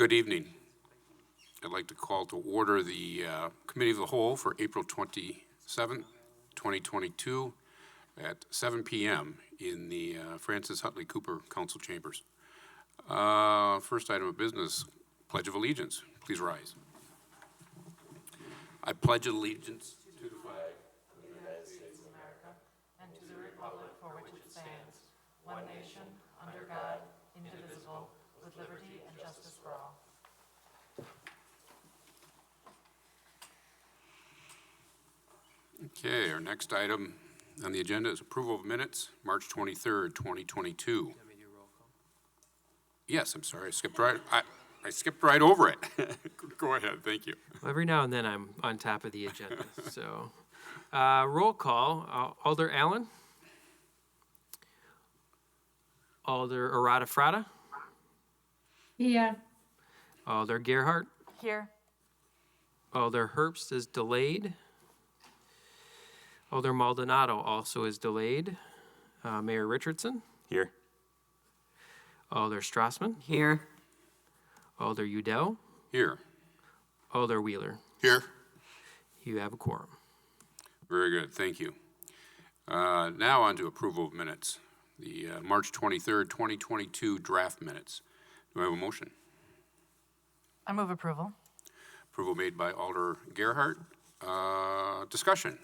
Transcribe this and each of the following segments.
Good evening. I'd like to call to order the Committee of the Whole for April 27th, 2022 at 7 p.m. in the Francis Hutley Cooper Council Chambers. First item of business, Pledge of Allegiance. Please rise. I pledge allegiance to the flag of the United States of America and to the republic for which it stands, one nation, under God, indivisible, with liberty and justice for all. Okay, our next item on the agenda is approval of minutes, March 23rd, 2022. Yes, I'm sorry, I skipped right over it. Go ahead, thank you. Well, every now and then I'm on top of the agenda. So, roll call, Alder Allen, Alder Arata Frada. Yeah. Alder Gerhardt. Here. Alder Herbst is delayed. Alder Maldonado also is delayed. Mayor Richardson. Here. Alder Strassman. Here. Alder Udell. Here. Alder Wheeler. Here. You have a quorum. Very good, thank you. Now on to approval of minutes. The March 23rd, 2022 draft minutes. Do I have a motion? I move approval. Approval made by Alder Gerhardt. Discussion,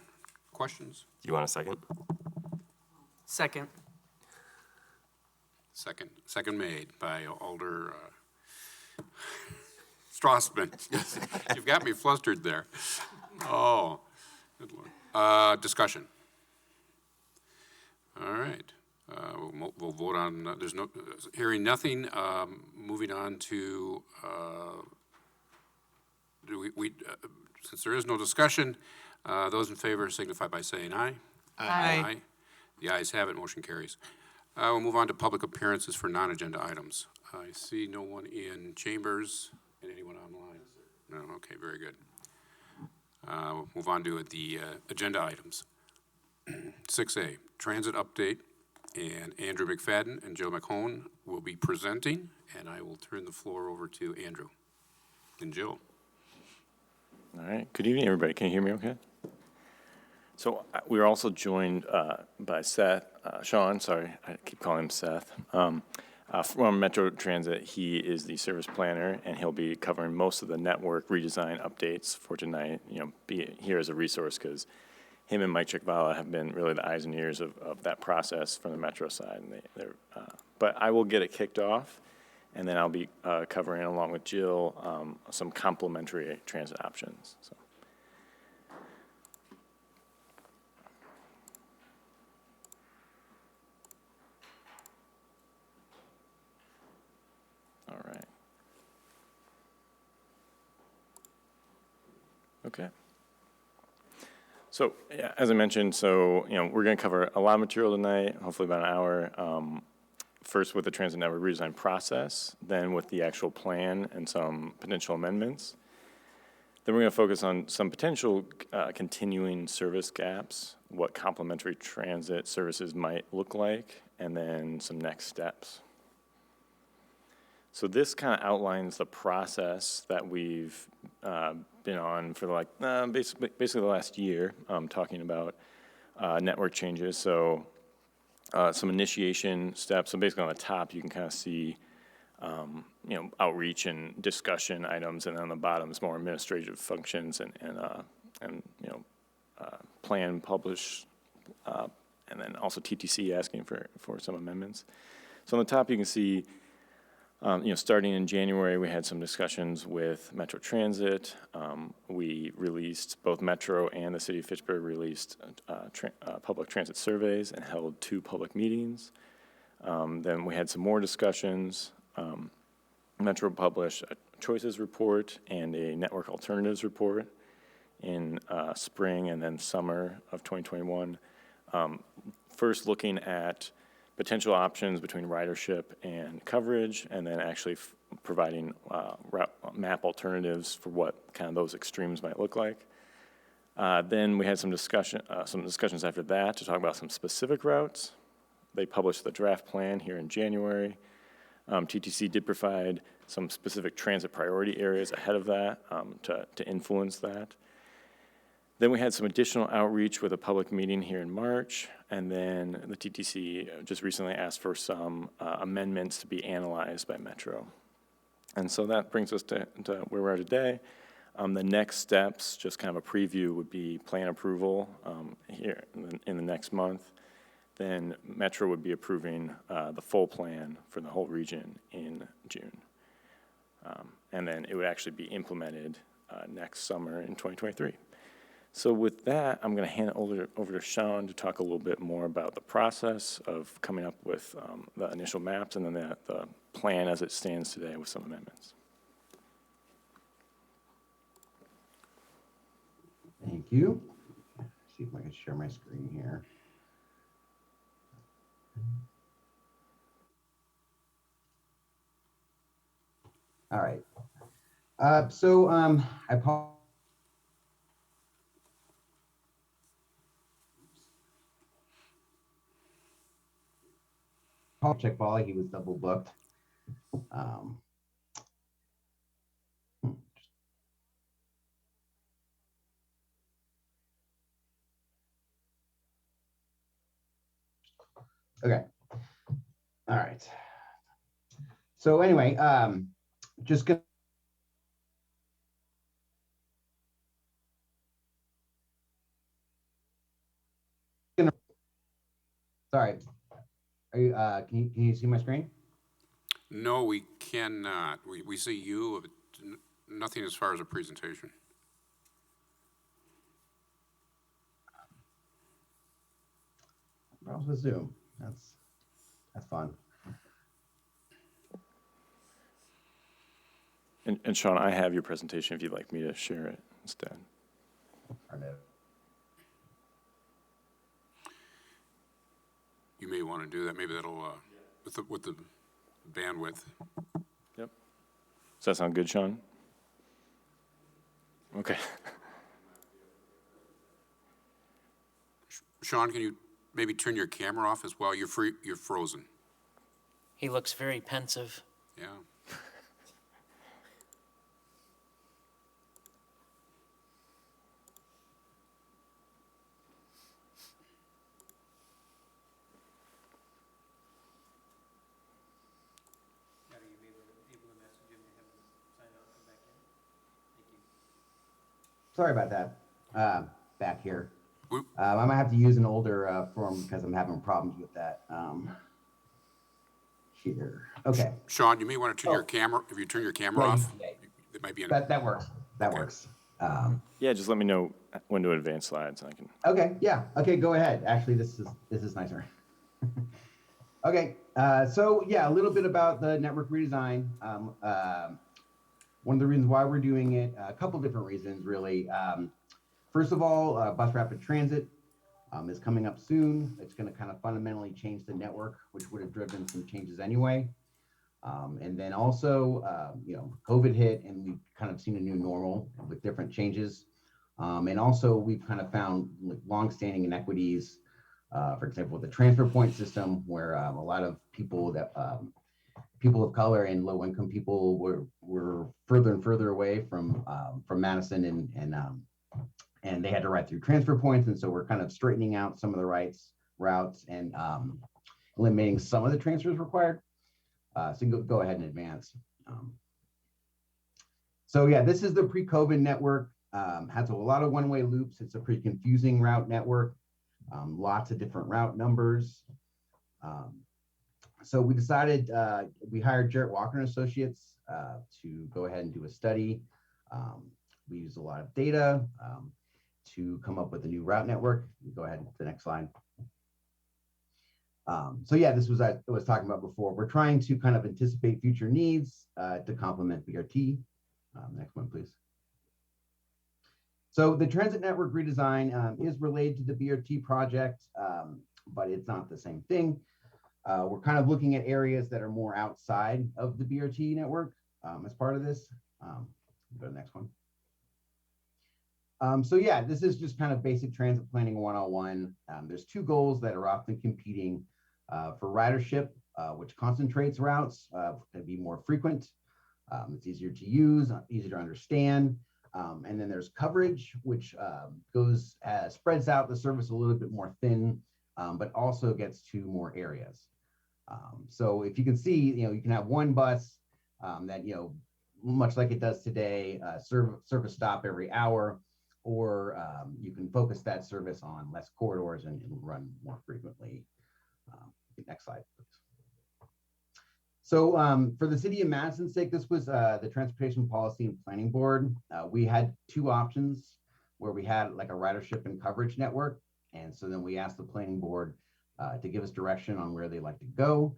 questions? Do you want a second? Second. Second made by Alder Strassman. You've got me flustered there. Oh, good Lord. Discussion. All right. We'll vote on, there's no, hearing nothing, moving on to, since there is no discussion, those in favor signify by saying aye. Aye. The ayes have it, motion carries. We'll move on to public appearances for non-agenda items. I see no one in chambers and anyone online. No, okay, very good. We'll move on to the agenda items. 6A, transit update, and Andrew McFadden and Joe McHone will be presenting, and I will turn the floor over to Andrew and Jill. All right. Good evening, everybody. Can you hear me okay? So we're also joined by Sean, sorry, I keep calling him Seth, from Metro Transit. He is the service planner, and he'll be covering most of the network redesign updates for tonight. You know, be here as a resource because him and Mike Chickvala have been really the eyes and ears of that process from the Metro side. And but I will get it kicked off, and then I'll be covering, along with Jill, some complementary transit options. So. All right. Okay. So, yeah, as I mentioned, we're going to cover a lot of material tonight, hopefully about an hour. First with the transit network redesign process, then with the actual plan and some potential amendments. Then we're going to focus on some potential continuing service gaps, what complementary transit services might look like, and then some next steps. So this kind of outlines the process that we've been on for basically the last year, talking about network changes. So some initiation steps. So basically on the top, you can kind of see, outreach and discussion items, and then on the bottom is more administrative functions and plan, publish, and then also TTC asking for some amendments. So on the top, you can see. Starting in January, we had some discussions with Metro Transit. We released, both Metro and the City of Fitchburg released public transit surveys and held 2 public meetings. Then we had some more discussions. Metro published a choices report and a network alternatives report in spring and then summer of 2021. First looking at potential options between ridership and coverage, and then actually providing map alternatives for what kind of those extremes might look like. Then we had some discussions after that to talk about some specific routes. They published the draft plan here in January. TTC did provide some specific transit priority areas ahead of that to influence that. Then we had some additional outreach with a public meeting here in March, and then the TTC just recently asked for some amendments to be analyzed by Metro. And so that brings us to where we are today. The next steps, just kind of a preview, would be plan approval here in the next month. Then Metro would be approving the full plan for the whole region in June. And then it would actually be implemented next summer in 2023. So with that, I'm going to hand it over to Sean to talk a little bit more about the process of coming up with the initial maps and then the plan as it stands today with some amendments. Thank you. See if I can share my screen here. All right. I apologize. Check Bali, he was double booked. Okay. All right. So anyway, just gonna sorry. Are you, can you see my screen? No, we cannot. We see you, but nothing as far as a presentation. Browse with Zoom. That's fun. And Sean, I have your presentation if you'd like me to share it instead. You may want to do that. Maybe that'll, with the bandwidth. Yep. Does that sound good, Sean? Okay. Sean, can you maybe turn your camera off as well? You're frozen. He looks very pensive. Yeah. Sorry about that. Back here. I might have to use an older form because I'm having problems with that. Here. Okay. Sean, you may want to turn your camera. If you turn your camera off, it might be in. That works. That works. Yeah, just let me know when to advance slides. And I can. Okay. Yeah. Okay. Go ahead. Actually, this is nicer. Okay. So yeah, a little bit about the network redesign. One of the reasons why we're doing it, a couple different reasons, really. First of all, bus rapid transit is coming up soon. It's going to kind of fundamentally change the network, which would have driven some changes anyway. And then also, COVID hit, and we've kind of seen a new normal with different changes. And also, we've kind of found longstanding inequities, for example, with the transfer point system, where a lot of people that people of color and low-income people were further and further away from Madison, and they had to ride through transfer points, and so we're kind of straightening out some of the routes and eliminating some of the transfers required. So you can go ahead and advance. So yeah, this is the pre-COVID network. Has a lot of one-way loops. It's a pretty confusing route network. Lots of different route numbers. So we decided, we hired Jarrett Walker and Associates to go ahead and do a study. We used a lot of data to come up with a new route network. Go ahead to the next slide. So yeah, this was I was talking about before. We're trying to kind of anticipate future needs to complement BRT. Next one, please. So the transit network redesign is related to the BRT project, but it's not the same thing. We're kind of looking at areas that are more outside of the BRT network as part of this. Go to the next one. So yeah, this is just kind of basic transit planning 101. There's two goals that are often competing for ridership, which concentrates routes to be more frequent, It's easier to use, easier to understand. And then there's coverage, which spreads out the service a little bit more thin, but also gets to more areas. So if you can see, you can have one bus that, much like it does today, serve a stop every hour, or you can focus that service on less corridors and run more frequently. Next slide, please. So for the city of Madison's sake, this was the Transportation Policy and Planning Board. We had two options where we had like a ridership and coverage network. And so then we asked the planning board to give us direction on where they like to go.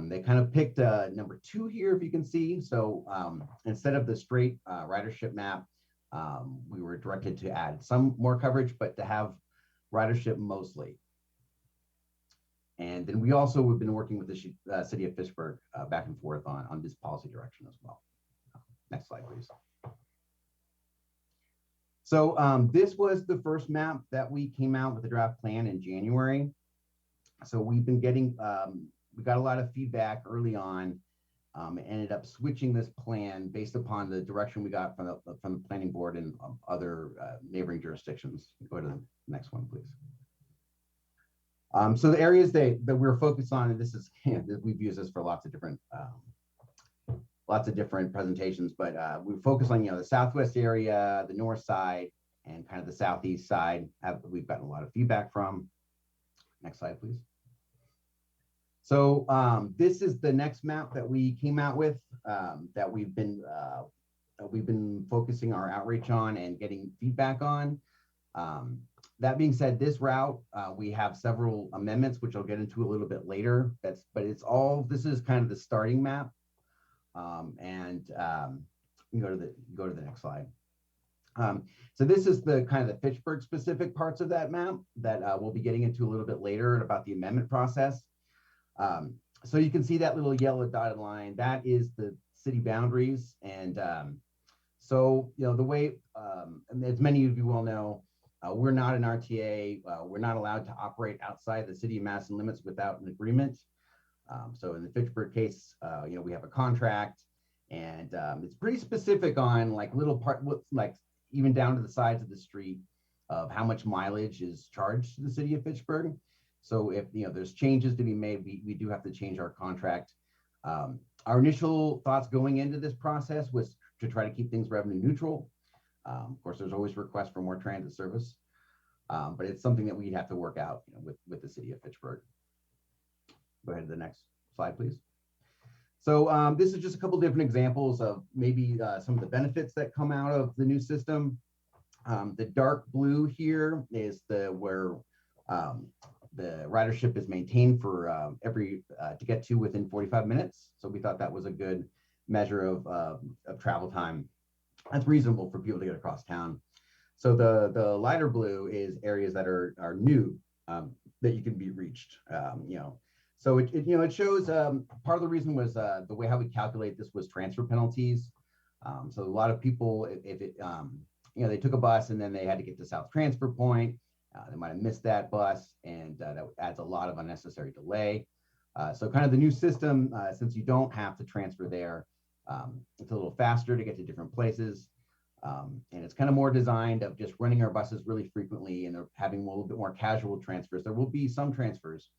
They kind of picked number 2 here, if you can see. So instead of the straight ridership map, we were directed to add some more coverage, but to have ridership mostly. And then we also have been working with the city of Fitchburg back and forth on this policy direction as well. Next slide, please. So this was the first map that we came out with the draft plan in January. So we've been getting, we got a lot of feedback early on, and ended up switching this plan based upon the direction we got from the planning board and other neighboring jurisdictions. Go to the next one, please. So the areas that we're focused on, and this is, we've used this for lots of different presentations, but we focus on, the southwest area, the north side, and kind of the southeast side. We've gotten a lot of feedback from. Next slide, please. So this is the next map that we came out with that we've been focusing our outreach on and getting feedback on. That being said, this route, we have several amendments, which I'll get into a little bit later. This is kind of the starting map. You go to the next slide. So this is the kind of the Fitchburg specific parts of that map that we'll be getting into a little bit later about the amendment process. So you can see that little yellow dotted line, that is the city boundaries. And so, the way, as many of you will know, we're not an RTA. We're not allowed to operate outside the city of Madison limits without an agreement. So in the Fitchburg case, we have a contract, and it's pretty specific on like like even down to the sides of the street of how much mileage is charged to the city of Fitchburg. So if there's changes to be made, we do have to change our contract. Our initial thoughts going into this process was to try to keep things revenue neutral. Of course, there's always requests for more transit service, but it's something that we'd have to work out with the city of Fitchburg. Go ahead to the next slide, please. So this is just a couple different examples of maybe some of the benefits that come out of the new system. The dark blue here is where the ridership is maintained for to get to within 45 minutes. So we thought that was a good measure of travel time. That's reasonable for people to get across town. So the lighter blue is areas that are new that you can be reached. So it shows part of the reason was the way how we calculate this was transfer penalties. So a lot of people, they took a bus and then they had to get to South Transfer Point. They might have missed that bus, and that adds a lot of unnecessary delay. So kind of the new system, since you don't have to transfer there, it's a little faster to get to different places. And it's kind of more designed of just running our buses really frequently and having a little bit more casual transfers. There will be some transfers,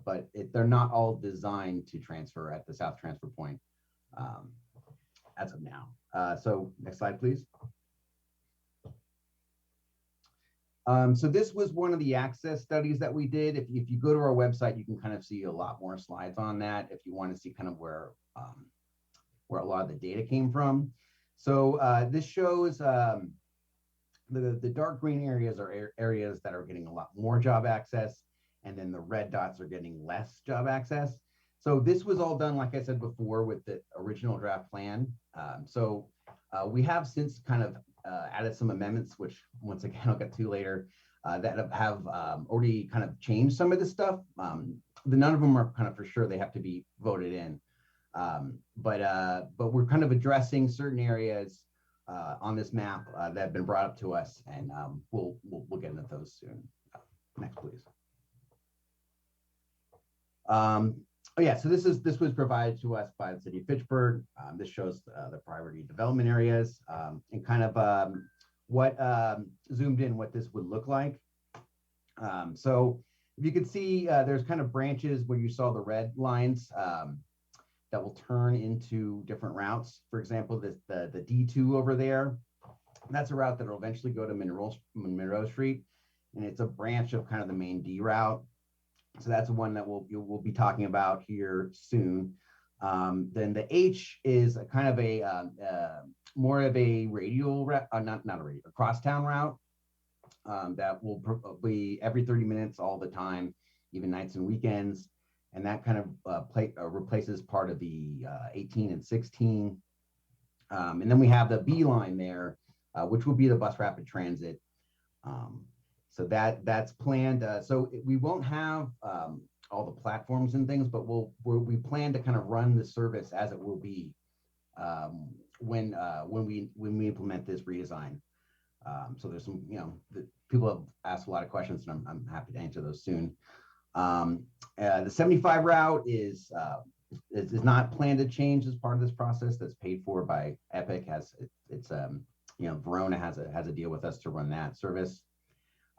but they're not all designed to transfer at the South Transfer Point as of now. So next slide, please. So this was one of the access studies that we did. If you go to our website, you can kind of see a lot more slides on that if you want to see kind of where a lot of the data came from. So this shows the dark green areas are areas that are getting a lot more job access, and then the red dots are getting less job access. So this was all done, like I said before, with the original draft plan. So we have since kind of added some amendments, which once again I'll get to later, that have already kind of changed some of this stuff. None of them are kind of for sure they have to be voted in. But we're kind of addressing certain areas on this map that have been brought up to us, and we'll get into those soon. Next, please. Oh yeah, so this was provided to us by the city of Fitchburg. This shows the priority development areas and kind of what zoomed in what this would look like. So if you can see, there's kind of branches where you saw the red lines that will turn into different routes. For example, the D2 over there, that's a route that will eventually go to Monroe Street, and it's a branch of kind of the main D route. So that's one that we'll be talking about here soon. Then the H is a kind of a more of a radial route, not a radial, a crosstown route that will be every 30 minutes all the time, even nights and weekends. And that kind of replaces part of the 18 and 16. And then we have the B line there, which will be the bus rapid transit. So that's planned. So we won't have all the platforms and things, but we plan to kind of run the service as it will be when we implement this redesign. So there's some, people have asked a lot of questions, and I'm happy to answer those soon. The 75 route is not planned to change as part of this process. That's paid for by Epic. Verona has a deal with us to run that service.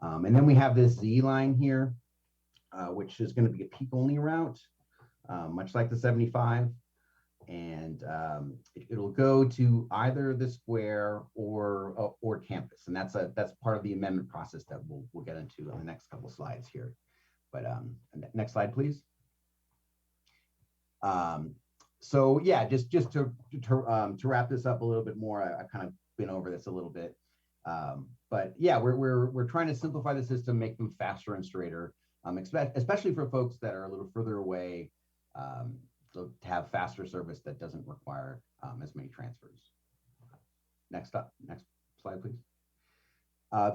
And then we have this Z line here, which is going to be a peak only route, much like the 75. And it'll go to either the square or campus. And that's part of the amendment process that we'll get into on the next couple slides here. But next slide, please. So yeah, just to wrap this up a little bit more, I kind of been over this a little bit. But yeah, we're trying to simplify the system, make them faster and straighter, especially for folks that are a little further away, so to have faster service that doesn't require as many transfers. Next slide, please.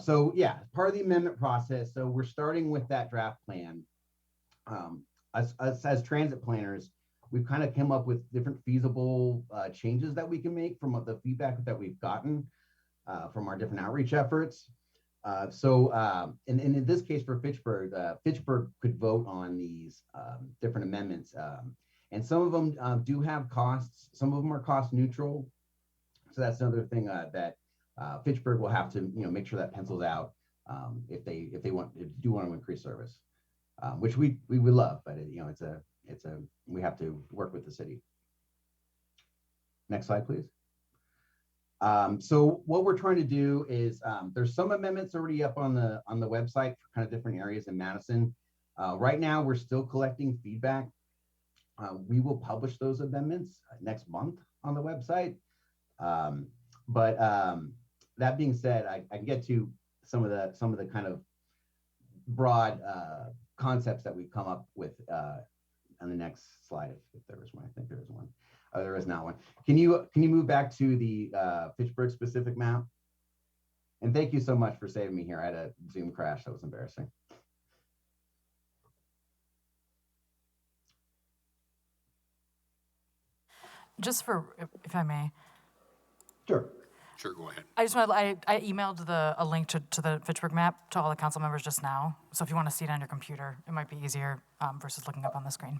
So yeah, part of the amendment process. So we're starting with that draft plan. As transit planners, we've kind of come up with different feasible changes that we can make from the feedback that we've gotten from our different outreach efforts. And in this case for Fitchburg, Fitchburg could vote on these different amendments. And some of them do have costs. Some of them are cost neutral. So that's another thing that Fitchburg will have to make sure that pencils out if they do want to increase service, which we would love, but we have to work with the city. Next slide, please. So what we're trying to do is there's some amendments already up on the website for kind of different areas in Madison. Right now, we're still collecting feedback. We will publish those amendments next month on the website. But that being said, I can get to some of the kind of broad concepts that we've come up with on the next slide, if there is one. I think there is one. Oh, there is not one. Can you move back to the Fitchburg specific map? And thank you so much for saving me here. I had a Zoom crash. That was embarrassing. Just for, if I may, Sure. Sure, go ahead. I just want I emailed a link to the Fitchburg map to all the council members just now. So if you want to see it on your computer, it might be easier versus looking up on the screen.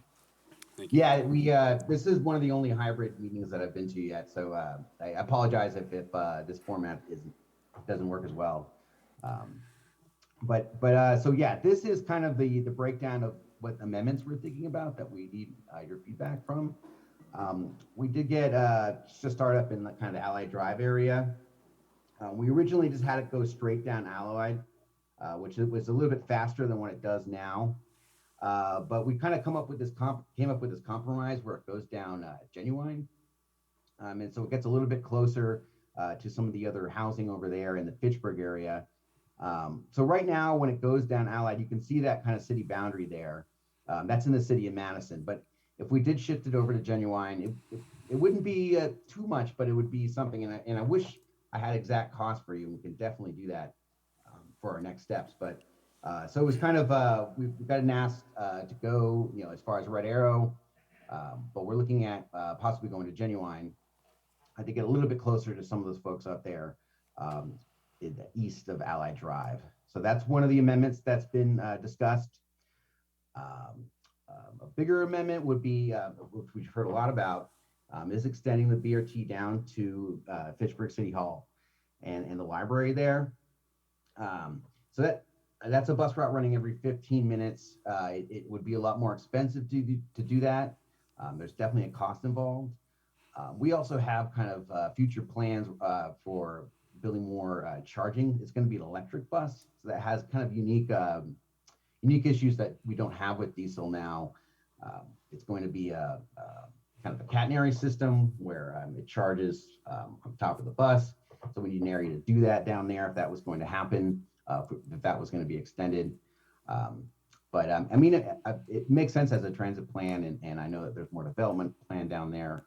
Thank you. Yeah, this is one of the only hybrid meetings that I've been to yet. So I apologize if this format doesn't work as well. So yeah, this is kind of the breakdown of what amendments we're thinking about that we need your feedback from. We did get just start up in the kind of Allied Drive area. We originally just had it go straight down Allied, which was a little bit faster than what it does now. But we kind of came up with this compromise where it goes down Genuine. And so it gets a little bit closer to some of the other housing over there in the Fitchburg area. So right now, when it goes down Allied, you can see that kind of city boundary there. That's in the city of Madison. But if we did shift it over to Genuine, it wouldn't be too much, but it would be something. And I wish I had exact cost for you. We can definitely do that for our next steps. But so it was kind of, we've got an ask to go, as far as Red Arrow, but we're looking at possibly going to Genuine, to get a little bit closer to some of those folks up there in the east of Allied Drive. So that's one of the amendments that's been discussed. A bigger amendment would be, which we've heard a lot about, is extending the BRT down to Fitchburg City Hall and the library there. So that's a bus route running every 15 minutes. It would be a lot more expensive to do that. There's definitely a cost involved. We also have kind of future plans for building more charging. It's going to be an electric bus, so that has kind of unique issues that we don't have with diesel now. It's going to be a kind of a catenary system where it charges on top of the bus. So we need an area to do that down there if that was going to happen, if that was going to be extended. I mean, it makes sense as a transit plan, and I know that there's more development plan down there.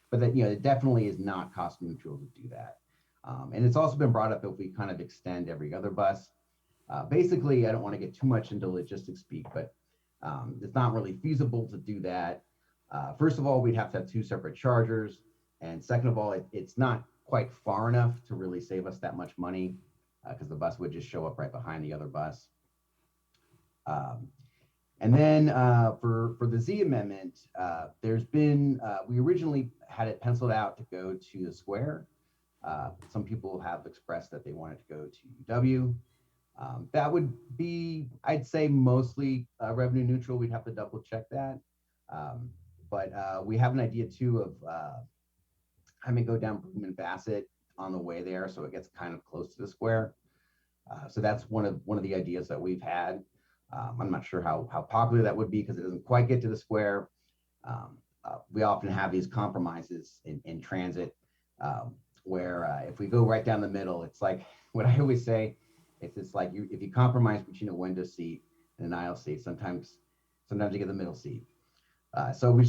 But that, it definitely is not cost neutral to do that. And it's also been brought up if we kind of extend every other bus. Basically, I don't want to get too much into logistics speak, but it's not really feasible to do that. First of all, we'd have to have two separate chargers. And second of all, it's not quite far enough to really save us that much money because the bus would just show up right behind the other bus. And then for the Z amendment, there's been, we originally had it penciled out to go to the square. Some people have expressed that they wanted to go to UW. That would be, I'd say, mostly revenue neutral. We'd have to double check that. But we have an idea too of having it go down Broome and Bassett on the way there, so it gets kind of close to the square. So that's one of the ideas that we've had. I'm not sure how popular that would be because it doesn't quite get to the square. We often have these compromises in transit where if we go right down the middle, it's like what I always say, it's like if you compromise between a window seat and an aisle seat, sometimes you get the middle seat. So we,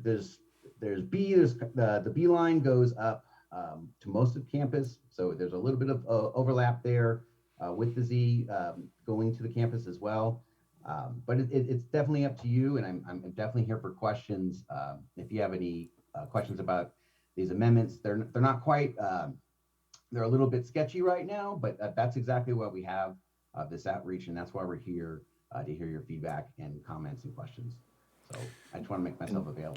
there's the B line goes up to most of campus, so there's a little bit of overlap there with the Z going to the campus as well. But it's definitely up to you, and I'm definitely here for questions. If you have any questions about these amendments, they're not quite, they're a little bit sketchy right now, but that's exactly why we have this outreach, and that's why we're here to hear your feedback and comments and questions. So I just want to make myself available.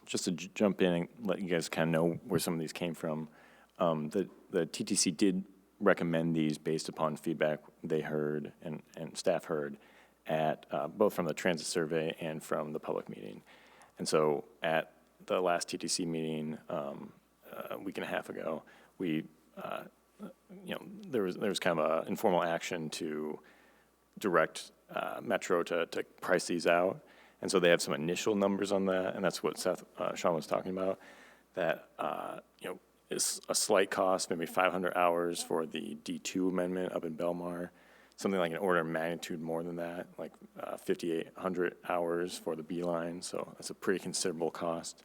Just to jump in and let you guys kind of know where some of these came from, the TTC did recommend these based upon feedback they heard and staff heard at both from the transit survey and from the public meeting. And so at the last TTC meeting a week and a half ago, we there was kind of an informal action to direct Metro to price these out. And so they have some initial numbers on that, and that's what Sean was talking about, that is a slight cost, maybe 500 hours for the D2 amendment up in Belmar, something like an order of magnitude more than that, like 5,800 hours for the B line, so that's a pretty considerable cost.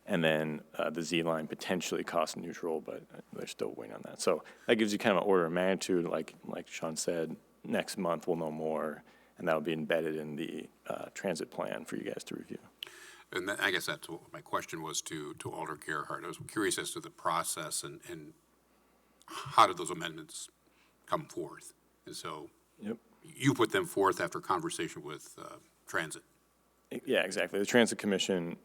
And then the Z line potentially cost neutral, but they're still waiting on that. So that gives you kind of an order of magnitude, like Sean said, next month we'll know more, and that'll be embedded in the transit plan for you guys to review. And I guess that's what my question was to Alder Gerhart. I was curious as to the process and how did those amendments come forth? And so you put them forth after conversation with transit. Yeah, exactly. The Transit Commission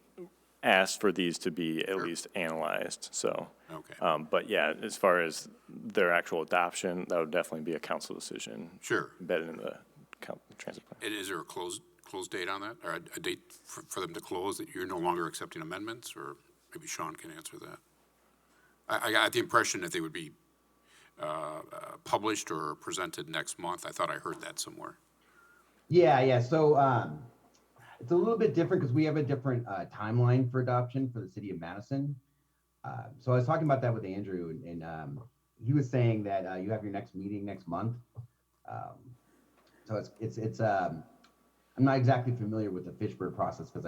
asked for these to be at least analyzed. So, okay. But yeah, as far as their actual adoption, that would definitely be a council decision. Sure. Embedded in the transit plan. And is there a close date on that, or a date for them to close, that you're no longer accepting amendments, or maybe Sean can answer that? I got the impression that they would be published or presented next month. I thought I heard that somewhere. Yeah. So it's a little bit different because we have a different timeline for adoption for the city of Madison. So I was talking about that with Andrew, and he was saying that you have your next meeting next month. So it's I'm not exactly familiar with the Fitchburg process because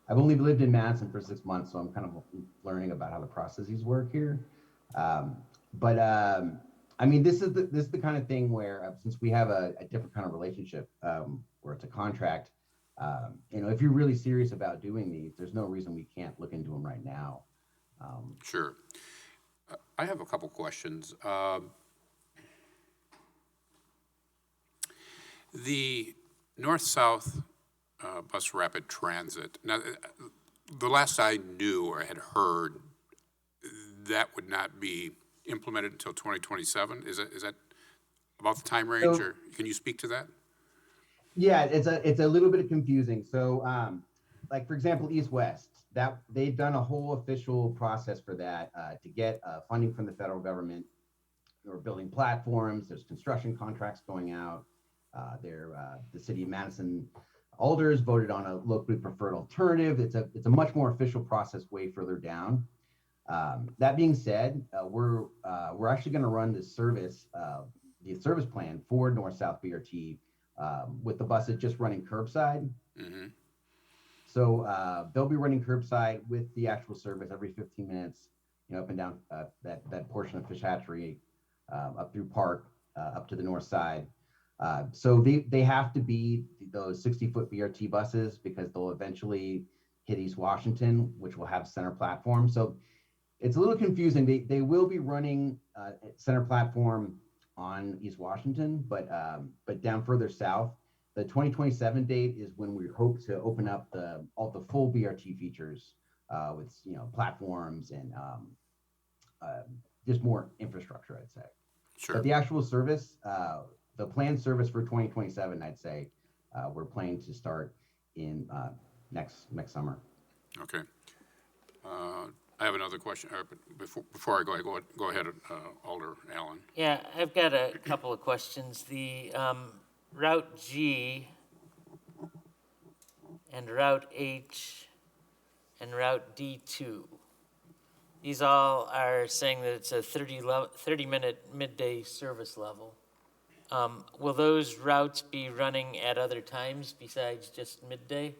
I've only lived in Madison for 6 months, so I'm kind of learning about how the processes work here. I mean, this is the kind of thing where since we have a different kind of relationship where it's a contract, if you're really serious about doing these, there's no reason we can't look into them right now. Sure. I have a couple questions. The north-south bus rapid transit. Now, the last I knew or had heard, that would not be implemented until 2027. Is that about the time range, So- or can you speak to that? Yeah, it's a little bit confusing. So, like for example, East West, that they've done a whole official process for that to get funding from the federal government. We're building platforms. There's construction contracts going out. The city of Madison alders voted on a locally preferred alternative. It's a much more official process way further down. That being said, we're actually going to run the service plan for North-South BRT with the buses just running curbside. Mm-hmm. So they'll be running curbside with the actual service every 15 minutes, up and down that portion of Fish Hatchery, up through Park, up to the north side. So they have to be those 60-foot BRT buses because they'll eventually hit East Washington, which will have center platform. So it's a little confusing. They will be running center platform on East Washington, but down further south. The 2027 date is when we hope to open up all the full BRT features with platforms and just more infrastructure, I'd say. Sure. But the actual service, the planned service for 2027, I'd say we're planning to start in next summer. Okay. I have another question. But before I go ahead, Alder Allen. Yeah, I've got a couple of questions. The Route G and Route H and Route D2. These all are saying that it's a 30-minute midday service level. Will those routes be running at other times besides just midday?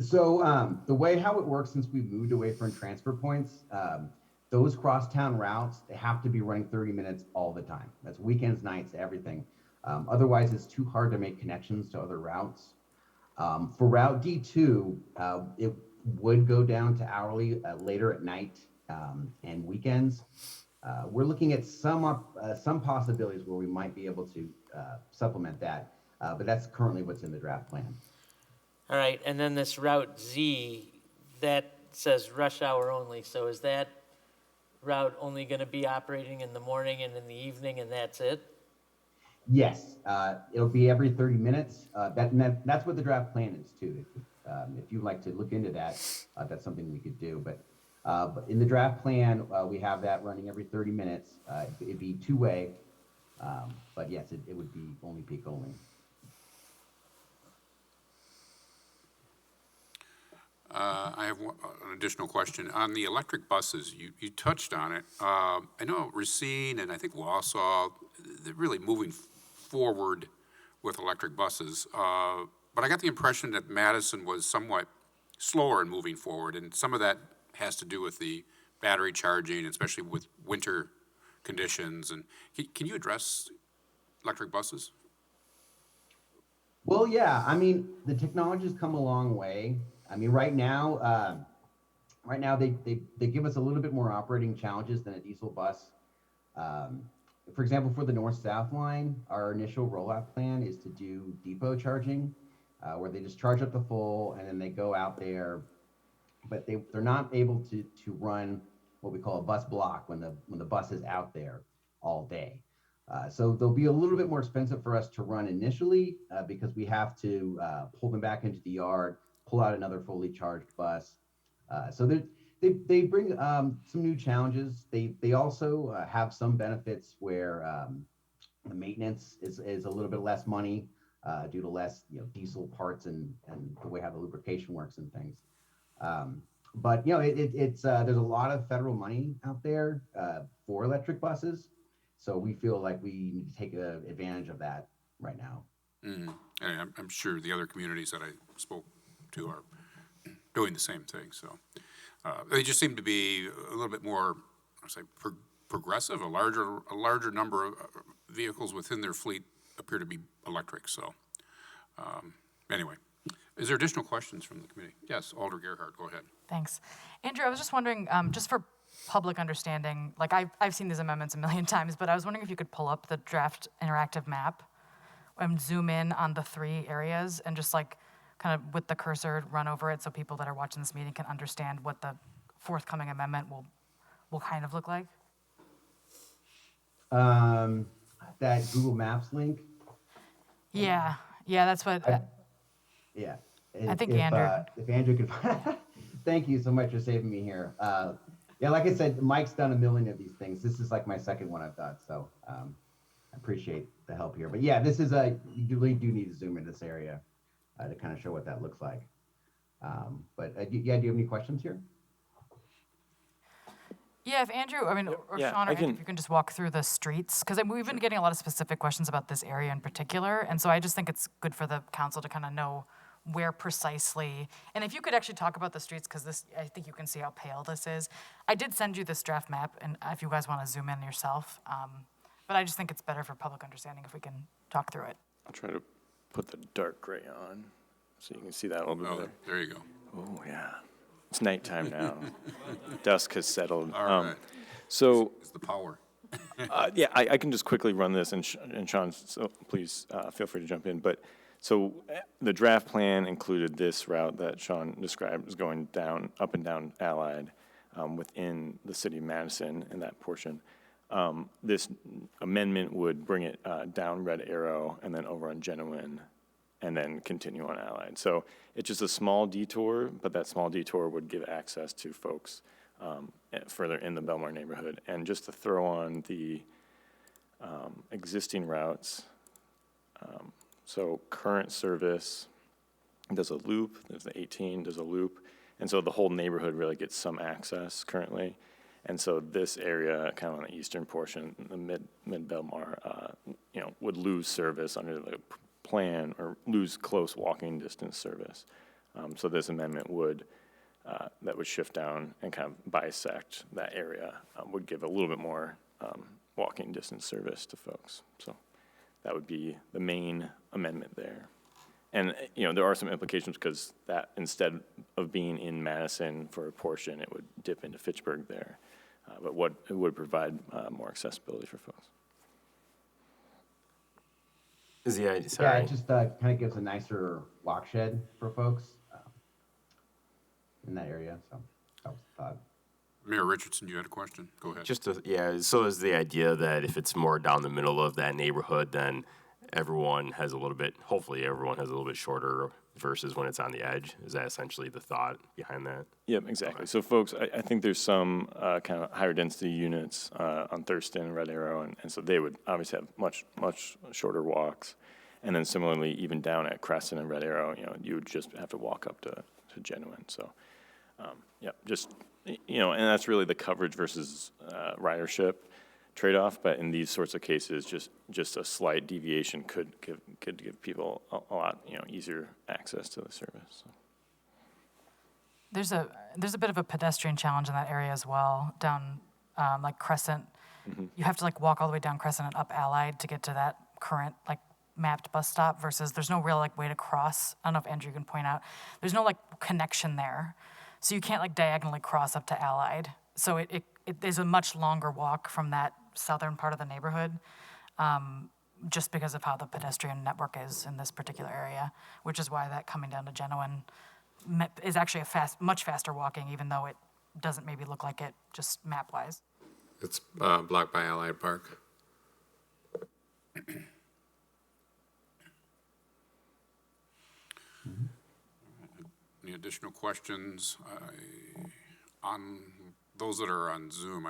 So the way how it works since we've moved away from transfer points, those crosstown routes, they have to be running 30 minutes all the time. That's weekends, nights, everything. Otherwise, it's too hard to make connections to other routes. For Route D2, it would go down to hourly later at night and weekends. We're looking at some possibilities where we might be able to supplement that, but that's currently what's in the draft plan. All right, and then this Route Z, that says rush hour only. So is that route only going to be operating in the morning and in the evening, and that's it? Yes, it'll be every 30 minutes. That's what the draft plan is too. If you'd like to look into that, that's something we could do. But in the draft plan, we have that running every 30 minutes. It'd be two-way, but yes, it would be only peak only. I have an additional question. On the electric buses, you touched on it. I know Racine and I think Wausau, they're really moving forward with electric buses. But I got the impression that Madison was somewhat slower in moving forward, and some of that has to do with the battery charging, especially with winter conditions. And can you address electric buses? Well, yeah. I mean, the technology's come a long way. I mean, right now they give us a little bit more operating challenges than a diesel bus. For example, for the north-south line, our initial rollout plan is to do depot charging, where they just charge up the full and then they go out there, but they're not able to run what we call a bus block when the bus is out there all day. So they'll be a little bit more expensive for us to run initially because we have to pull them back into the yard, pull out another fully charged bus. So they bring some new challenges. They also have some benefits where the maintenance is a little bit less money due to less diesel parts and the way how the lubrication works and things. But it's there's a lot of federal money out there for electric buses, so we feel like we need to take advantage of that right now. Mm-hmm. And I'm sure the other communities that I spoke to are doing the same thing. So they just seem to be a little bit more, I say, progressive. A larger number of vehicles within their fleet appear to be electric. So anyway, is there additional questions from the committee? Yes, Alder Gerhard, go ahead. Thanks. Andrew, I was just wondering, just for public understanding, like I've seen these amendments a million times, but I was wondering if you could pull up the draft interactive map zoom in on the 3 areas and just like kind of with the cursor run over it so people that are watching this meeting can understand what the forthcoming amendment will kind of look like? That Google Maps link. Yeah, that's what, Yeah. I think Andrew- If Andrew could, thank you so much for saving me here. Yeah, like I said, Mike's done a million of these things. This is like my second one I've done, so I appreciate the help here. But yeah, this is you really do need to zoom in this area to kind of show what that looks like. Yeah, do you have any questions here? yeah, if Andrew, I mean, or Yeah, Sean or I Andrew, can- if you can just walk through the streets, because we've been getting a lot of specific questions about this area in particular, and so I just think it's good for the council to kind of know where precisely, and if you could actually talk about the streets, because this, I think you can see how pale this is. I did send you this draft map, and if you guys want to zoom in yourself, but I just think it's better for public understanding if we can talk through it. I'll try to put the dark gray on so you can see that a little bit Oh, better. there you go. Oh, yeah. It's nighttime now. Dusk has settled. All right. So, It's the power. yeah, I can just quickly run this, and Sean, so please feel free to jump in. But so the draft plan included this route that Sean described, was going down, up and down Allied within the city of Madison in that portion. This amendment would bring it down Red Arrow and then over on Genuine and then continue on Allied. So it's just a small detour, but that small detour would give access to folks further in the Belmar neighborhood. And just to throw on the existing routes, so current service does a loop, there's the 18, does a loop, and so the whole neighborhood really gets some access currently. And so this area, kind of on the eastern portion, the mid Belmar, would lose service under the plan or lose close walking distance service. So this amendment would, that would shift down and kind of bisect that area, would give a little bit more walking distance service to folks. So that would be the main amendment there. And, there are some implications because that instead of being in Madison for a portion, it would dip into Fitchburg there. But it would provide more accessibility for folks. Yeah, it just kind of gives a nicer walk shed for folks in that area. So that was the thought. Mayor Richardson, you had a question? Go ahead. So is the idea that if it's more down the middle of that neighborhood, then hopefully everyone has a little bit shorter versus when it's on the edge? Is that essentially the thought behind that? Yep, exactly. So folks, I think there's some kind of higher density units on Thurston and Red Arrow, and so they would obviously have much shorter walks. And then similarly, even down at Crescent and Red Arrow, you would just have to walk up to Genuine. So, and that's really the coverage versus ridership trade-off. But in these sorts of cases, just a slight deviation could give people a lot easier access to the service. So. There's a bit of a pedestrian challenge in that area as well, down like Crescent. Mm-hmm. You have to like walk all the way down Crescent and up Allied to get to that current like mapped bus stop versus there's no real like way to cross. I don't know if Andrew can point out. There's no like connection there. So you can't like diagonally cross up to Allied. So it is a much longer walk from that southern part of the neighborhood, just because of how the pedestrian network is in this particular area, which is why that coming down to Genuine is actually much faster walking, even though it doesn't maybe look like it just map-wise. It's blocked by Allied Park. Any additional questions on those that are on Zoom?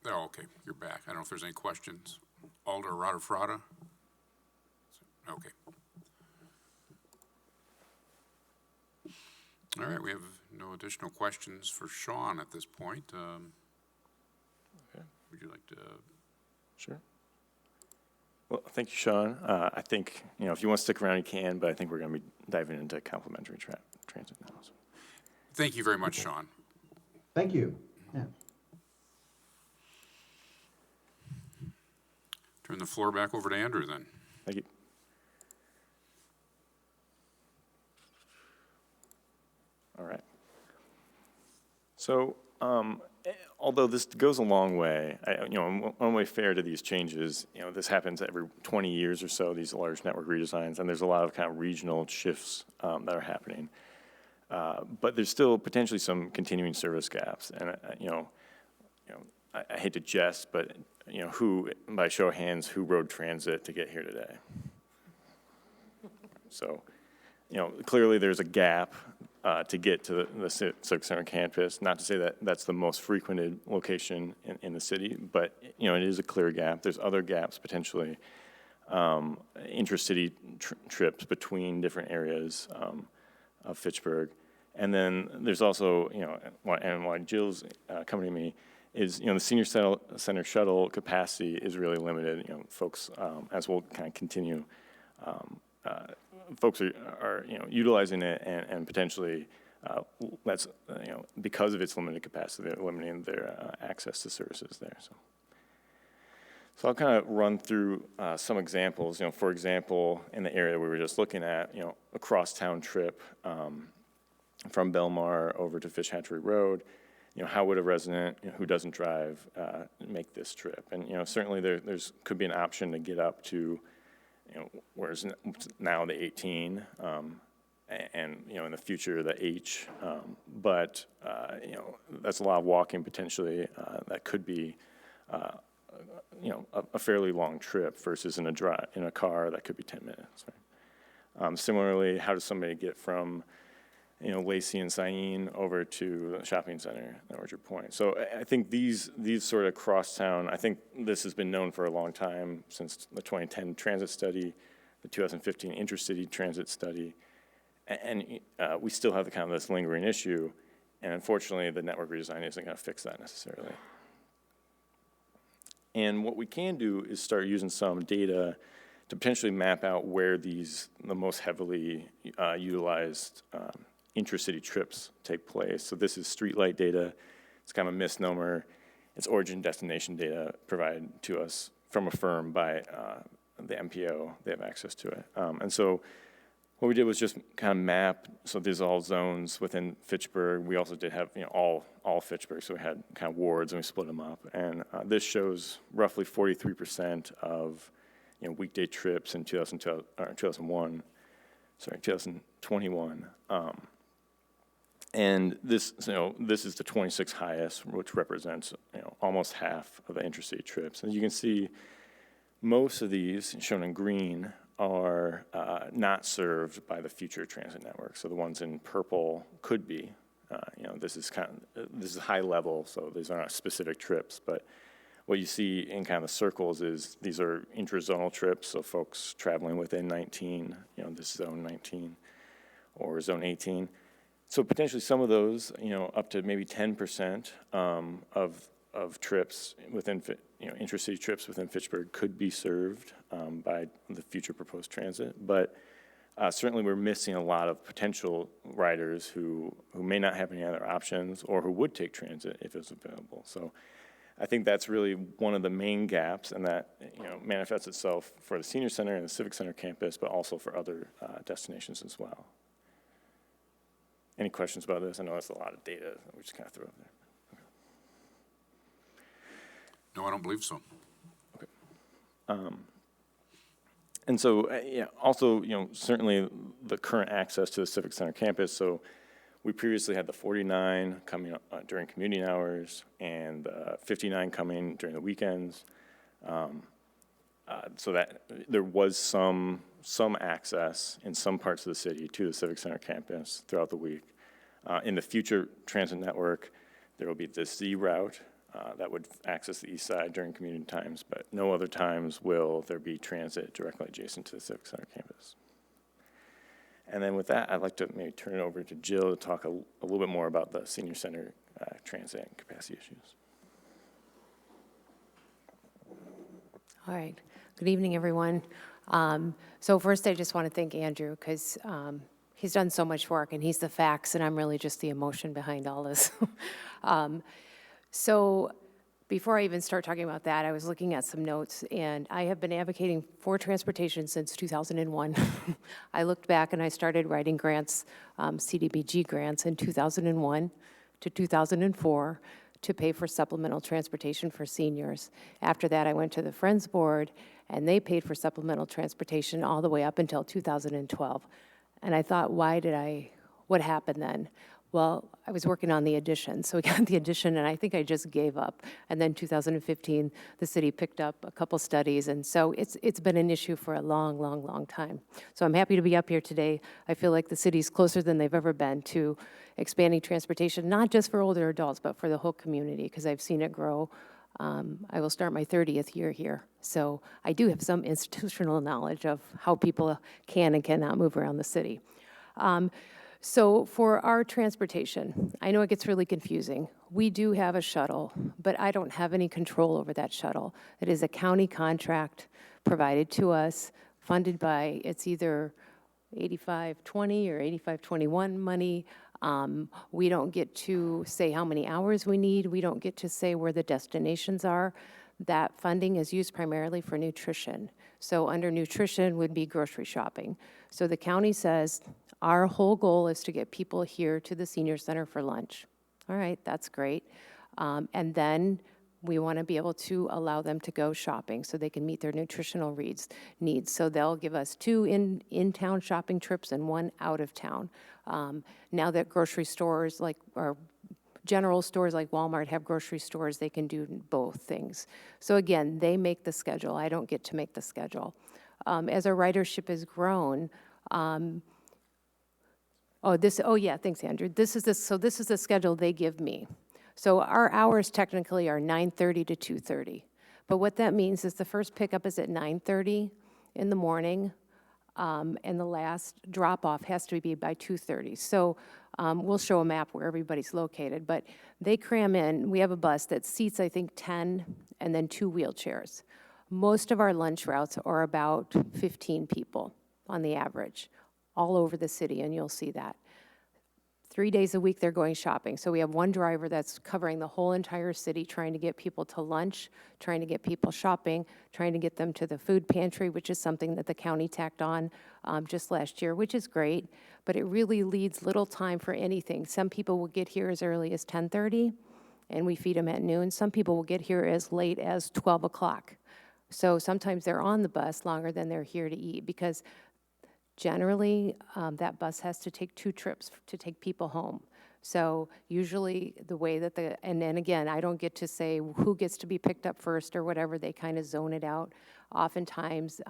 Okay, you're back. I don't know if there's any questions. Alder Rutherfrada? Okay. All right, we have no additional questions for Sean at this point. Okay. Would you like to? Sure. Well, thank you, Sean. I think, if you want to stick around, you can, but I think we're going to be diving into complementary transit now. So. Thank you very much, Sean. Thank you. Yeah. Turn the floor back over to Andrew then. Thank you. All right. So although this goes a long way, one way fair to these changes, this happens every 20 years or so, these large network redesigns, and there's a lot of kind of regional shifts that are happening. But there's still potentially some continuing service gaps, and I hate to jest, but who, by show of hands, who rode transit to get here today? So, clearly there's a gap to get to the Civic Center campus. Not to say that that's the most frequented location in the city, but it is a clear gap. There's other gaps potentially, intercity trips between different areas of Fitchburg. And then there's also, and why Jill's coming to me is, the senior center shuttle capacity is really limited. Folks, as we'll kind of continue, folks are utilizing it and potentially that's because of its limited capacity, they're limiting their access to services there. So I'll kind of run through some examples. For example, in the area we were just looking at, a crosstown trip from Belmar over to Fish Hatchery Road. How would a resident who doesn't drive make this trip? And certainly there's could be an option to get up to whereas now the 18, and in the future the H, but that's a lot of walking potentially. That could be a fairly long trip versus in a car that could be 10 minutes. Right? Similarly, how does somebody get from Lacey and Sain over to the shopping center at Orchard Point? So I think these sort of crosstown, I think this has been known for a long time, since the 2010 transit study, the 2015 intercity transit study, and we still have the kind of this lingering issue, and unfortunately the network redesign isn't going to fix that necessarily. And what we can do is start using some data to potentially map out where the most heavily utilized intracity trips take place. So this is streetlight data. It's kind of a misnomer. It's origin destination data provided to us from a firm by the MPO. They have access to it. And so what we did was just kind of map. So these are all zones within Fitchburg. We also did have all Fitchburg. So we had kind of wards and we split them up. And this shows roughly 43% of weekday trips in 2021. And this is the 26th highest, which represents almost half of the intracity trips. And you can see most of these, shown in green, are not served by the future transit network. So the ones in purple could be. This is high level, so these are not specific trips. But what you see in kind of the circles is these are intrazonal trips, so folks traveling within 19, this zone 19 or zone 18. So potentially some of those, up to maybe 10% of trips within, intracity trips within Fitchburg could be served by the future proposed transit. But certainly we're missing a lot of potential riders who may not have any other options or who would take transit if it was available. So I think that's really one of the main gaps, and that manifests itself for the senior center and the civic center campus, but also for other destinations as well. Any questions about this? I know that's a lot of data that we just kind of threw up there. Okay. No, I don't believe so. Okay. And so, also, certainly the current access to the civic center campus. So we previously had the 49 coming during commuting hours and 59 coming during the weekends. So that there was some access in some parts of the city to the civic center campus throughout the week. In the future transit network, there will be this Z route that would access the east side during commuting times, but no other times will there be transit directly adjacent to the civic center campus. And then with that, I'd like to maybe turn it over to Jill to talk a little bit more about the senior center transit and capacity issues. All right. Good evening, everyone. So first, I just want to thank Andrew because he's done so much work, and he's the facts, and I'm really just the emotion behind all this. So before I even start talking about that, I was looking at some notes, and I have been advocating for transportation since 2001. I looked back, and I started writing grants, CDBG grants, in 2001 to 2004 to pay for supplemental transportation for seniors. After that, I went to the Friends Board, and they paid for supplemental transportation all the way up until 2012. And I thought, what happened then? Well, I was working on the addition, so we got the addition, and I think I just gave up. And then 2015, the city picked up a couple studies, and so it's been an issue for a long, long, long time. So I'm happy to be up here today. I feel like the city's closer than they've ever been to expanding transportation, not just for older adults, but for the whole community, because I've seen it grow. I will start my 30th year here, so I do have some institutional knowledge of how people can and cannot move around the city. So for our transportation, I know it gets really confusing. We do have a shuttle, but I don't have any control over that shuttle. It is a county contract provided to us, funded by, it's either 8520 or 8521 money. We don't get to say how many hours we need. We don't get to say where the destinations are. That funding is used primarily for nutrition. So under nutrition would be grocery shopping. So the county says, our whole goal is to get people here to the senior center for lunch. All right, that's great. And then we want to be able to allow them to go shopping so they can meet their nutritional needs. So they'll give us 2 in-town shopping trips and 1 out of town. Now that grocery stores or general stores like Walmart have grocery stores, they can do both things. So again, they make the schedule. I don't get to make the schedule. As our ridership has grown, thanks, Andrew. This is the schedule they give me. So our hours technically are 9:30 to 2:30. But what that means is the first pickup is at 9:30 in the morning, and the last drop-off has to be by 2:30. So we'll show a map where everybody's located, but they cram in. We have a bus that seats, I think, 10 and then 2 wheelchairs. Most of our lunch routes are about 15 people on the average, all over the city, and you'll see that. 3 days a week, they're going shopping. So we have one driver that's covering the whole entire city, trying to get people to lunch, trying to get people shopping, trying to get them to the food pantry, which is something that the county tacked on just last year, which is great, but it really leaves little time for anything. Some people will get here as early as 10:30, and we feed them at noon. Some people will get here as late as 12 o'clock. So sometimes they're on the bus longer than they're here to eat, because generally, that bus has to take 2 trips to take people home. So usually the way that and then again, I don't get to say who gets to be picked up first or whatever, they kind of zone it out. Oftentimes,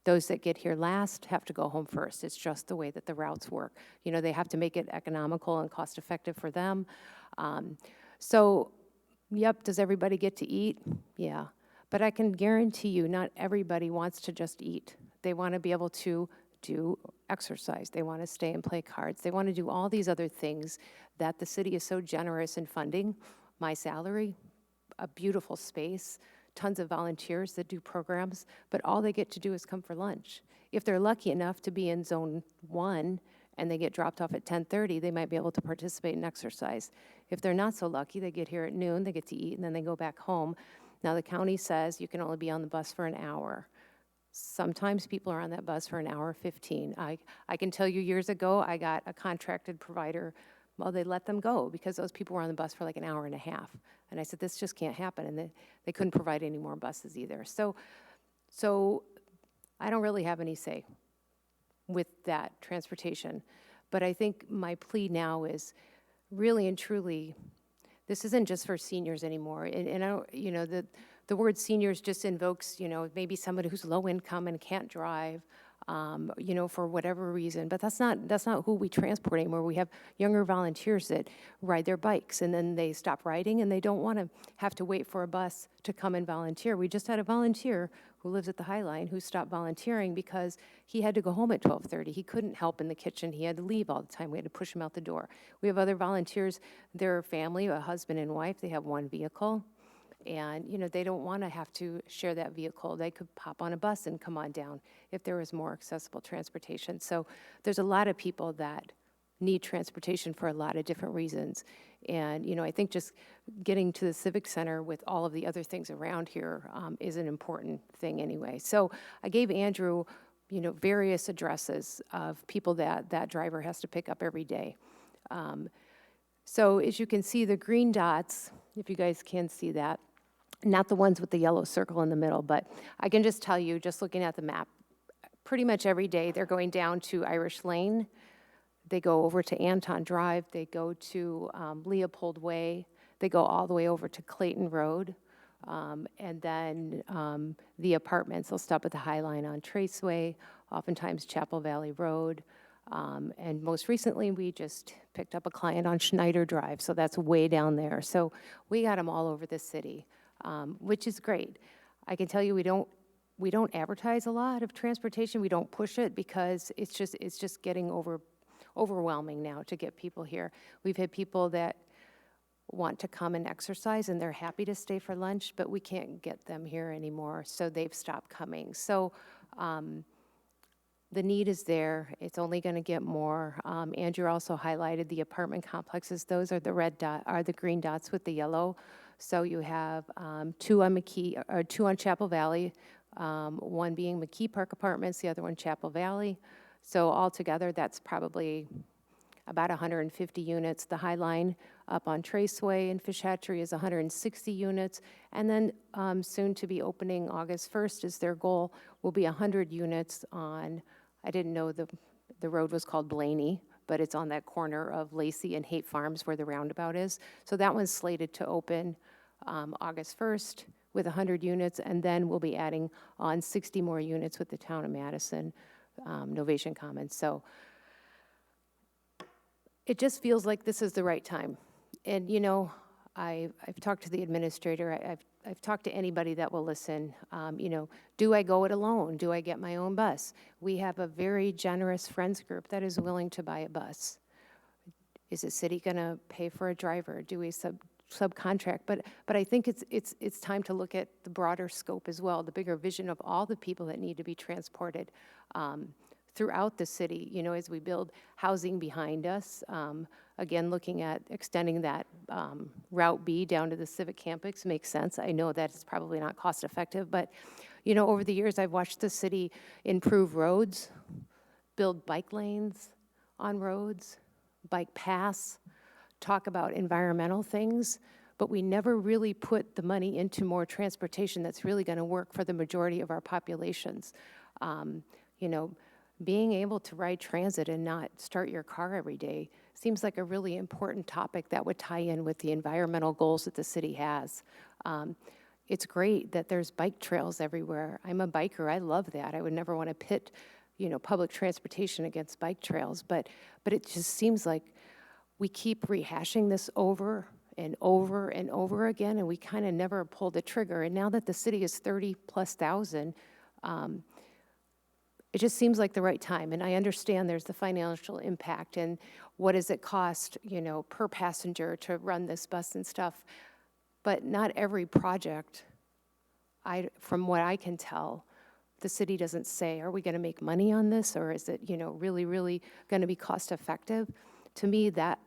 those that get here last have to go home first. It's just the way that the routes work. You know, they have to make it economical and cost effective for them. Does everybody get to eat? Yeah. But I can guarantee you, not everybody wants to just eat. They want to be able to do exercise. They want to stay and play cards. They want to do all these other things that the city is so generous in funding. My salary, a beautiful space, tons of volunteers that do programs, but all they get to do is come for lunch. If they're lucky enough to be in zone 1 and they get dropped off at 10:30, they might be able to participate in exercise. If they're not so lucky, they get here at noon, they get to eat, and then they go back home. Now the county says you can only be on the bus for an hour. Sometimes people are on that bus for an hour 15. I can tell you years ago, I got a contracted provider. Well, they let them go because those people were on the bus for like an hour and a half. And I said, this just can't happen. And they couldn't provide any more buses either. So I don't really have any say with that transportation. But I think my plea now is really and truly, this isn't just for seniors anymore. And I don't, the word seniors just invokes, maybe somebody who's low income and can't drive, for whatever reason. But that's not who we transport anymore. We have younger volunteers that ride their bikes and then they stop riding and they don't want to have to wait for a bus to come and volunteer. We just had a volunteer who lives at the High Line who stopped volunteering because he had to go home at 12:30. He couldn't help in the kitchen. He had to leave all the time. We had to push him out the door. We have other volunteers, their family, a husband and wife, they have one vehicle. And, they don't want to have to share that vehicle. They could pop on a bus and come on down if there was more accessible transportation. So there's a lot of people that need transportation for a lot of different reasons. And, I think just getting to the Civic Center with all of the other things around here is an important thing anyway. So I gave Andrew, various addresses of people that driver has to pick up every day. So as you can see, the green dots, if you guys can see that, not the ones with the yellow circle in the middle, but I can just tell you, just looking at the map, pretty much every day they're going down to Irish Lane, they go over to Anton Drive, they go to Leopold Way, they go all the way over to Clayton Road, and then the apartments, they'll stop at the High Line on Traceway, oftentimes Chapel Valley Road, and most recently we just picked up a client on Schneider Drive, so that's way down there. So we got them all over the city, which is great. I can tell you we don't advertise a lot of transportation. We don't push it because it's just getting overwhelming now to get people here. We've had people that want to come and exercise and they're happy to stay for lunch, but we can't get them here anymore, so they've stopped coming. So the need is there. It's only going to get more. Andrew also highlighted the apartment complexes. Those are the green dots with the yellow. So you have two on Chapel Valley, one being McKee Park Apartments, the other one Chapel Valley. So altogether, that's probably about 150 units. The High Line up on Traceway in Fish Hatchery is 160 units. And then soon to be opening August 1st is their goal, will be 100 units on, I didn't know the road was called Blaney, but it's on that corner of Lacey and Haight Farms where the roundabout is. So that one's slated to open August 1st with 100 units, and then we'll be adding on 60 more units with the town of Madison, Novation Commons. So it just feels like this is the right time. And you know, I've talked to the administrator, I've talked to anybody that will listen. You know, do I go it alone? Do I get my own bus? We have a very generous friends group that is willing to buy a bus. Is the city gonna pay for a driver? Do we subcontract? But I think it's time to look at the broader scope as well, the bigger vision of all the people that need to be transported throughout the city, you know, as we build housing behind us. Again, looking at extending that Route B down to the Civic Campus makes sense. I know that it's probably not cost effective, but you know, over the years I've watched the city improve roads, build bike lanes on roads, bike paths, talk about environmental things, but we never really put the money into more transportation that's really going to work for the majority of our populations. You know, being able to ride transit and not start your car every day seems like a really important topic that would tie in with the environmental goals that the city has. It's great that there's bike trails everywhere. I'm a biker, I love that. I would never want to pit, you know, public transportation against bike trails, but it just seems like we keep rehashing this over and over and over again, and we kind of never pull the trigger. And now that the city is 30,000+, it just seems like the right time. And I understand there's the financial impact and what does it cost, you know, per passenger to run this bus and stuff. But not every project, from what I can tell, the city doesn't say, are we going to make money on this, or is it, you know, really, really going to be cost effective? To me, that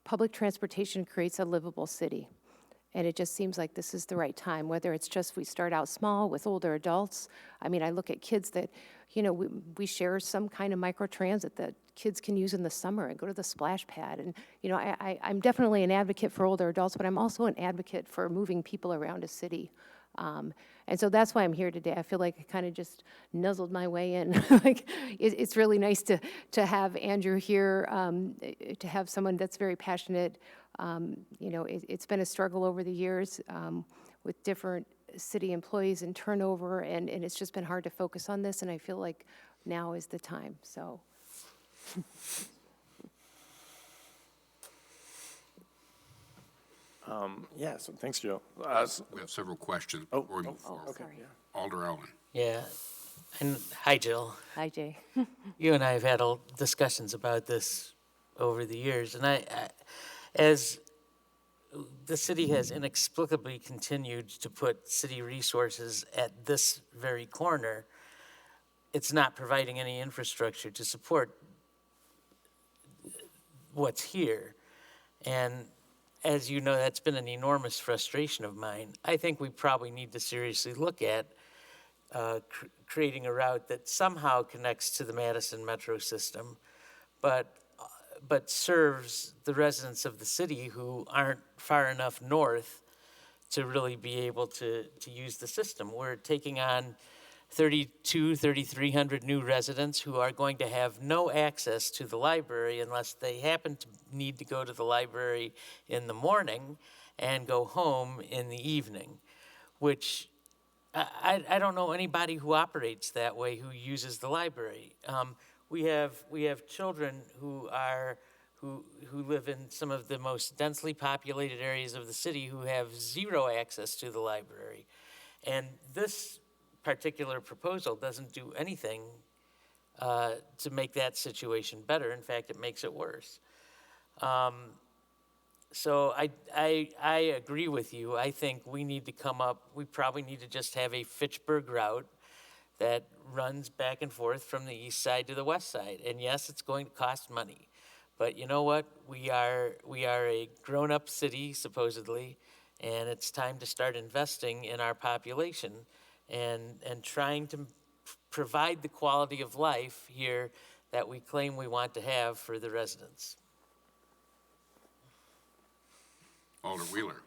public transportation creates a livable city. And it just seems like this is the right time, whether it's just we start out small with older adults. I mean, I look at kids that, you know, we share some kind of microtransit that kids can use in the summer and go to the splash pad. And, you know, I'm definitely an advocate for older adults, but I'm also an advocate for moving people around a city. And so that's why I'm here today. I feel like I kind of just nuzzled my way in. Like, it's really nice to have Andrew here, to have someone that's very passionate. You know, it's been a struggle over the years with different city employees and turnover, and it's just been hard to focus on this, and I feel like now is the time, so. Yeah, so thanks, Joe. We have several questions before we move forward. Okay, sorry. yeah. Alder Allen. Yeah. And hi, Jill. Hi, Jay. You and I have had discussions about this over the years, and I as the city has inexplicably continued to put city resources at this very corner, it's not providing any infrastructure to support what's here. And as you know, that's been an enormous frustration of mine. I think we probably need to seriously look at creating a route that somehow connects to the Madison metro system, but but serves the residents of the city who aren't far enough north to really be able to use the system. We're taking on 3,300 new residents who are going to have no access to the library unless they happen to need to go to the library in the morning and go home in the evening, which I don't know anybody who operates that way who uses the library. We have children who live in some of the most densely populated areas of the city who have zero access to the library, and this particular proposal doesn't do anything to make that situation better. In fact, it makes it worse. So I agree with you. I think we probably need to just have a Fitchburg route that runs back and forth from the east side to the west side. And yes, it's going to cost money. But you know what? We are a grown-up city, supposedly, and it's time to start investing in our population and trying to provide the quality of life here that we claim we want to have for the residents. Alder Wheeler.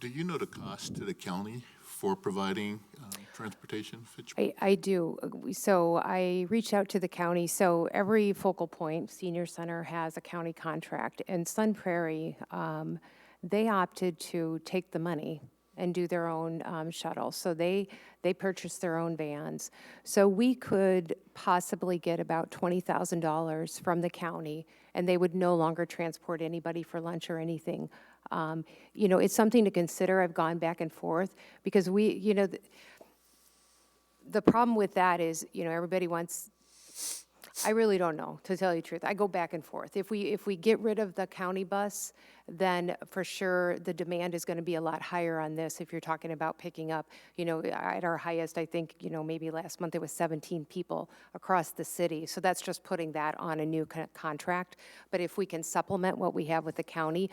Do you know the cost to the county for providing transportation? Fitchburg? I do. So I reached out to the county. So every focal point, senior center, has a county contract. And Sun Prairie, they opted to take the money and do their own shuttle. So they purchased their own vans. So we could possibly get about $20,000 from the county, and they would no longer transport anybody for lunch or anything. You know, it's something to consider. I've gone back and forth because the problem with that is, everybody wants, I really don't know, to tell you the truth. I go back and forth. If we get rid of the county bus, then for sure the demand is going to be a lot higher on this if you're talking about picking up, at our highest, I think, maybe last month it was 17 people across the city. So that's just putting that on a new contract. But if we can supplement what we have with the county,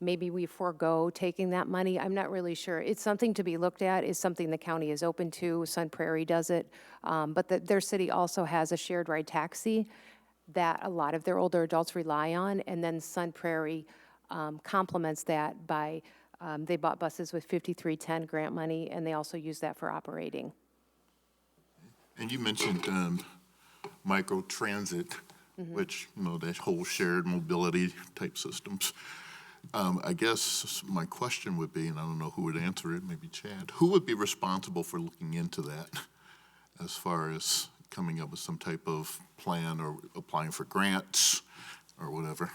maybe we forego taking that money. I'm not really sure. It's something to be looked at. It's something the county is open to. Sun Prairie does it. But their city also has a shared ride taxi that a lot of their older adults rely on. And then Sun Prairie complements that by, they bought buses with 5310 grant money, and they also use that for operating. And you mentioned microtransit, which, that whole shared mobility type systems. I guess my question would be, and I don't know who would answer it, maybe Chad, who would be responsible for looking into that as far as coming up with some type of plan or applying for grants or whatever?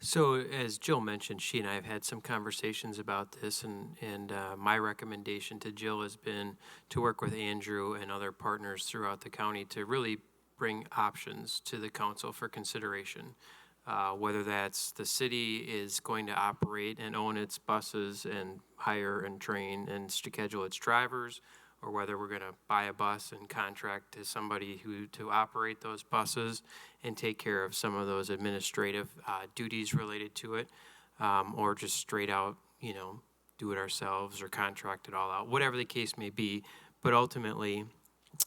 So as Jill mentioned, she and I have had some conversations about this, and my recommendation to Jill has been to work with Andrew and other partners throughout the county to really bring options to the council for consideration. Whether that's the city is going to operate and own its buses and hire and train and schedule its drivers, or whether we're going to buy a bus and contract to somebody to operate those buses and take care of some of those administrative duties related to it, or just straight out, do it ourselves or contract it all out, whatever the case may be. But ultimately,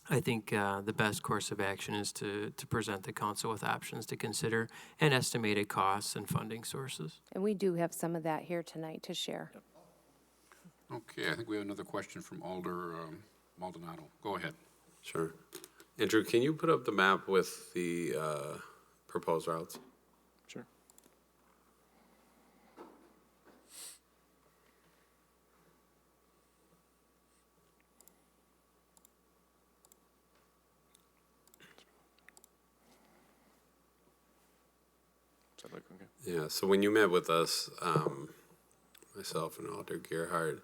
I think the best course of action is to present the council with options to consider and estimated costs and funding sources. And we do have some of that here tonight to share. Okay, I think we have another question from Alder Maldonado. Go ahead. Sure. Andrew, can you put up the map with the proposed routes? Sure. Does that look okay? Yeah, so when you met with us, myself and Alder Gerhardt,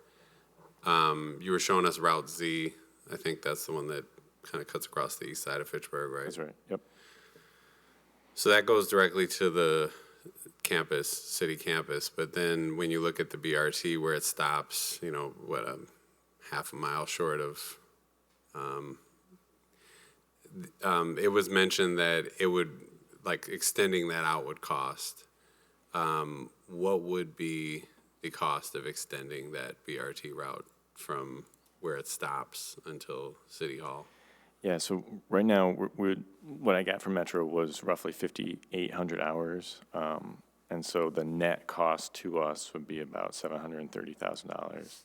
you were showing us Route Z. I think that's the one that kind of cuts across the east side of Fitchburg, right? That's right, yep. So that goes directly to the campus, city campus, but then when you look at the BRT where it stops, half a mile short of, it was mentioned that it would, extending that out would cost. What would be the cost of extending that BRT route from where it stops until City Hall? Yeah, so right now, what I got from Metro was roughly 5,800 hours. And so the net cost to us would be about $730,000.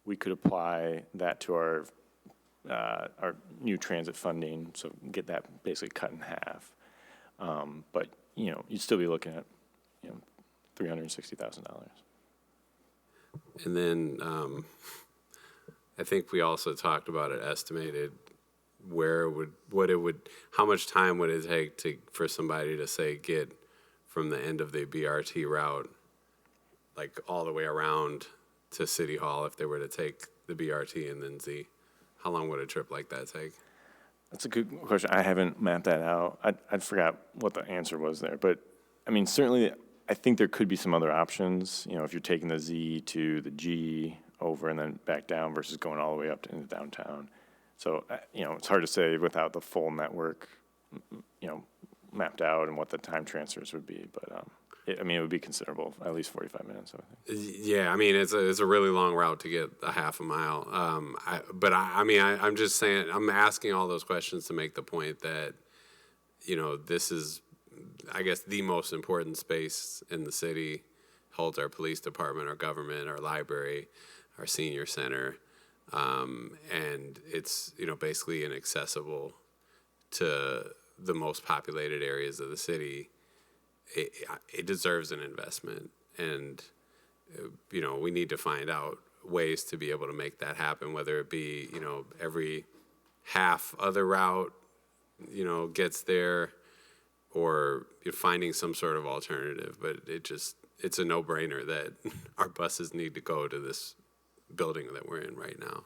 We could apply that to our new transit funding, so get that basically cut in half. But, you'd still be looking at, $360,000. And then I think we also talked about it estimated how much time would it take for somebody to say get from the end of the BRT route, like all the way around to City Hall if they were to take the BRT and then Z? How long would a trip like that take? That's a good question. I haven't mapped that out. I forgot what the answer was there. But, I mean, certainly, I think there could be some other options. If you're taking the Z to the G over and then back down versus going all the way up into downtown. So, it's hard to say without the full network, mapped out and what the time transfers would be. But, it would be considerable, at least 45 minutes, I think. Yeah, I mean, it's a really long route to get a half a mile. I'm just saying, I'm asking all those questions to make the point that, this is, I guess, the most important space in the city, holds our police department, our government, our library, our senior center. And it's, basically inaccessible to the most populated areas of the city. It deserves an investment, and we need to find out ways to be able to make that happen, whether it be every half other route gets there, or finding some sort of alternative. But it's a no-brainer that our buses need to go to this building that we're in right now.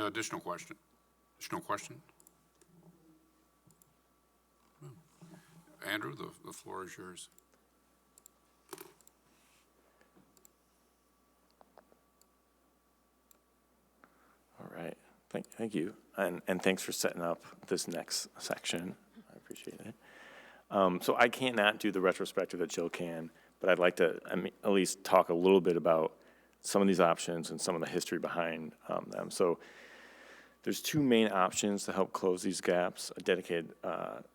Additional question? Andrew, the floor is yours. All right. Thank you. And thanks for setting up this next section. I appreciate it. So I cannot do the retrospective that Jill can, but I'd like to at least talk a little bit about some of these options and some of the history behind them. So there's two main options to help close these gaps. A dedicated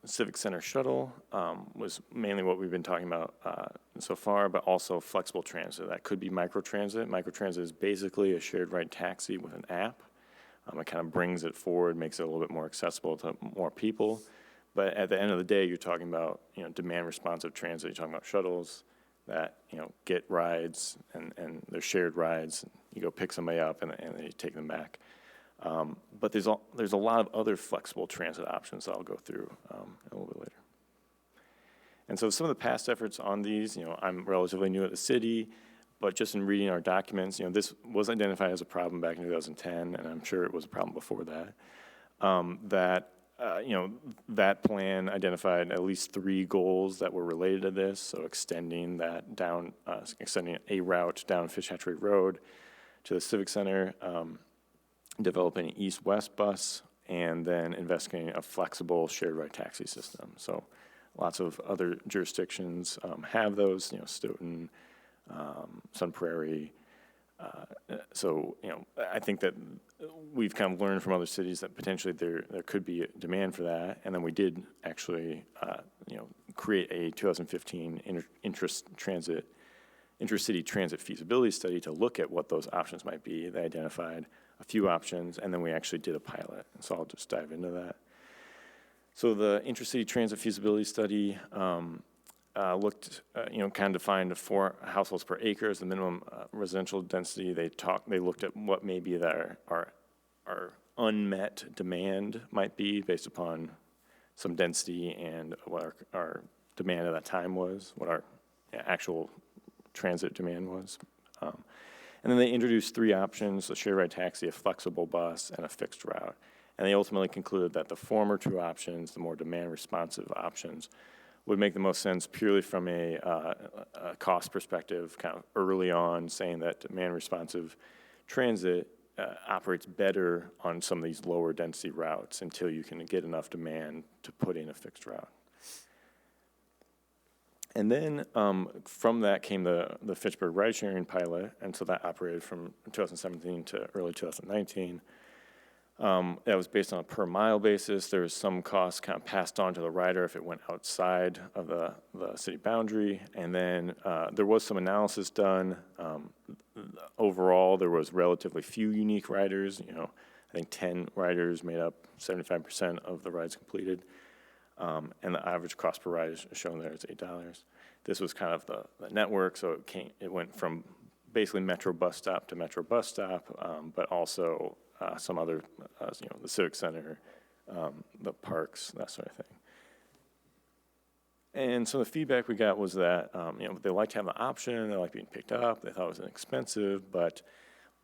Civic Center shuttle was mainly what we've been talking about so far, but also flexible transit. That could be microtransit. Microtransit is basically a shared ride taxi with an app. It kind of brings it forward, makes it a little bit more accessible to more people. But at the end of the day, you're talking about demand responsive transit. You're talking about shuttles that get rides and they're shared rides. You go pick somebody up and then you take them back. But there's a lot of other flexible transit options that I'll go through a little bit later. And so some of the past efforts on these, I'm relatively new at the city, but just in reading our documents, this was identified as a problem back in 2010, and I'm sure it was a problem before that. That plan identified at least 3 goals that were related to this. So extending a route down Fish Hatchery Road to the Civic Center, developing an east-west bus, and then investigating a flexible shared ride taxi system. So lots of other jurisdictions have those, Stoughton, Sun Prairie. So I think that we've kind of learned from other cities that potentially there could be a demand for that. And then we did actually, create a 2015 intercity transit feasibility study to look at what those options might be. They identified a few options, and then we actually did a pilot. And so I'll just dive into that. So the intercity transit feasibility study looked, kind of defined 4 households per acre as the minimum residential density. They looked at what maybe our unmet demand might be based upon some density and what our demand at that time was, what our actual transit demand was. And then they introduced 3 options: a shared ride taxi, a flexible bus, and a fixed route. And they ultimately concluded that the former 2 options, the more demand-responsive options, would make the most sense purely from a cost perspective, kind of early on, saying that demand-responsive transit operates better on some of these lower density routes until you can get enough demand to put in a fixed route. And then from that came the Fitchburg ride-sharing pilot, and so that operated from 2017 to early 2019. That was based on a per-mile basis. There was some cost kind of passed on to the rider if it went outside of the city boundary, and then there was some analysis done. Overall, there was relatively few unique riders. I think 10 riders made up 75% of the rides completed. And the average cost per ride is shown there as $8. This was kind of the network, so it went from basically metro bus stop to metro bus stop, but also some other, the Civic Center, the parks, that sort of thing. And so the feedback we got was that, they liked having the option, they liked being picked up, they thought it was inexpensive, but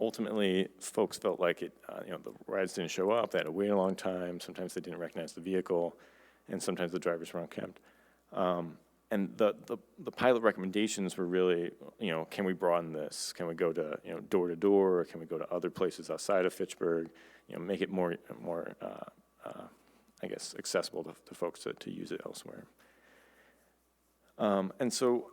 ultimately, folks felt like the rides didn't show up, they had to wait a long time, sometimes they didn't recognize the vehicle, and sometimes the drivers were unkempt. And the pilot recommendations were really, can we broaden this? Can we go to, door to door, or can we go to other places outside of Fitchburg? Make it more I guess, accessible to folks to use it elsewhere. And so,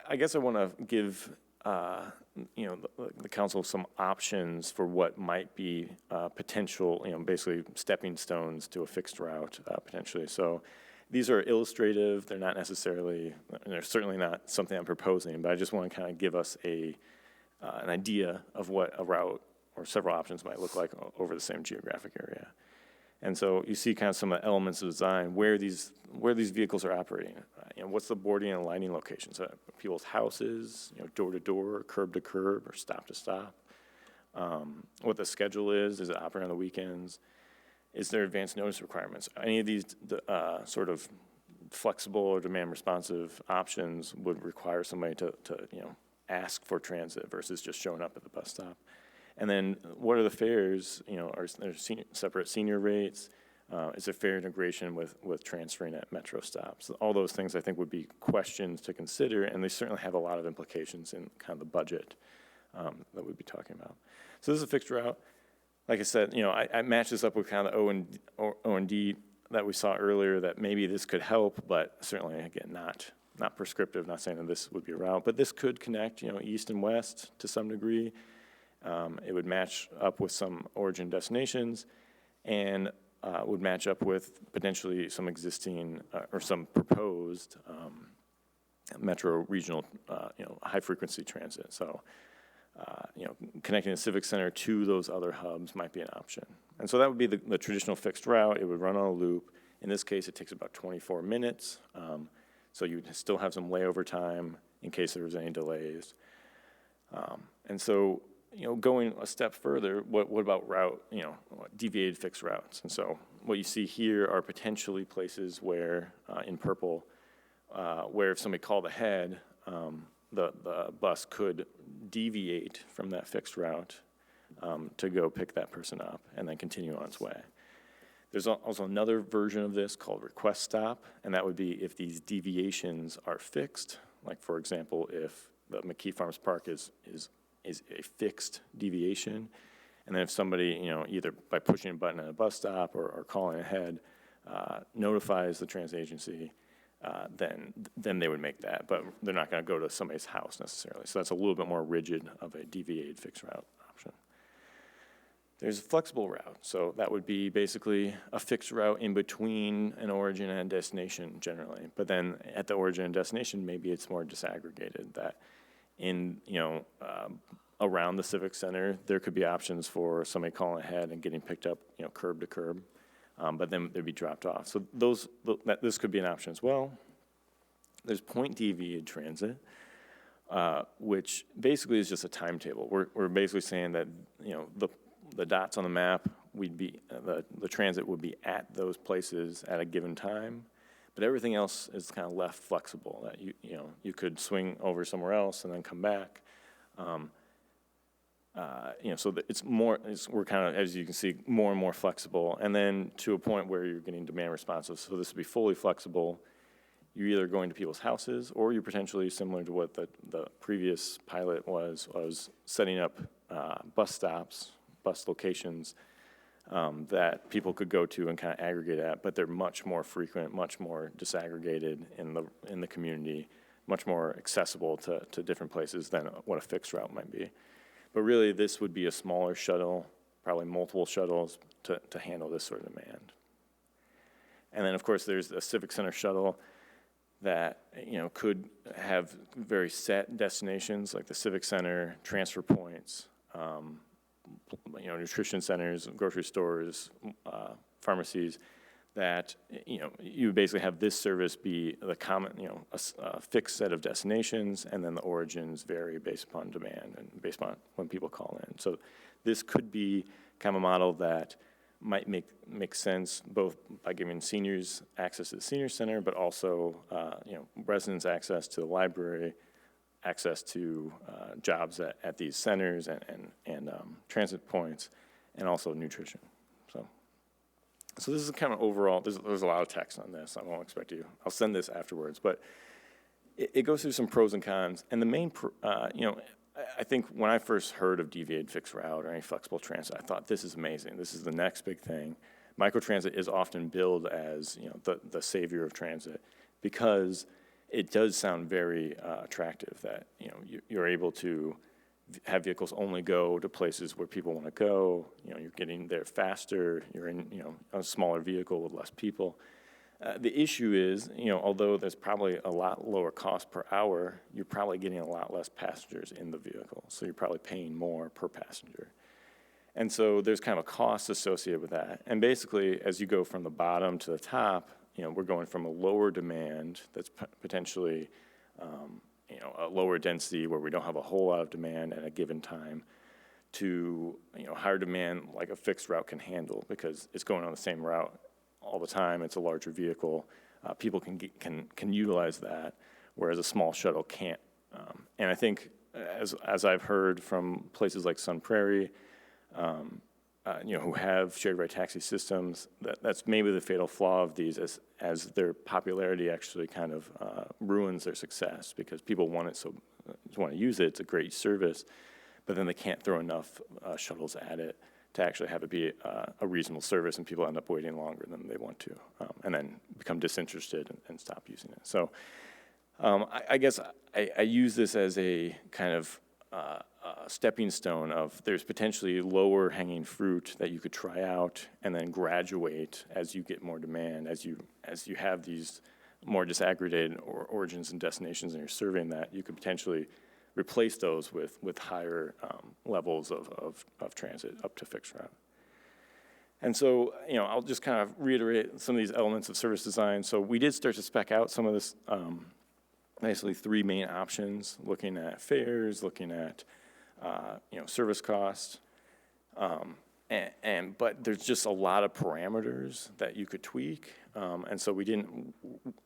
I guess I want to give, the council some options for what might be potential, basically stepping stones to a fixed route, potentially. So these are illustrative. They're not necessarily, they're certainly not something I'm proposing, but I just want to kind of give us an idea of what a route or several options might look like over the same geographic area. And so you see kind of some of the elements of design, where these vehicles are operating. What's the boarding and lighting locations? People's houses, door to door, curb to curb, or stop to stop. What the schedule is it operating on the weekends? Is there advance notice requirements? Any of these sort of flexible or demand responsive options would require somebody to ask for transit versus just showing up at the bus stop. And then what are the fares? Are there separate senior rates? Is there fare integration with transferring at metro stops? All those things I think would be questions to consider, and they certainly have a lot of implications in kind of the budget that we'd be talking about. So this is a fixed route. Like I said, I matched this up with kind of the O&D that we saw earlier, that maybe this could help, but certainly, again, not prescriptive, not saying that this would be a route, but this could connect, east and west to some degree. It would match up with some origin destinations, and would match up with potentially some existing or some proposed metro regional, high-frequency transit. So, connecting the Civic Center to those other hubs might be an option. And so that would be the traditional fixed route. It would run on a loop. In this case, it takes about 24 minutes. So you'd still have some layover time in case there was any delays. And so, going a step further, what about route, deviated fixed routes? And so what you see here are potentially places where, in purple, where if somebody called ahead, the bus could deviate from that fixed route to go pick that person up and then continue on its way. There's also another version of this called request stop, and that would be if these deviations are fixed, like for example, if the McKee Farms Park is a fixed deviation, and then if somebody, either by pushing a button at a bus stop or calling ahead, notifies the transit agency, then they would make that, but they're not going to go to somebody's house necessarily. So that's a little bit more rigid of a deviated fixed route option. There's a flexible route, so that would be basically a fixed route in between an origin and a destination generally, but then at the origin and destination, maybe it's more disaggregated, that in, around the Civic Center, there could be options for somebody calling ahead and getting picked up, curb to curb, but then they'd be dropped off. So this could be an option as well. There's point deviated transit, which basically is just a timetable. We're basically saying that, the dots on the map, the transit would be at those places at a given time, but everything else is kind of left flexible, that you could swing over somewhere else and then come back. So we're kind of, as you can see, more and more flexible, and then to a point where you're getting demand responsive. So this would be fully flexible. You're either going to people's houses, or you're potentially similar to what the previous pilot was setting up bus stops, bus locations that people could go to and kind of aggregate at, but they're much more frequent, much more disaggregated in the community, much more accessible to different places than what a fixed route might be. But really, this would be a smaller shuttle, probably multiple shuttles to handle this sort of demand. And then, of course, there's a Civic Center shuttle that, could have very set destinations like the Civic Center, transfer points, nutrition centers, grocery stores, pharmacies, that, you basically have this service be the common, a fixed set of destinations, and then the origins vary based upon demand and based on when people call in. So this could be kind of a model that might make sense both by giving seniors access to the senior center, but also, residents access to the library, access to jobs at these centers and transit points, and also nutrition. So this is kind of overall, there's a lot of text on this. I won't expect you, I'll send this afterwards, but it goes through some pros and cons. And the main, I think when I first heard of deviated fixed route or any flexible transit, I thought this is amazing. This is the next big thing. Microtransit is often billed as, the savior of transit, because it does sound very attractive that, you're able to have vehicles only go to places where people want to go. You're getting there faster. You're in, a smaller vehicle with less people. The issue is, although there's probably a lot lower cost per hour, you're probably getting a lot less passengers in the vehicle. So you're probably paying more per passenger. And so there's kind of a cost associated with that. And basically, as you go from the bottom to the top, we're going from a lower demand that's potentially, a lower density where we don't have a whole lot of demand at a given time, to, higher demand like a fixed route can handle, because it's going on the same route all the time. It's a larger vehicle. People can utilize that, whereas a small shuttle can't. And I think, as I've heard from places like Sun Prairie, who have shared ride taxi systems, that's maybe the fatal flaw of these, as their popularity actually kind of ruins their success, because people want to use it. It's a great service, but then they can't throw enough shuttles at it to actually have it be a reasonable service, and people end up waiting longer than they want to, and then become disinterested and stop using it. So I guess I use this as a kind of stepping stone of, there's potentially lower hanging fruit that you could try out and then graduate as you get more demand, as you have these more disaggregated origins and destinations, and you're serving that, you could potentially replace those with higher levels of transit up to fixed route. And so, I'll just kind of reiterate some of these elements of service design. So we did start to spec out some of this, basically three main options, looking at fares, looking at, service costs. But there's just a lot of parameters that you could tweak. And so we didn't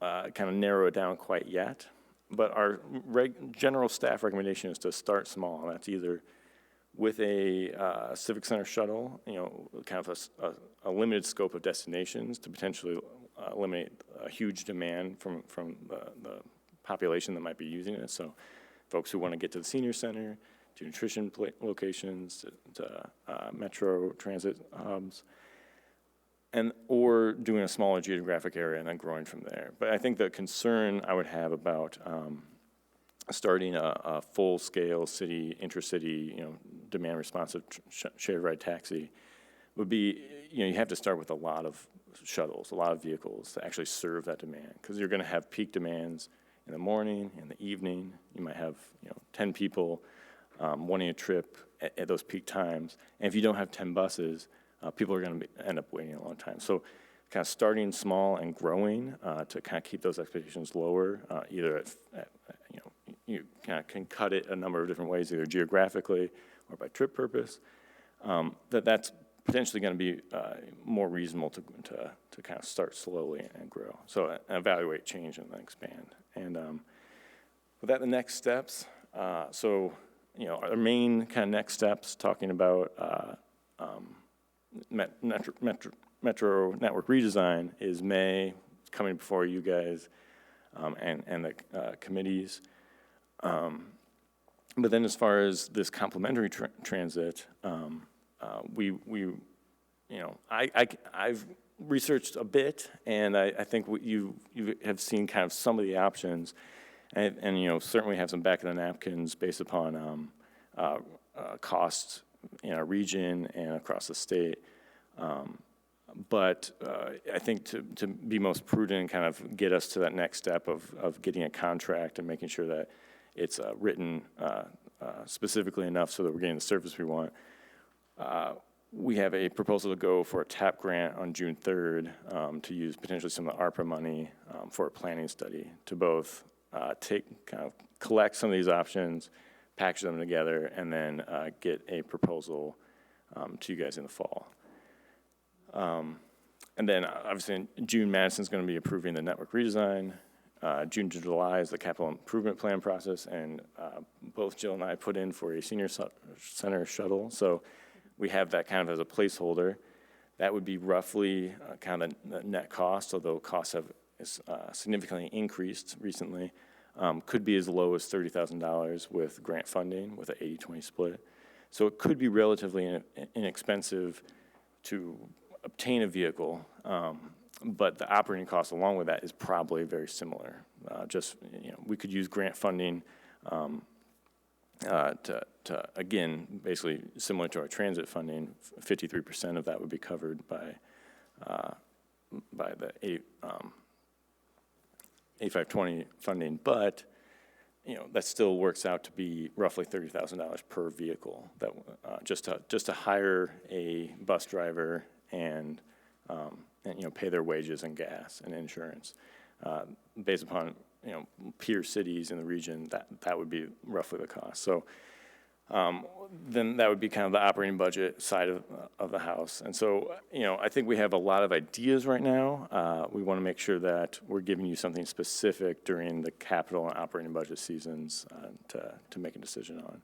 kind of narrow it down quite yet. But our general staff recommendation is to start small. And that's either with a Civic Center shuttle, kind of a limited scope of destinations to potentially eliminate a huge demand from the population that might be using it. So folks who want to get to the senior center, to nutrition locations, to metro transit hubs, or doing a smaller geographic area and then growing from there. But I think the concern I would have about starting a full-scale city, intercity, demand responsive shared ride taxi would be, you have to start with a lot of shuttles, a lot of vehicles to actually serve that demand, because you're going to have peak demands in the morning, in the evening. You might have 10 people wanting a trip at those peak times. And if you don't have 10 buses, people are going to end up waiting a long time. So kind of starting small and growing to kind of keep those expectations lower, either you kind of can cut it a number of different ways, either geographically or by trip purpose. That's potentially going to be more reasonable to kind of start slowly and grow. So evaluate, change, and then expand. And with that, the next steps. Our main kind of next steps, talking about Metro Network Redesign, is May, coming before you guys and the committees. But then as far as this complementary transit, we I've researched a bit, and I think you have seen kind of some of the options, and certainly have some back of the napkins based upon costs in our region and across the state. But I think to be most prudent and kind of get us to that next step of getting a contract and making sure that it's written specifically enough so that we're getting the service we want, we have a proposal to go for a TAP grant on June 3rd to use potentially some of the ARPA money for a planning study to both collect some of these options, package them together, and then get a proposal to you guys in the fall. And then obviously in June, Madison's going to be approving the network redesign. June to July is the capital improvement plan process, and both Jill and I put in for a senior center shuttle. So we have that kind of as a placeholder. That would be roughly kind of the net cost, although costs have significantly increased recently. Could be as low as $30,000 with grant funding with an 80-20 split. So it could be relatively inexpensive to obtain a vehicle, but the operating cost along with that is probably very similar. We could use grant funding to again, basically similar to our transit funding. 53% of that would be covered by the 8520 funding, but that still works out to be roughly $30,000 per vehicle. That just to hire a bus driver and pay their wages and gas and insurance, based upon peer cities in the region. That would be roughly the cost. So then that would be kind of the operating budget side of the house. And so I think we have a lot of ideas right now. We want to make sure that we're giving you something specific during the capital and operating budget seasons to make a decision on.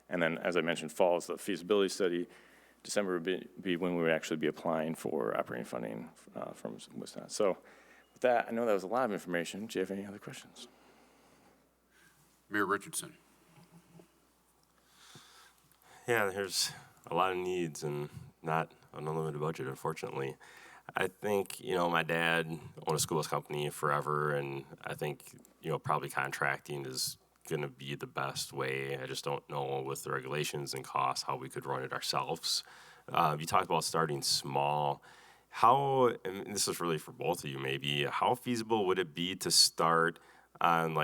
And then, as I mentioned, fall is the feasibility study. December would be when we would actually be applying for operating funding from Wisconsin. So with that, I know that was a lot of information. Do you have any other questions? Mayor Richardson. Yeah, there's a lot of needs and not an unlimited budget, unfortunately. I think, my dad owned a school bus company forever, and I think, probably contracting is going to be the best way. I just don't know with the regulations and costs how we could run it ourselves. You talked about starting small. How, and this is really for both of you maybe, how feasible would it be to start on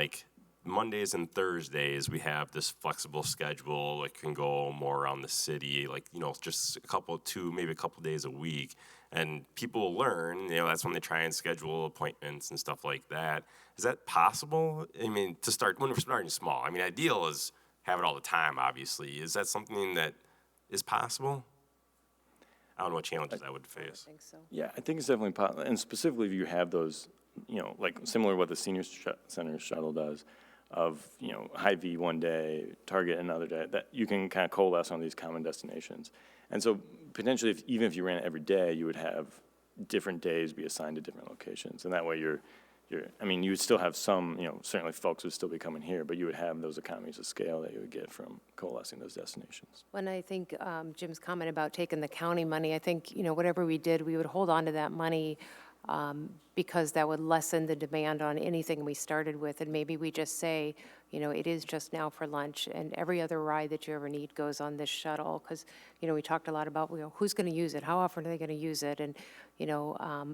Mondays and Thursdays? We have this flexible schedule. It can go more around the city, just maybe a couple days a week. And people will learn, that's when they try and schedule appointments and stuff like that. Is that possible? I mean, to start, when we're starting small, ideal is have it all the time, obviously. Is that something that is possible? I don't know what challenges I would face. I think so. Yeah, I think it's definitely possible. And specifically if you have those, similar to what the senior center shuttle does, of, Hy-Vee one day, Target another day, that you can kind of coalesce on these common destinations. And so potentially, even if you ran it every day, you would have different days be assigned to different locations. And that way you would still have some, certainly folks would still be coming here, but you would have those economies of scale that you would get from coalescing those destinations. When I think Jim's comment about taking the county money, I think, whatever we did, we would hold on to that money because that would lessen the demand on anything we started with. And maybe we just say, it is just now for lunch, and every other ride that you ever need goes on this shuttle. Because, we talked a lot about, who's going to use it? How often are they going to use it? And,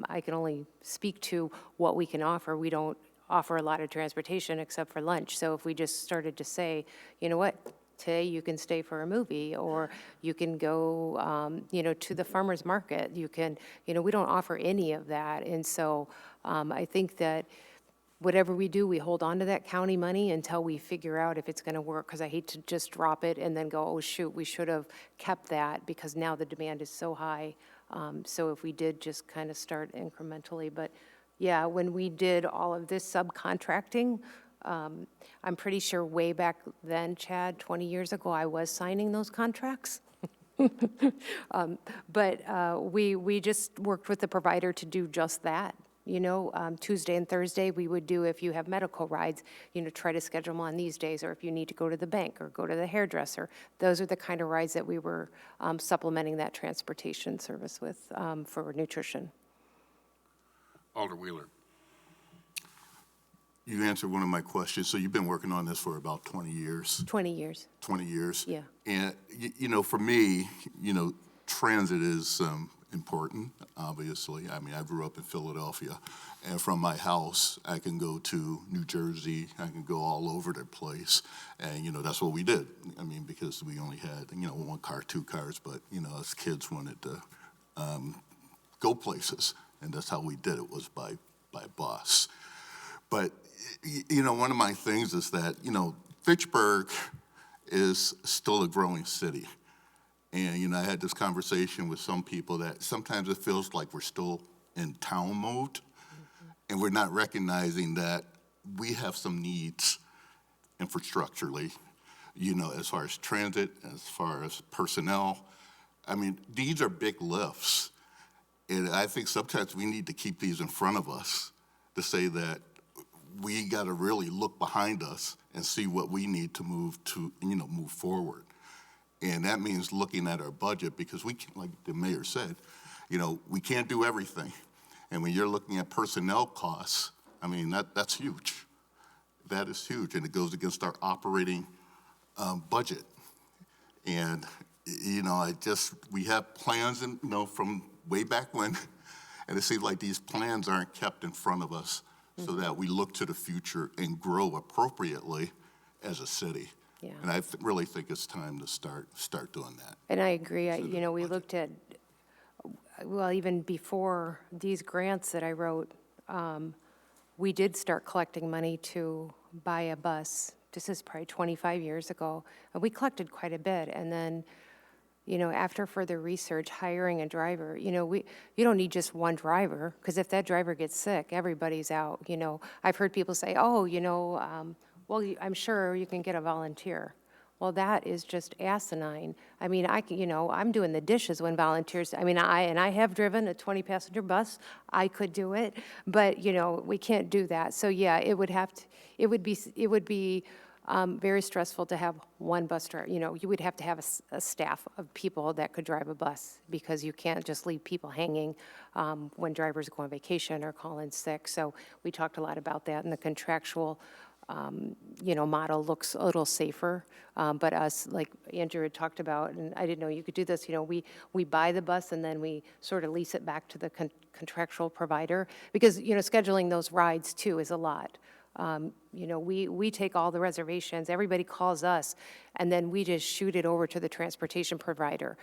I can only speak to what we can offer. We don't offer a lot of transportation except for lunch. So if we just started to say, today you can stay for a movie, or you can go, to the farmer's market. You can, we don't offer any of that. And so I think that whatever we do, we hold on to that county money until we figure out if it's going to work, because I hate to just drop it and then go, oh, shoot, we should have kept that because now the demand is so high. So if we did just kind of start incrementally. But, yeah, when we did all of this subcontracting, I'm pretty sure way back then, Chad, 20 years ago, I was signing those contracts. But we just worked with the provider to do just that. Tuesday and Thursday, we would do, if you have medical rides, try to schedule them on these days, or if you need to go to the bank or go to the hairdresser. Those are the kind of rides that we were supplementing that transportation service with for nutrition. Alder Wheeler. You answered one of my questions. So you've been working on this for about 20 years. 20 years. 20 years. Yeah. And, for me, transit is important, obviously. I mean, I grew up in Philadelphia, and from my house, I can go to New Jersey. I can go all over the place. And, that's what we did. I mean, because we only had, one car, two cars, but, us kids wanted to go places. And that's how we did it, was by bus. But, one of my things is that, Fitchburg is still a growing city. And, I had this conversation with some people that sometimes it feels like we're still in town mode, and we're not recognizing that we have some needs infrastructurally, as far as transit, as far as personnel. I mean, these are big lifts. And I think sometimes we need to keep these in front of us to say that we got to really look behind us and see what we need to move forward. And that means looking at our budget, because we can, like the mayor said, we can't do everything. And when you're looking at personnel costs, I mean, that's huge. That is huge, and it goes against our operating budget. And, we have plans, from way back when, and it seems like these plans aren't kept in front of us so that we look to the future and grow appropriately as a city. Yeah. And I really think it's time to start doing that. And I agree. We looked at, well, even before these grants that I wrote, we did start collecting money to buy a bus. This is probably 25 years ago. And we collected quite a bit. And then, after further research, hiring a driver, you don't need just one driver, because if that driver gets sick, everybody's out. I've heard people say, well, I'm sure you can get a volunteer. Well, that is just asinine. I mean, I'm doing the dishes when volunteers, I have driven a 20-passenger bus. I could do it, but, we can't do that. So, yeah, it would be very stressful to have one bus driver. You would have to have a staff of people that could drive a bus, because you can't just leave people hanging when drivers go on vacation or call in sick. So we talked a lot about that, and the contractual model looks a little safer. But us, like Andrew had talked about, and I didn't know you could do this, we buy the bus and then we sort of lease it back to the contractual provider, because, scheduling those rides too is a lot. We take all the reservations, everybody calls us, and then we just shoot it over to the transportation provider.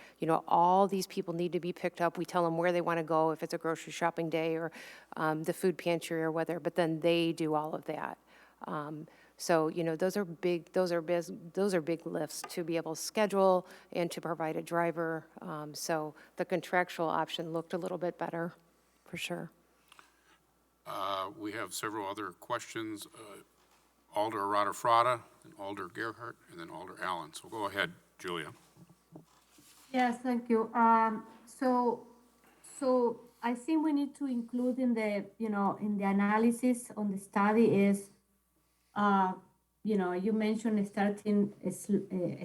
All these people need to be picked up. We tell them where they want to go, if it's a grocery shopping day or the food pantry or whether, but then they do all of that. So, those are big lifts to be able to schedule and to provide a driver. So the contractual option looked a little bit better, for sure. We have several other questions. Alder Arata-Frada, and Alder Gerhardt, and then Alder Allen. So go ahead, Julia. Yes, thank you. So I think we need to include in the, in the analysis on the study is, you mentioned starting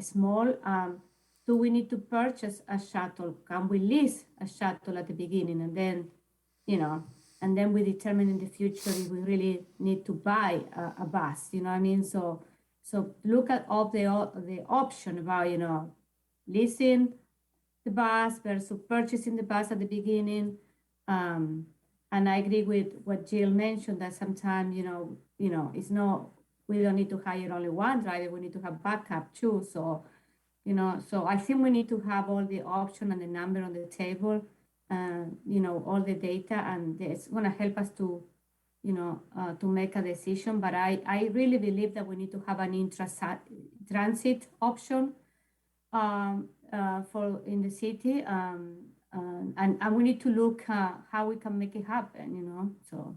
small. Do we need to purchase a shuttle? Can we lease a shuttle at the beginning, and then, and then we determine in the future if we really need to buy a bus? You know what I mean? So look at all the option about, leasing the bus versus purchasing the bus at the beginning. And I agree with what Jill mentioned, that sometimes, it's not, we don't need to hire only one driver, we need to have backup too. So, so I think we need to have all the option and the number on the table, all the data, and it's going to help us to, to make a decision. But I really believe that we need to have an transit option for in the city, and we need to look how we can make it happen, so.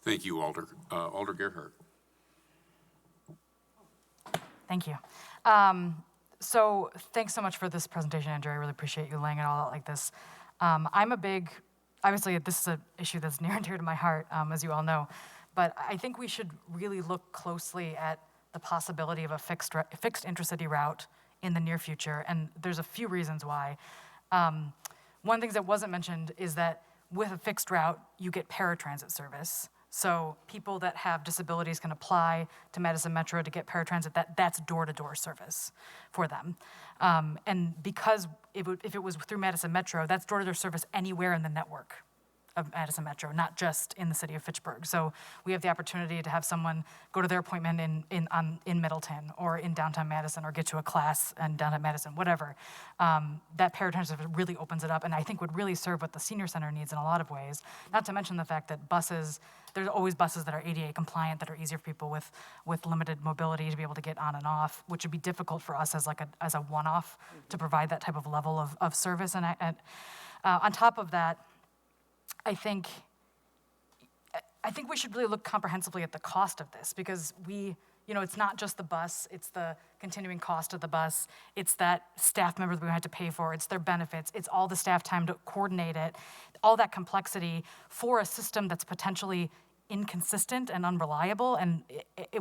Thank you, Alder. Alder Gerhardt. Thank you. So thanks so much for this presentation, Andrew. I really appreciate you laying it all out like this. I'm a big obviously, this is an issue that's near and dear to my heart, as you all know. But I think we should really look closely at the possibility of a fixed intercity route in the near future, and there's a few reasons why. One thing that wasn't mentioned is that with a fixed route, you get paratransit service. So people that have disabilities can apply to Madison Metro to get paratransit. That's door-to-door service for them. And because if it was through Madison Metro, that's door-to-door service anywhere in the network of Madison Metro, not just in the city of Fitchburg. So we have the opportunity to have someone go to their appointment in Middleton or in downtown Madison, or get to a class in downtown Madison, whatever. That paratransit really opens it up, and I think would really serve what the senior center needs in a lot of ways. Not to mention the fact that there's always buses that are ADA compliant, that are easier for people with limited mobility to be able to get on and off, which would be difficult for us as a one-off to provide that type of level of service. And on top of that, I think we should really look comprehensively at the cost of this, because it's not just the bus, it's the continuing cost of the bus, it's that staff member that we had to pay for, it's their benefits, it's all the staff time to coordinate it, all that complexity for a system that's potentially inconsistent and unreliable. And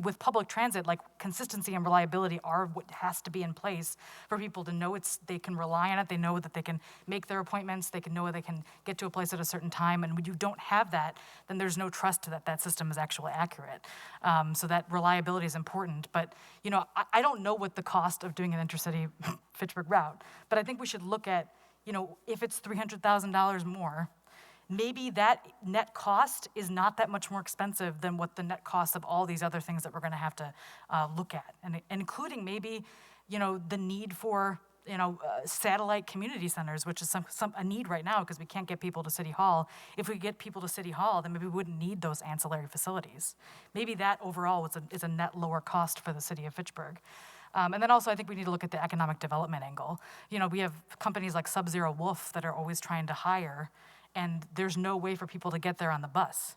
with public transit, like, consistency and reliability are what has to be in place for people to know they can rely on it. They know that they can make their appointments. They can know they can get to a place at a certain time. And when you don't have that, then there's no trust that system is actually accurate. So that reliability is important. But I don't know what the cost of doing an intercity Fitchburg route, but I think we should look at, if it's $300,000 more, maybe that net cost is not that much more expensive than what the net cost of all these other things that we're going to have to look at, and including maybe, the need for, satellite community centers, which is a need right now because we can't get people to City Hall. If we get people to City Hall, then maybe we wouldn't need those ancillary facilities. Maybe that overall is a net lower cost for the city of Fitchburg. And then also, I think we need to look at the economic development angle. We have companies like Sub-Zero Wolf that are always trying to hire, and there's no way for people to get there on the bus.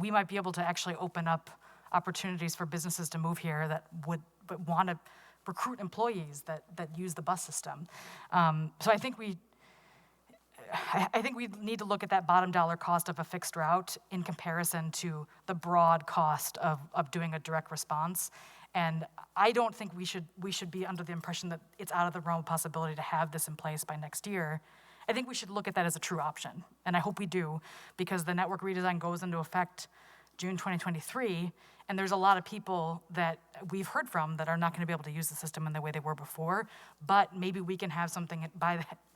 We might be able to actually open up opportunities for businesses to move here that would want to recruit employees that use the bus system. So I think we need to look at that bottom dollar cost of a fixed route in comparison to the broad cost of doing a direct response. And I don't think we should be under the impression that it's out of the realm of possibility to have this in place by next year. I think we should look at that as a true option, and I hope we do, because the network redesign goes into effect June 2023, and there's a lot of people that we've heard from that are not going to be able to use the system in the way they were before, but maybe we can have something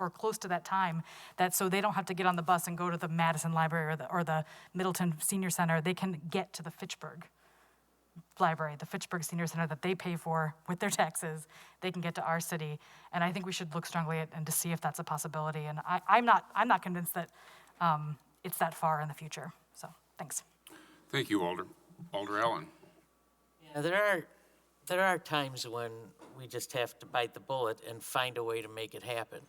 or close to that time, that so they don't have to get on the bus and go to the Madison Library or the Middleton Senior Center. They can get to the Fitchburg Library, the Fitchburg Senior Center that they pay for with their taxes. They can get to our city, and I think we should look strongly at and to see if that's a possibility. And I'm not convinced that it's that far in the future. So thanks. Thank you, Alder Allen. Yeah, there are times when we just have to bite the bullet and find a way to make it happen.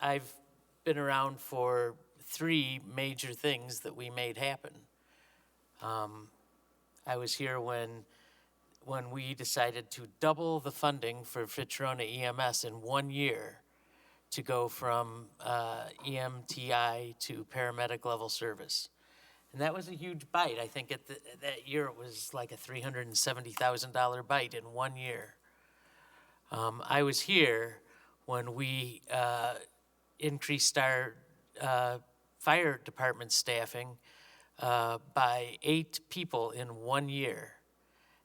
I've been around for 3 major things that we made happen. I was here when we decided to double the funding for Fitzroy EMS in 1 year to go from EMTI to paramedic level service. And that was a huge bite. I think that year it was like a $370,000 bite in 1 year. I was here when we increased our fire department staffing by 8 people in 1 year.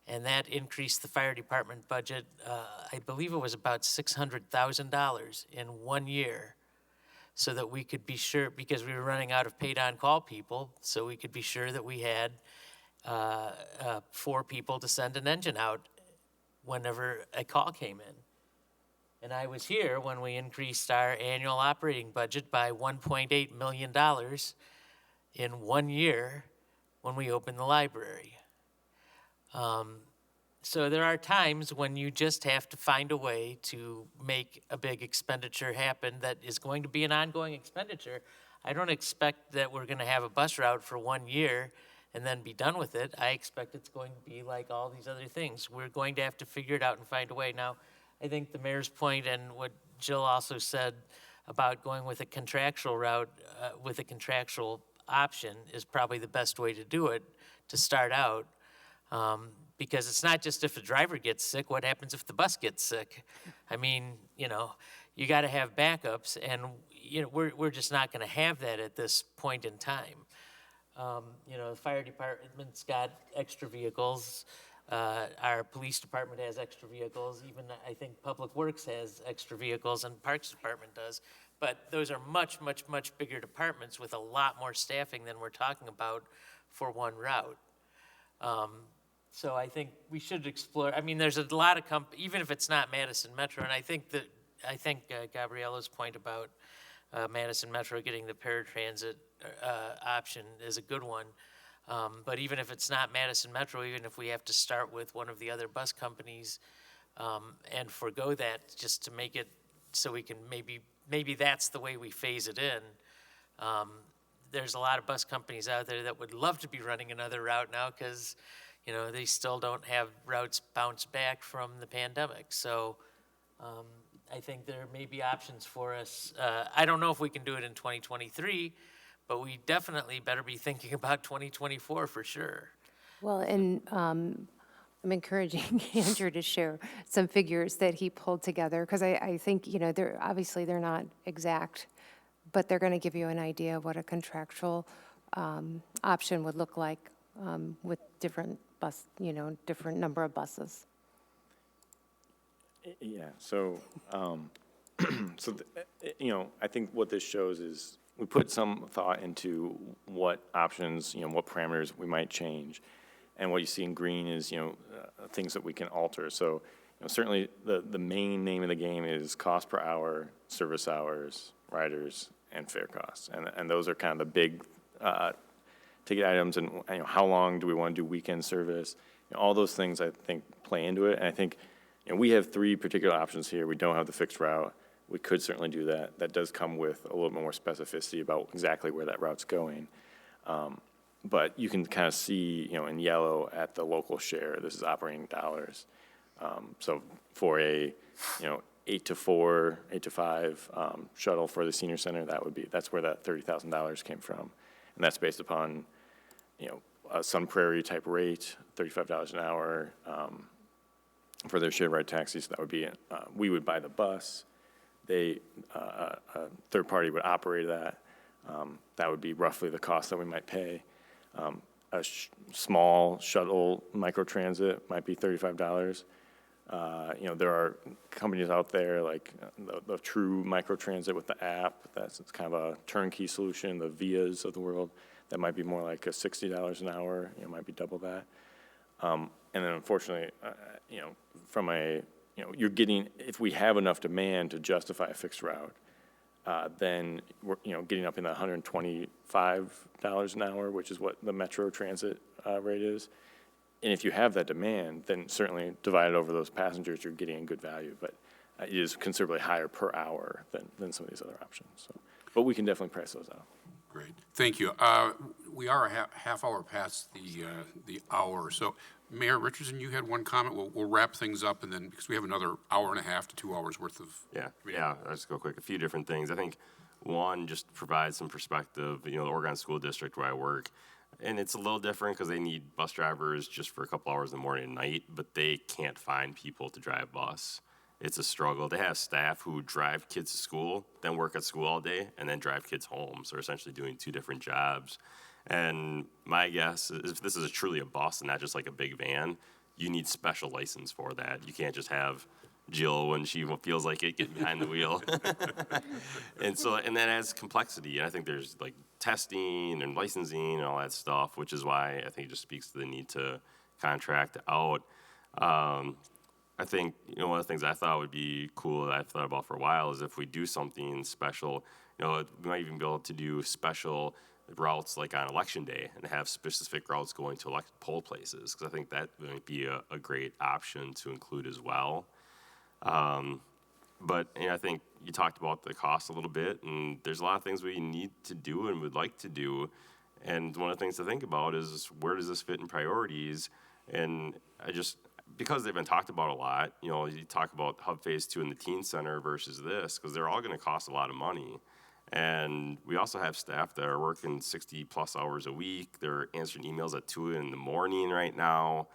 And that increased the fire department budget, I believe it was about $600,000 in 1 year, so that we could be sure, because we were running out of paid on-call people, so we could be sure that we had 4 people to send an engine out whenever a call came in. And I was here when we increased our annual operating budget by $1.8 million in 1 year when we opened the library. So there are times when you just have to find a way to make a big expenditure happen that is going to be an ongoing expenditure. I don't expect that we're going to have a bus route for 1 year and then be done with it. I expect it's going to be like all these other things. We're going to have to figure it out and find a way. Now, I think the mayor's point and what Jill also said about going with a contractual route, with a contractual option is probably the best way to do it to start out. Because it's not just if a driver gets sick, what happens if the bus gets sick? I mean, you know, you got to have backups, and you know, we're just not going to have that at this point in time. You know, the fire department's got extra vehicles. Our police department has extra vehicles. Even I think Public Works has extra vehicles, and Parks Department does. But those are much, much, much bigger departments with a lot more staffing than we're talking about for one route. So I think we should explore. I mean, there's a lot of even if it's not Madison Metro, and I think Gabriella's point about Madison Metro getting the paratransit option is a good one. But even if it's not Madison Metro, even if we have to start with one of the other bus companies and forego that just to make it so we can maybe that's the way we phase it in. There's a lot of bus companies out there that would love to be running another route now because, you know, they still don't have routes bounce back from the pandemic. So I think there may be options for us. I don't know if we can do it in 2023, but we definitely better be thinking about 2024 for sure. Well, and I'm encouraging Andrew to share some figures that he pulled together, because I think, you know, they're not exact, but they're going to give you an idea of what a contractual option would look like with different different number of buses. Yeah, so, you know, I think what this shows is we put some thought into what options, you know, what parameters we might change. And what you see in green is, you know, things that we can alter. So, you know, certainly the main name of the game is cost per hour, service hours, riders, and fare costs. And those are kind of the big ticket items. And, you know, how long do we want to do weekend service? You know, all those things, I think, play into it. And I think, you know, we have three particular options here. We don't have the fixed route. We could certainly do that. That does come with a little bit more specificity about exactly where that route's going. But you can kind of see, you know, in yellow at the local share, this is operating dollars. So for a, you know, 8 to 4, 8 to 5 shuttle for the senior center, that's where that $30,000 came from. And that's based upon, you know, a Sun Prairie type rate, $35 an hour for their shared ride taxis. That would be, we would buy the bus. A third party would operate that. That would be roughly the cost that we might pay. A small shuttle microtransit might be $35. You know, there are companies out there like the True Microtransit with the app. It's kind of a turnkey solution. The Vias of the world, that might be more like a $60 an hour. You know, might be double that. And then unfortunately, you know, from a, you know, you're getting, if we have enough demand to justify a fixed route, then we're, you know, getting up in the $125 an hour, which is what the Metro Transit rate is. And if you have that demand, then certainly divided over those passengers, you're getting a good value. But it is considerably higher per hour than some of these other options. So, but we can definitely price those out. Great, thank you. We are a half hour past the hour. So Mayor Richardson, you had one comment. We'll wrap things up, and then because we have another hour and a half to 2 hours worth of. Yeah. I'll just go quick. A few different things. I think one, just provide some perspective. You know, the Oregon School District where I work, and it's a little different because they need bus drivers just for a couple hours in the morning and night, but they can't find people to drive bus. It's a struggle. They have staff who drive kids to school, then work at school all day, and then drive kids home. So they're essentially doing two different jobs. And my guess is if this is truly a bus and not just like a big van, you need special license for that. You can't just have Jill when she feels like it getting behind the wheel. And that adds complexity. And I think there's like testing and licensing and all that stuff, which is why I think it just speaks to the need to contract out. I think, you know, one of the things I thought would be cool that I've thought about for a while is if we do something special, you know, we might even be able to do special routes like on election day and have specific routes going to poll places, because I think that might be a great option to include as well. But you know, I think you talked about the cost a little bit, and there's a lot of things we need to do and would like to do. And one of the things to think about is where does this fit in priorities? And because they've been talked about a lot, you know, you talk about Hub Phase 2 in the teen center versus this, because they're all going to cost a lot of money. And we also have staff that are working 60-plus hours a week. They're answering emails at 2 in the morning right now.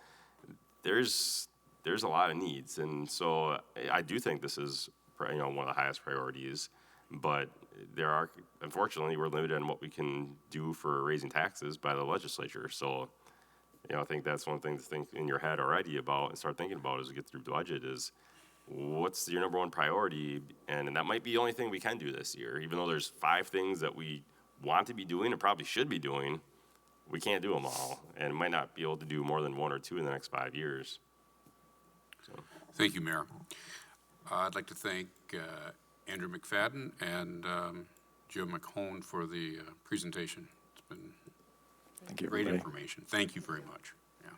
There's a lot of needs, and so I do think this is, you know, one of the highest priorities. But there are, unfortunately, we're limited on what we can do for raising taxes by the legislature. So, you know, I think that's one thing to think in your head already about and start thinking about as we get through the budget is, what's your number one priority? And that might be the only thing we can do this year. Even though there's 5 things that we want to be doing and probably should be doing, we can't do them all. And might not be able to do more than 1 or 2 in the next 5 years. So. Thank you, Mayor. I'd like to thank Andrew McFadden and Joe McHone for the presentation. It's been Thank you, great everybody. information. Thank you very much. Yeah.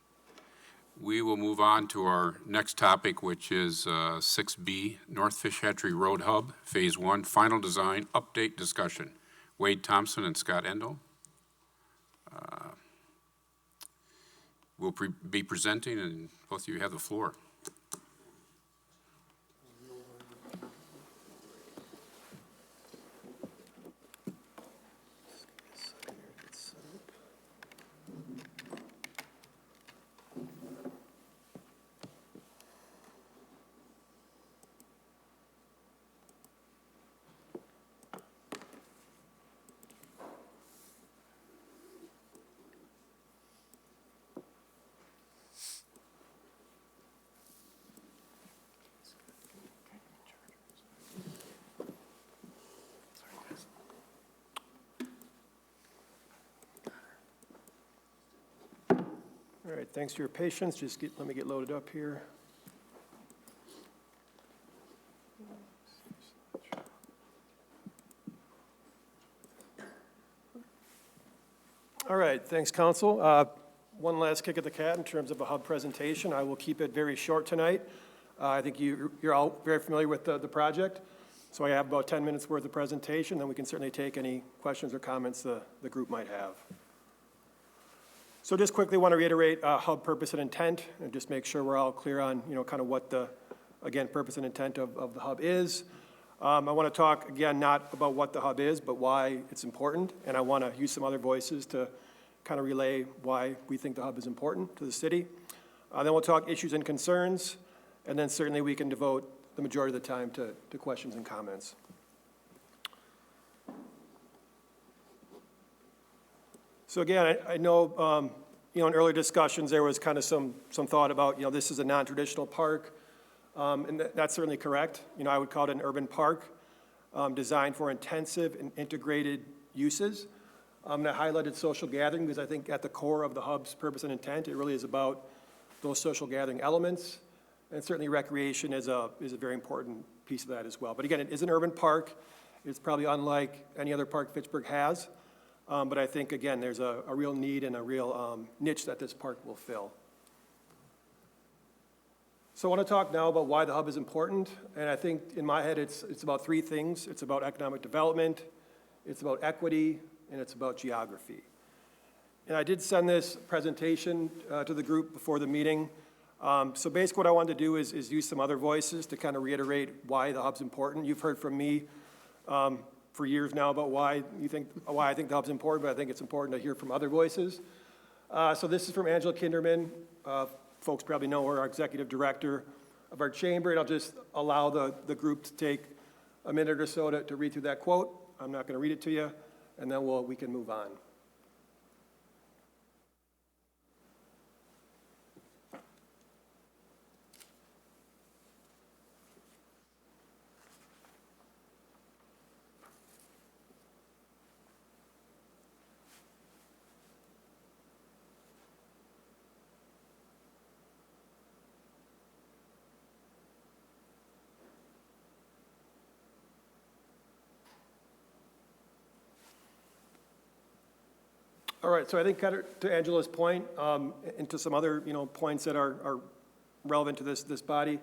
We will move on to our next topic, which is 6B, North Fish Hatchery Road Hub, Phase 1, Final Design Update Discussion. Wade Thompson and Scott Endel will be presenting, and both of you have the floor. All right, thanks for your patience. Let me get loaded up here. All right, thanks, Council. One last kick at the cat in terms of a hub presentation. I will keep it very short tonight. I think you're all very familiar with the project. So I have about 10 minutes worth of presentation, then we can certainly take any questions or comments the group might have. So just quickly want to reiterate hub purpose and intent and just make sure we're all clear on, you know, kind of what the, again, purpose and intent of the hub is. I want to talk, again, not about what the hub is, but why it's important. And I want to use some other voices to kind of relay why we think the hub is important to the city. Then we'll talk issues and concerns. And then certainly we can devote the majority of the time to questions and comments. So again, I know, you know, in earlier discussions, there was kind of some thought about, you know, this is a non-traditional park. And that's certainly correct. You know, I would call it an urban park designed for intensive and integrated uses. And I highlighted social gathering because I think at the core of the hub's purpose and intent, it really is about those social gathering elements. And certainly recreation is a very important piece of that as well. But again, it is an urban park. It's probably unlike any other park Fitchburg has. But I think, again, there's a real need and a real niche that this park will fill. So I want to talk now about why the hub is important. And I think in my head, it's about 3 things. It's about economic development, it's about equity, and it's about geography. And I did send this presentation to the group before the meeting. So basically what I wanted to do is use some other voices to kind of reiterate why the hub's important. You've heard from me for years now about why I think the hub's important, but I think it's important to hear from other voices. So this is from Angela Kinderman. Folks probably know her, our executive director of our chamber, and I'll just allow the group to take a minute or so to read through that quote. I'm not going to read it to you, and then we can move on. All right, so I think kind of to Angela's point, and to some other, you know, points that are relevant to this body,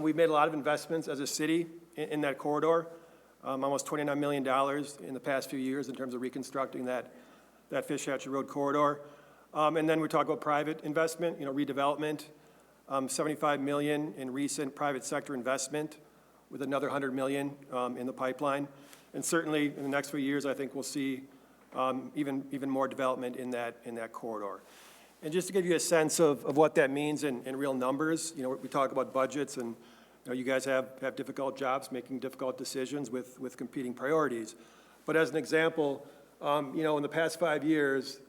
we've made a lot of investments as a city in that corridor, almost $29 million in the past few years in terms of reconstructing that Fish Hatchery Road corridor. And then we talk about private investment, you know, redevelopment. $75 million in recent private sector investment with another $100 million in the pipeline. And certainly in the next few years, I think we'll see even more development in that corridor. And just to give you a sense of what that means in real numbers, you know, we talk about budgets and you know, you guys have difficult jobs making difficult decisions with competing priorities. But as an example, you know, in the past 5 years,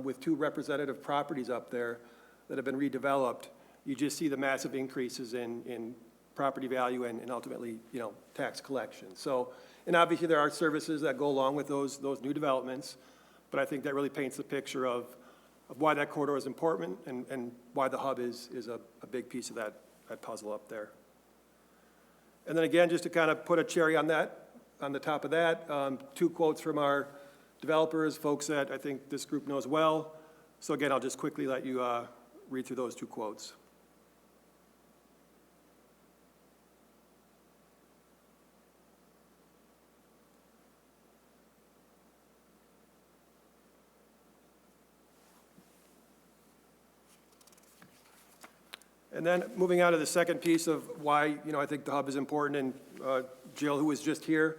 with 2 representative properties up there that have been redeveloped, you just see the massive increases in property value and ultimately, you know, tax collection. So, and obviously there are services that go along with those new developments, but I think that really paints the picture of why that corridor is important and why the hub is a big piece of that puzzle up there. And then again, just to kind of put a cherry on that, on the top of that, 2 quotes from our developers, folks that I think this group knows well. So again, I'll just quickly let you read through those 2 quotes. And then moving on to the second piece of why, you know, I think the hub is important, and Jill, who was just here,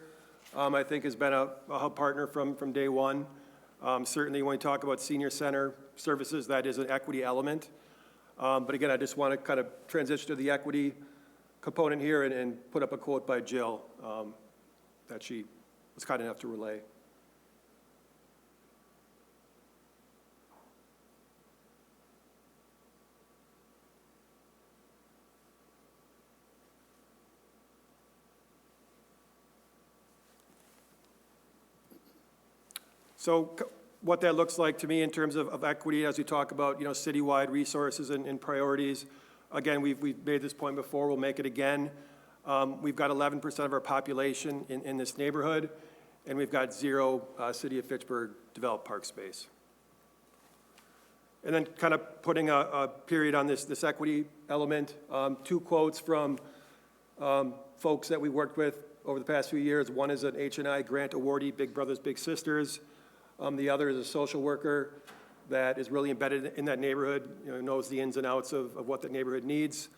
I think has been a hub partner from day one. Certainly when we talk about senior center services, that is an equity element. But again, I just want to kind of transition to the equity component here and put up a quote by Jill that she was kind enough to relay. So what that looks like to me in terms of equity as we talk about, you know, citywide resources and priorities. Again, we've made this point before, we'll make it again. We've got 11% of our population in this neighborhood, and we've got 0 City of Fitchburg developed park space. And then kind of putting a period on this equity element, 2 quotes from folks that we worked with over the past few years. One is an H&I grant awardee, Big Brothers Big Sisters. The other is a social worker that is really embedded in that neighborhood, you know, knows the ins and outs of what the neighborhood needs.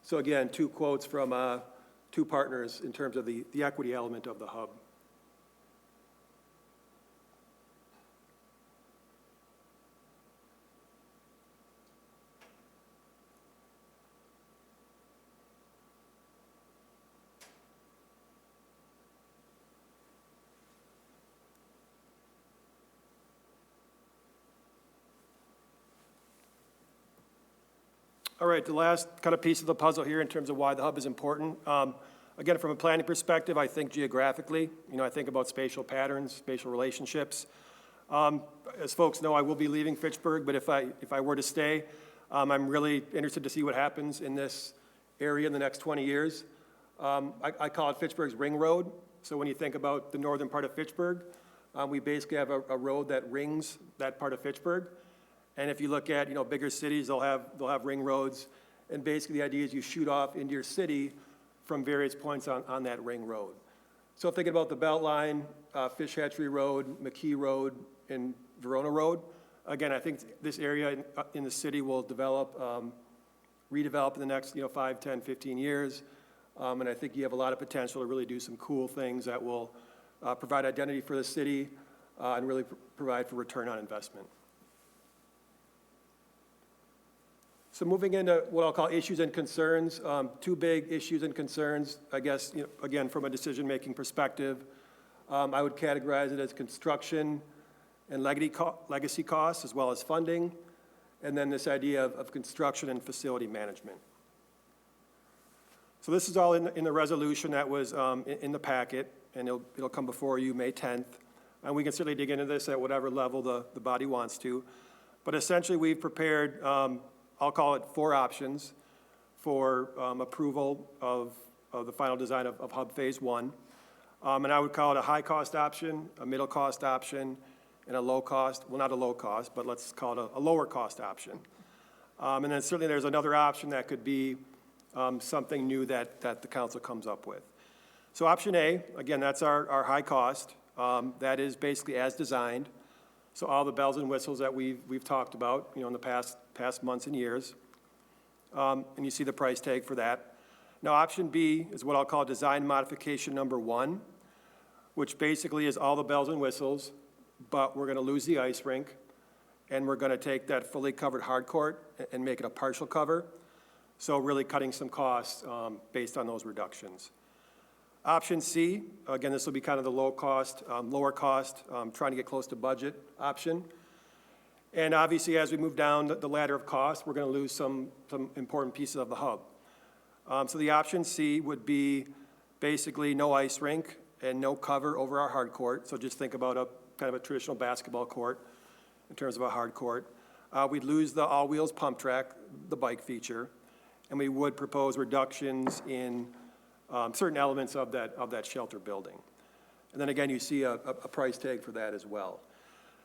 So again, 2 quotes from 2 partners in terms of the equity element of the hub. All right, the last kind of piece of the puzzle here in terms of why the hub is important. Again, from a planning perspective, I think geographically, you know, I think about spatial patterns, spatial relationships. As folks know, I will be leaving Fitchburg, but if I were to stay, I'm really interested to see what happens in this area in the next 20 years. I call it Fitchburg's Ring Road. So when you think about the northern part of Fitchburg, we basically have a road that rings that part of Fitchburg. And if you look at, you know, bigger cities, they'll have ring roads. And basically the idea is you shoot off into your city from various points on that ring road. So thinking about the Beltline, Fish Hatchery Road, McKee Road, and Verona Road, again, I think this area in the city will develop, redevelop in the next, you know, 5, 10, 15 years. And I think you have a lot of potential to really do some cool things that will provide identity for the city and really provide for return on investment. So moving into what I'll call issues and concerns, 2 big issues and concerns, I guess, you know, again, from a decision-making perspective, I would categorize it as construction and legacy costs, as well as funding, and then this idea of construction and facility management. So this is all in the resolution that was in the packet, and it'll come before you May 10th. And we can certainly dig into this at whatever level the body wants to. But essentially, we've prepared, I'll call it 4 options for approval of the final design of Hub Phase 1. And I would call it a high-cost option, a middle-cost option, and a low-cost, well, not a low-cost, but let's call it a lower-cost option. And then certainly there's another option that could be something new that the council comes up with. So option A, again, that's our high cost. That is basically as designed. So all the bells and whistles that we've talked about, you know, in the past months and years. and you see the price tag for that. Now, option B is what I'll call design modification number 1, which basically is all the bells and whistles, but we're going to lose the ice rink, and we're going to take that fully covered hard court and make it a partial cover, so really cutting some costs based on those reductions. Option C, again, this will be kind of the lower cost, trying to get close to budget option. And obviously, as we move down the ladder of cost, we're going to lose some important pieces of the hub. So the option C would be basically no ice rink and no cover over our hard court. So just think about a kind of a traditional basketball court in terms of a hard court. We'd lose the all-wheels pump track, the bike feature, and we would propose reductions in certain elements of that shelter building. And then again, you see a price tag for that as well.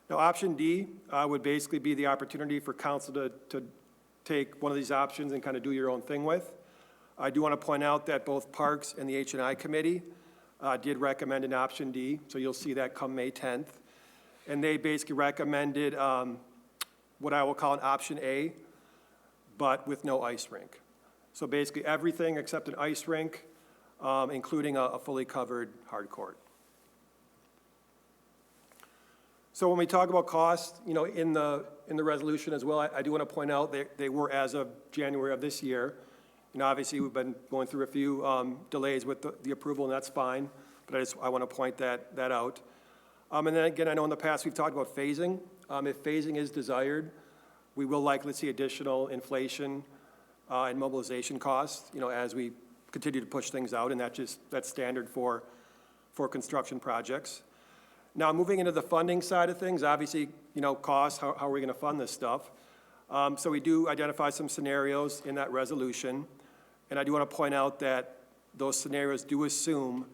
Now, option D would basically be the opportunity for council to take one of these options and kind of do your own thing with. I do want to point out that both Parks and the H&I Committee did recommend an option D, so you'll see that come May 10th. And they basically recommended what I will call an option A, but with no ice rink. So basically everything except an ice rink, including a fully covered hard court. So when we talk about costs, you know, in the resolution as well, I do want to point out they were as of January of this year. You know, obviously we've been going through a few delays with the approval, and that's fine. But I want to point that out. And then again, I know in the past we've talked about phasing. If phasing is desired, we will likely see additional inflation and mobilization costs, you know, as we continue to push things out, and that's standard for construction projects. Now, moving into the funding side of things, obviously, you know, costs, how are we going to fund this stuff? So we do identify some scenarios in that resolution, and I do want to point out that those scenarios do assume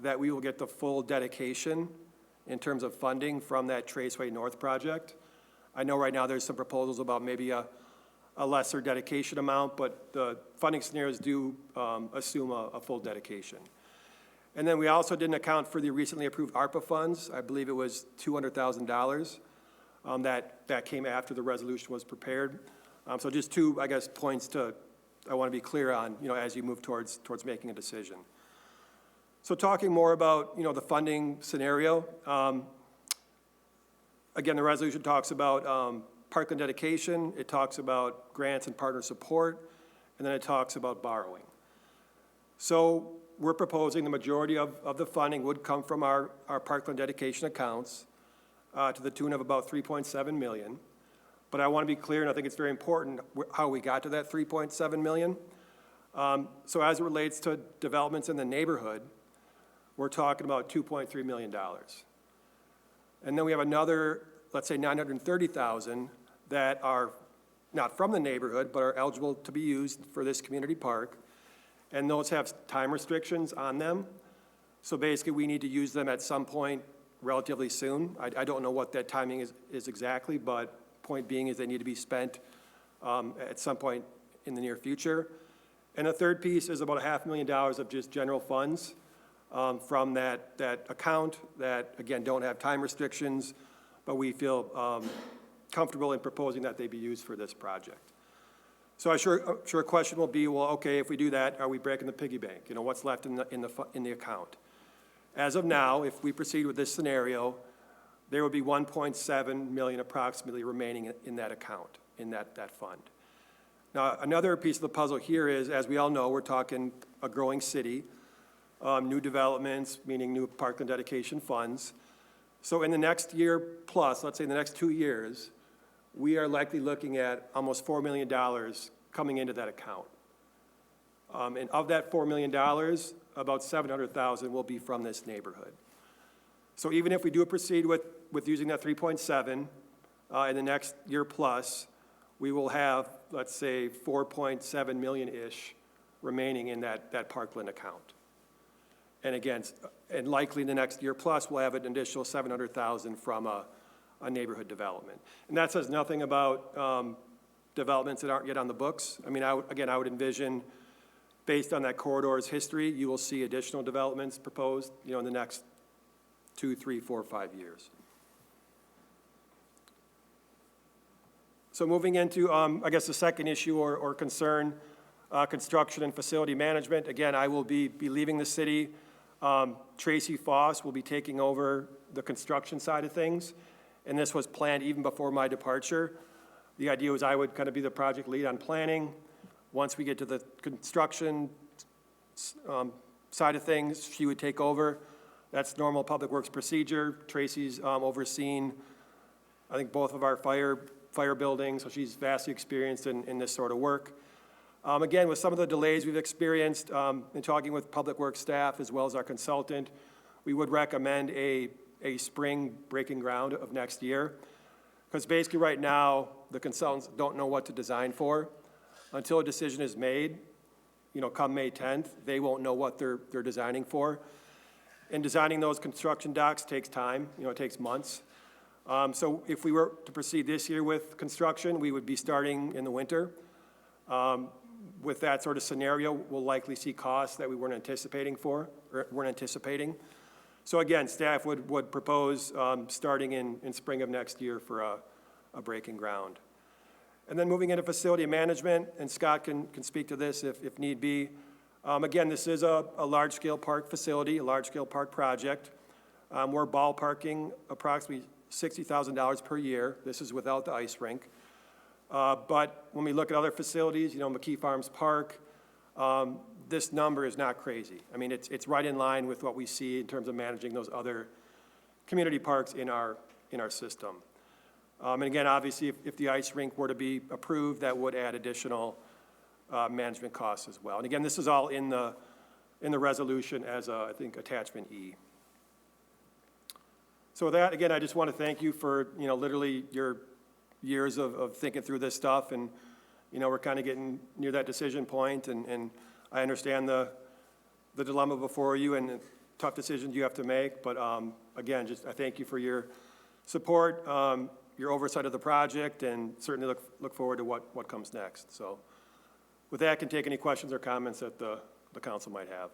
that we will get the full dedication in terms of funding from that Traceway North project. I know right now there's some proposals about maybe a lesser dedication amount, but the funding scenarios do assume a full dedication. And then we also didn't account for the recently approved ARPA funds. I believe it was $200,000 that came after the resolution was prepared. So just two, I guess, points I want to be clear on, you know, as you move towards making a decision. So talking more about, you know, the funding scenario, again, the resolution talks about parkland dedication, it talks about grants and partner support, and then it talks about borrowing. So we're proposing the majority of the funding would come from our parkland dedication accounts to the tune of about $3.7 million. But I want to be clear, and I think it's very important how we got to that $3.7 million. So as it relates to developments in the neighborhood, we're talking about $2.3 million. And then we have another, let's say $930,000 that are not from the neighborhood, but are eligible to be used for this community park. And those have time restrictions on them. So basically, we need to use them at some point relatively soon. I don't know what that timing is exactly, but point being is they need to be spent at some point in the near future. And the third piece is about $500,000 of just general funds from that account that, again, don't have time restrictions, but we feel comfortable in proposing that they be used for this project. So I'm sure a question will be, well, okay, if we do that, are we breaking the piggy bank? You know, what's left in the account? As of now, if we proceed with this scenario, there would be $1.7 million approximately remaining in that account, in that fund. Now, another piece of the puzzle here is, as we all know, we're talking a growing city, new developments, meaning new parkland dedication funds. So in the next year plus, let's say in the next 2 years, we are likely looking at almost $4 million coming into that account. And of that $4 million, about $700,000 will be from this neighborhood. So even if we do proceed with using that 3.7 in the next year plus, we will have, let's say, 4.7 million-ish remaining in that parkland account. And again, and likely in the next year plus, we'll have an additional $700,000 from a neighborhood development. And that says nothing about developments that aren't yet on the books. I mean, I would envision, based on that corridor's history, you will see additional developments proposed, you know, in the next 2, 3, 4, 5 years. So moving into, I guess, the second issue or concern, construction and facility management. Again, I will be leaving the city. Tracy Foss will be taking over the construction side of things, and this was planned even before my departure. The idea was I would kind of be the project lead on planning. Once we get to the construction side of things, she would take over. That's normal public works procedure. Tracy's overseen, I think, both of our fire buildings, so she's vastly experienced in this sort of work. Again, with some of the delays we've experienced in talking with public works staff as well as our consultant, we would recommend a spring breaking ground of next year. Because basically right now, the consultants don't know what to design for. Until a decision is made, come May 10th, they won't know what they're designing for. And designing those construction docks takes time, it takes months. So if we were to proceed this year with construction, we would be starting in the winter. With that sort of scenario, we'll likely see costs that we weren't anticipating. So again, staff would propose starting in spring of next year for a breaking ground. And then moving into facility management, and Scott can speak to this if need be. Again, this is a large-scale park facility, a large-scale park project. We're ballparking approximately $60,000 per year. This is without the ice rink. But when we look at other facilities, McKee Farms Park, this number is not crazy. I mean, it's right in line with what we see in terms of managing those other community parks in our system. And again, obviously, if the ice rink were to be approved, that would add additional management costs as well. And again, this is all in the resolution as, I think, attachment E. So with that, again, I just want to thank you for, literally your years of thinking through this stuff. And, we're kind of getting near that decision point. And I understand the dilemma before you and the tough decisions you have to make. But again, I thank you for your support, your oversight of the project, and certainly look forward to what comes next. So with that, I can take any questions or comments that the council might have.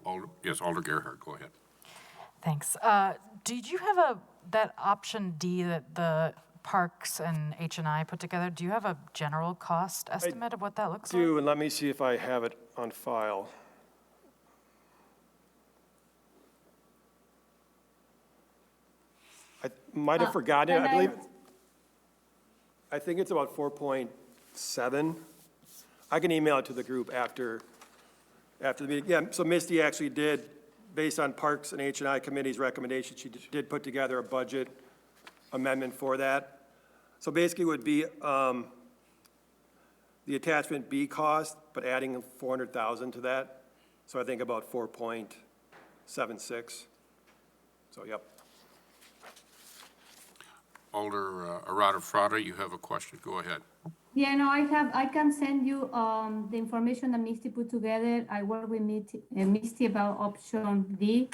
Alder Gerhart, go ahead. Thanks. Did you have that option D that the Parks and H&I put together? Do you have a general cost estimate of what that looks like? And let me see if I have it on file. I might have forgotten it. I think it's about 4.7. I can email it to the group after the meeting. Yeah, so Misty actually did, based on Parks and H&I Committee's recommendation, she did put together a budget amendment for that. So basically it would be the attachment B cost, but adding 400,000 to that. So I think about 4.76. So, yep. Alder Arada Frada, you have a question. Go ahead. Yeah, no, I can send you the information that Misty put together. I work with Misty about option D.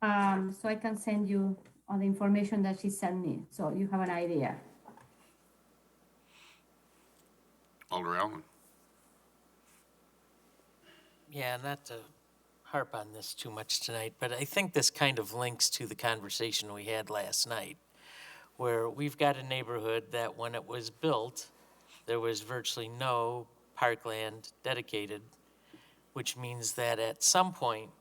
So I can send you all the information that she sent me, so you have an idea. Alder Allen. Yeah, not to harp on this too much tonight, but I think this kind of links to the conversation we had last night, where we've got a neighborhood that when it was built, there was virtually no parkland dedicated, which means that at some point,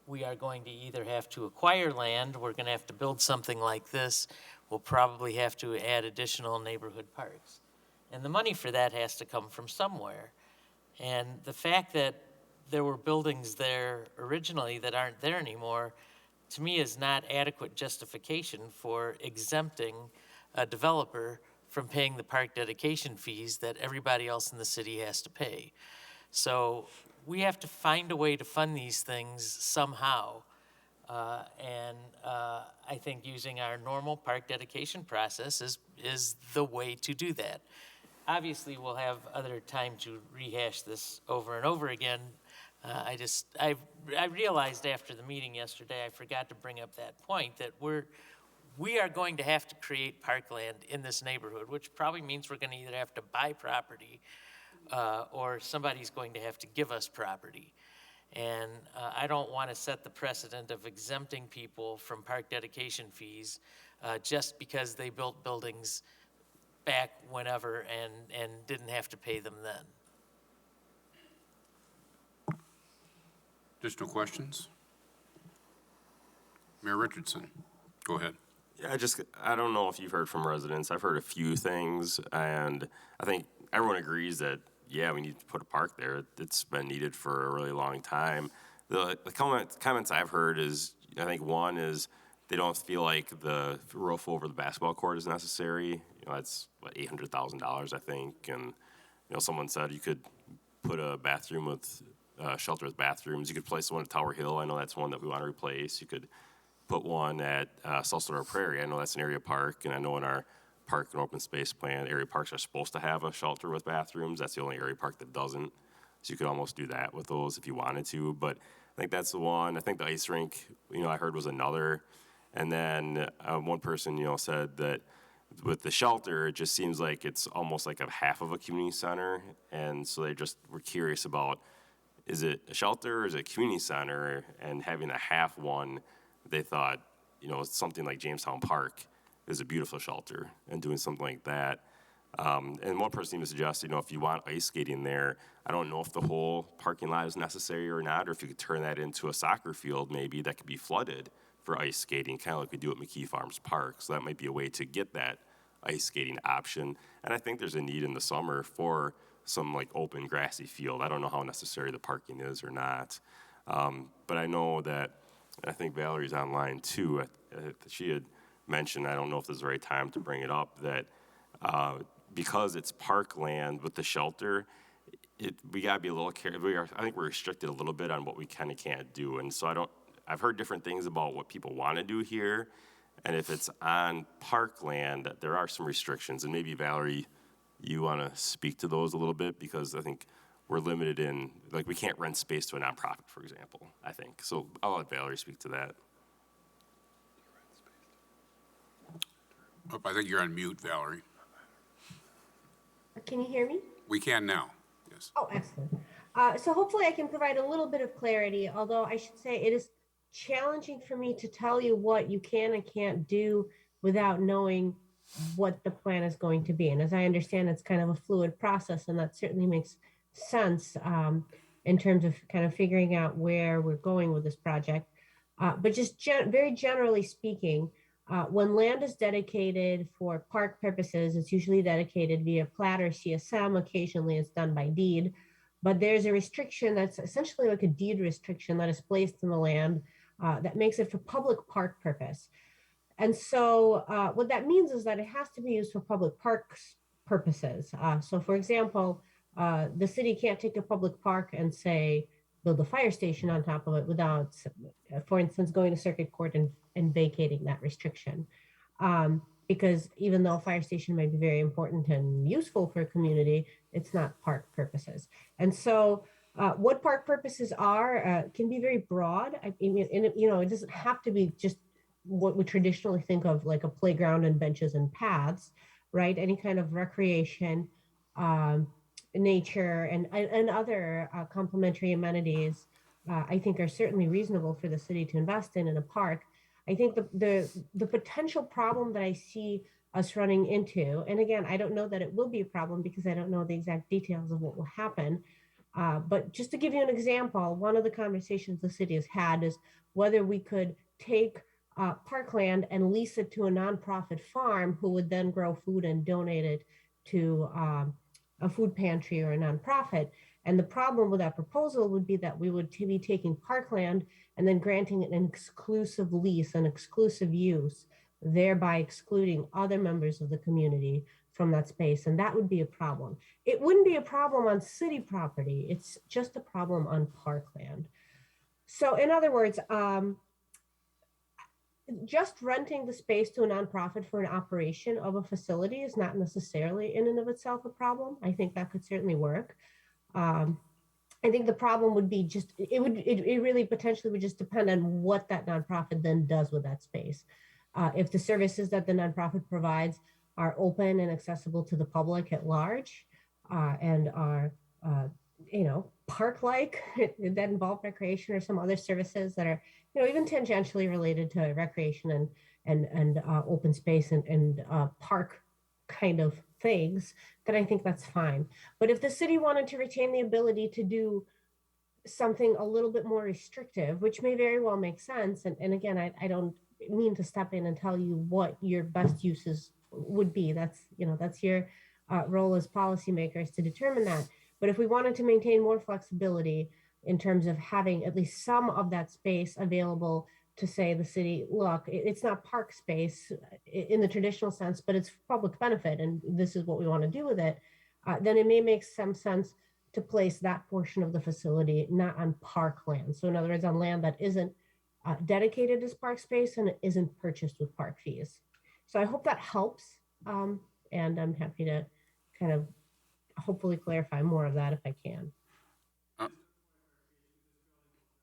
we are going to either have to acquire land, we're going to have to build something like this, we'll probably have to add additional neighborhood parks. And the money for that has to come from somewhere. And the fact that there were buildings there originally that aren't there anymore, to me, is not adequate justification for exempting a developer from paying the park dedication fees that everybody else in the city has to pay. So we have to find a way to fund these things somehow. And I think using our normal park dedication process is the way to do that. Obviously, we'll have other time to rehash this over and over again. I realized after the meeting yesterday, I forgot to bring up that point, that we are going to have to create parkland in this neighborhood, which probably means we're going to either have to buy property or somebody's going to have to give us property. And I don't want to set the precedent of exempting people from park dedication fees just because they built buildings back whenever and didn't have to pay them then. Additional questions? Mayor Richardson, go ahead. Yeah, I don't know if you've heard from residents. I've heard a few things, and I think everyone agrees that, yeah, we need to put a park there. It's been needed for a really long time. The comments I've heard is, I think one is they don't feel like the roof over the basketball court is necessary. That's what, $800,000, I think. And, someone said you could put a bathroom with shelter with bathrooms. You could place one at Tower Hill. I know that's one that we want to replace. You could put one at South Silver Prairie. I know that's an area park, and I know in our park and open space plan, area parks are supposed to have a shelter with bathrooms. That's the only area park that doesn't. So you could almost do that with those if you wanted to. But I think that's the one. I think the ice rink, I heard was another. And then one person, said that with the shelter, it just seems like it's almost like a half of a community center. And so they just were curious about, is it a shelter or is it a community center? And having a half one, they thought, something like Jamestown Park is a beautiful shelter, and doing something like that. And one person even suggested, if you want ice skating there, I don't know if the whole parking lot is necessary or not, or if you could turn that into a soccer field maybe that could be flooded for ice skating, kind of like we do at McKee Farms Park. So that might be a way to get that ice skating option. And I think there's a need in the summer for some like open grassy field. I don't know how necessary the parking is or not. But I know that, I think Valerie's online too, she had mentioned, I don't know if this is the right time to bring it up, that because it's parkland with the shelter, we gotta be a little careful. I think we're restricted a little bit on what we can and can't do. And so I've heard different things about what people want to do here. And if it's on parkland, there are some restrictions. And maybe Valerie, you want to speak to those a little bit, because I think we're limited in, like, we can't rent space to a nonprofit, for example, I think. So I'll let Valerie speak to that. Oh, I think you're on mute, Valerie. Can you hear me? We can now, yes. Oh, excellent. So hopefully I can provide a little bit of clarity, although I should say it is challenging for me to tell you what you can and can't do without knowing what the plan is going to be. And as I understand, it's kind of a fluid process, and that certainly makes sense in terms of kind of figuring out where we're going with this project. But just very generally speaking, when land is dedicated for park purposes, it's usually dedicated via plat or CSM. Occasionally it's done by deed, but there's a restriction that's essentially like a deed restriction that is placed in the land that makes it for public park purpose. And so what that means is that it has to be used for public parks purposes. So for example, the city can't take a public park and say, build a fire station on top of it without, for instance, going to circuit court and vacating that restriction. Because even though a fire station might be very important and useful for a community, it's not park purposes. And so what park purposes are can be very broad. I mean, it doesn't have to be just what we traditionally think of like a playground and benches and paths, right? Any kind of recreation, nature, and other complementary amenities, I think are certainly reasonable for the city to invest in a park. I think the potential problem that I see us running into, and again, I don't know that it will be a problem because I don't know the exact details of what will happen. But just to give you an example, one of the conversations the city has had is whether we could take parkland and lease it to a nonprofit farm who would then grow food and donate it to a food pantry or a nonprofit. And the problem with that proposal would be that we would be taking parkland and then granting it an exclusive lease, an exclusive use, thereby excluding other members of the community from that space. And that would be a problem. It wouldn't be a problem on city property. It's just a problem on parkland. So in other words, just renting the space to a nonprofit for an operation of a facility is not necessarily in and of itself a problem. I think that could certainly work. I think the problem would be just, it really potentially would just depend on what that nonprofit then does with that space. If the services that the nonprofit provides are open and accessible to the public at large and are park-like that involve recreation or some other services that are, even tangentially related to recreation and open space and park kind of things, then I think that's fine. But if the city wanted to retain the ability to do something a little bit more restrictive, which may very well make sense, and again, I don't mean to step in and tell you what your best uses would be. That's your role as policymakers to determine that. But if we wanted to maintain more flexibility in terms of having at least some of that space available to say the city, look, it's not park space in the traditional sense, but it's public benefit, and this is what we want to do with it, then it may make some sense to place that portion of the facility not on park land. So in other words, on land that isn't dedicated as park space and it isn't purchased with park fees. So I hope that helps. And I'm happy to kind of hopefully clarify more of that if I can.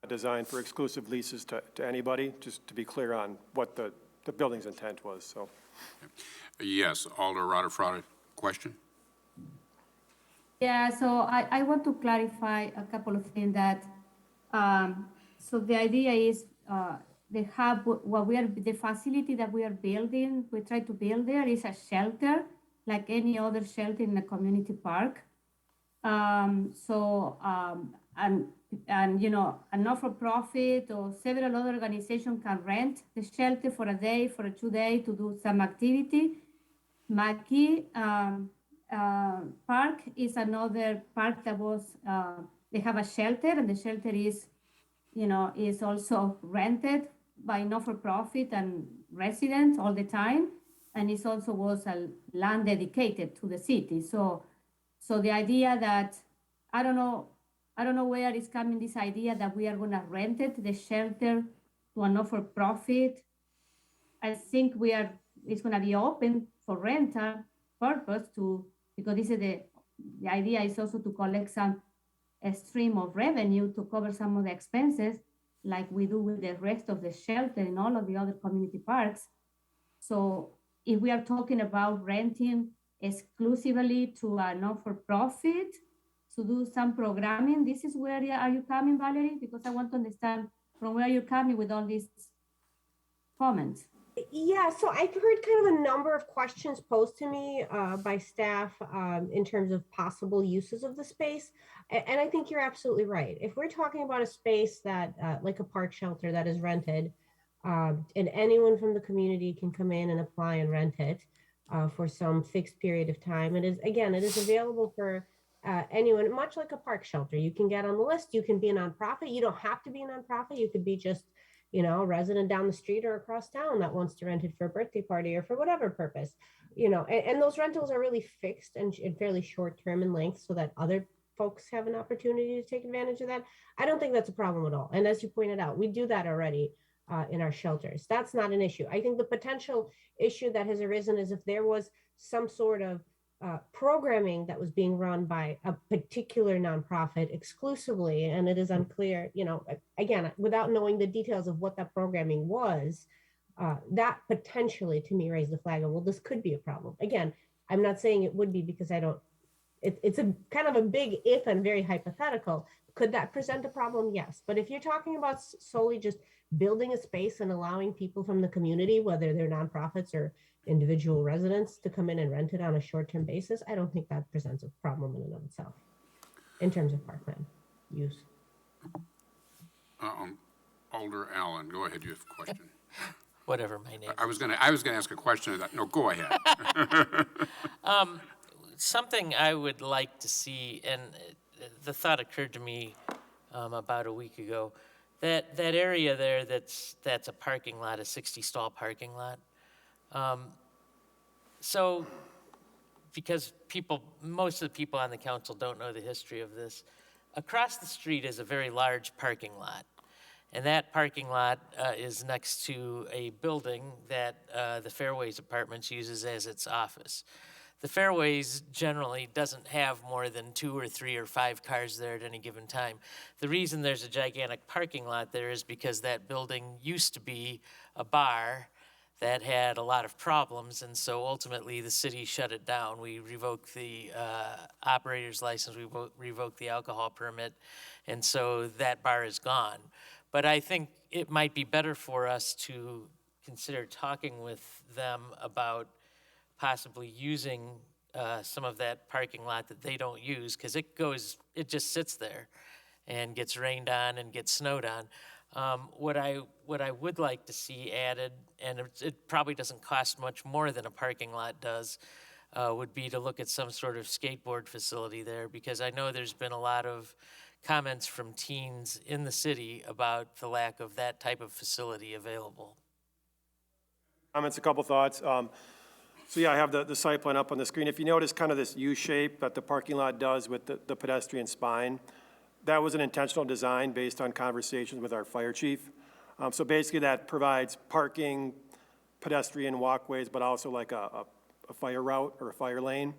Designed for exclusive leases to anybody, just to be clear on what the building's intent was, so. Yes, Alder Rutherford, question? Yeah, so I want to clarify a couple of things that, so the idea is the facility that we are building, we try to build there is a shelter, like any other shelter in a community park. And a not-for-profit or several other organizations can rent the shelter for a day, for a 2 day to do some activity. Maki Park is another park that they have a shelter, and the shelter is also rented by not-for-profit and residents all the time. And it also was a land dedicated to the city. So the idea that, I don't know where is coming this idea that we are gonna rent the shelter to a not-for-profit. I think it's gonna be open for rental purpose because this is the idea is also to collect a stream of revenue to cover some of the expenses like we do with the rest of the shelter in all of the other community parks. So if we are talking about renting exclusively to a not-for-profit to do some programming, this is where are you coming, Valerie? Because I want to understand from where you're coming with all these comments. Yeah, so I've heard kind of a number of questions posed to me by staff in terms of possible uses of the space. And I think you're absolutely right. If we're talking about a space that, like a park shelter that is rented, and anyone from the community can come in and apply and rent it for some fixed period of time. It is available for anyone, much like a park shelter. You can get on the list, you can be a nonprofit. You don't have to be a nonprofit. You could be just a resident down the street or across town that wants to rent it for a birthday party or for whatever purpose, and those rentals are really fixed and fairly short term in length so that other folks have an opportunity to take advantage of that. I don't think that's a problem at all. And as you pointed out, we do that already in our shelters. That's not an issue. I think the potential issue that has arisen is if there was some sort of programming that was being run by a particular nonprofit exclusively, and it is unclear, again, without knowing the details of what that programming was, that potentially to me raised the flag of, well, this could be a problem. Again, I'm not saying it would be because it's a kind of a big if and very hypothetical. Could that present a problem? Yes. But if you're talking about solely just building a space and allowing people from the community, whether they're nonprofits or individual residents, to come in and rent it on a short-term basis, I don't think that presents a problem in and of itself in terms of parkland use. Alder Allen, go ahead, you have a question. Whatever my name. I was gonna ask a question of that. No, go ahead. Something I would like to see, and the thought occurred to me about a week ago, that area there that's a parking lot, a 60-stall parking lot. So, because most of the people on the council don't know the history of this, across the street is a very large parking lot. And that parking lot is next to a building that the Fairways Apartments uses as its office. The Fairways generally doesn't have more than 2 or 3 or 5 cars there at any given time. The reason there's a gigantic parking lot there is because that building used to be a bar that had a lot of problems, and so ultimately the city shut it down. We revoked the operator's license, we revoked the alcohol permit, and so that bar is gone. But I think it might be better for us to consider talking with them about possibly using some of that parking lot that they don't use, because it just sits there and gets rained on and gets snowed on. What I would like to see added, and it probably doesn't cost much more than a parking lot does, would be to look at some sort of skateboard facility there, because I know there's been a lot of comments from teens in the city about the lack of that type of facility available. Comments, a couple thoughts. So yeah, I have the site plan up on the screen. If you notice kind of this U shape that the parking lot does with the pedestrian spine, that was an intentional design based on conversations with our fire chief. So basically that provides parking, pedestrian walkways, but also like a fire route or a fire lane.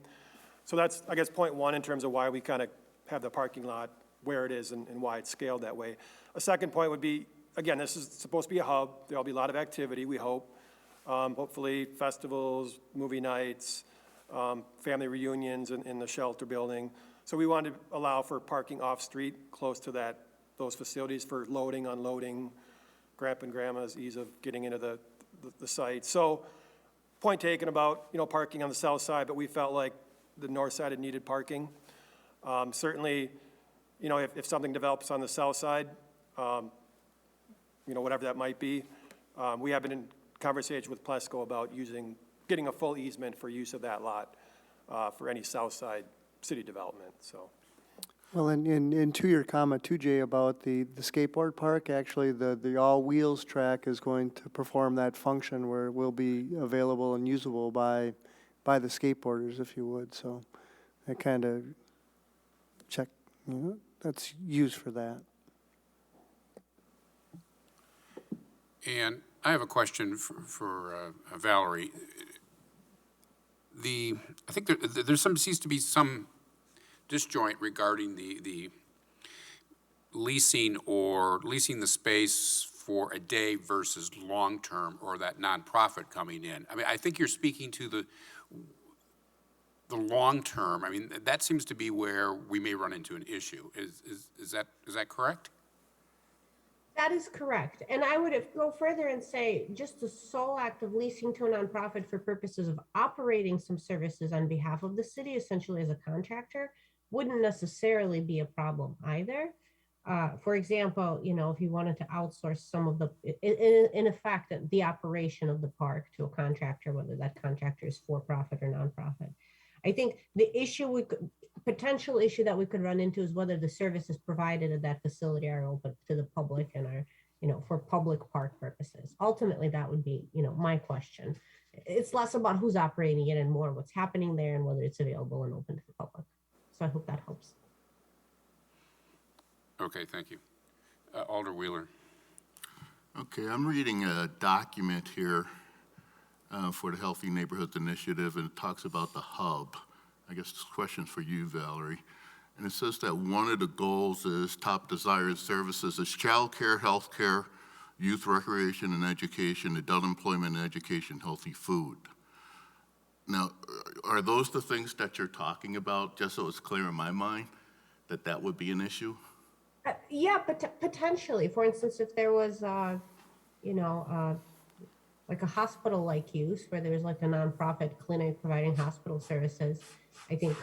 So that's, I guess, point one in terms of why we kind of have the parking lot where it is and why it's scaled that way. A second point would be, again, this is supposed to be a hub. There'll be a lot of activity, we hope. Hopefully festivals, movie nights, family reunions in the shelter building. So we wanted to allow for parking off-street close to those facilities for loading, unloading, grandpa and grandma's ease of getting into the site. So point taken about, parking on the south side, but we felt like the north side had needed parking. Certainly, if something develops on the south side, whatever that might be, we have been in conversation with Plesco about getting a full easement for use of that lot for any south side city development, so. Well, and to your comment too, Jay, about the skateboard park, actually the all wheels track is going to perform that function where it will be available and usable by the skateboarders, if you would. So that kind of check, that's used for that. And I have a question for Valerie. I think there seems to be some disjoint regarding the leasing the space for a day versus long-term, or that nonprofit coming in. I mean, I think you're speaking to the long-term. I mean, that seems to be where we may run into an issue. Is that correct? That is correct. And I would go further and say just the sole act of leasing to a nonprofit for purposes of operating some services on behalf of the city, essentially as a contractor, wouldn't necessarily be a problem either. For example, if you wanted to outsource some of in effect, the operation of the park to a contractor, whether that contractor is for-profit or nonprofit. I think the potential issue that we could run into is whether the services provided at that facility are open to the public and are, for public park purposes. Ultimately, that would be, my question. It's less about who's operating it and more what's happening there and whether it's available and open to the public. So I hope that helps. Okay, thank you. Alder Wheeler. Okay, I'm reading a document here for the Healthy Neighborhoods Initiative, and it talks about the hub. I guess this question's for you, Valerie. And it says that one of the goals is top desired services is childcare, healthcare, youth recreation and education, adult employment and education, healthy food. Now, are those the things that you're talking about, just so it's clear in my mind, that would be an issue? Yeah, but potentially. For instance, if there was, like a hospital-like use where there's like a nonprofit clinic providing hospital services, I think,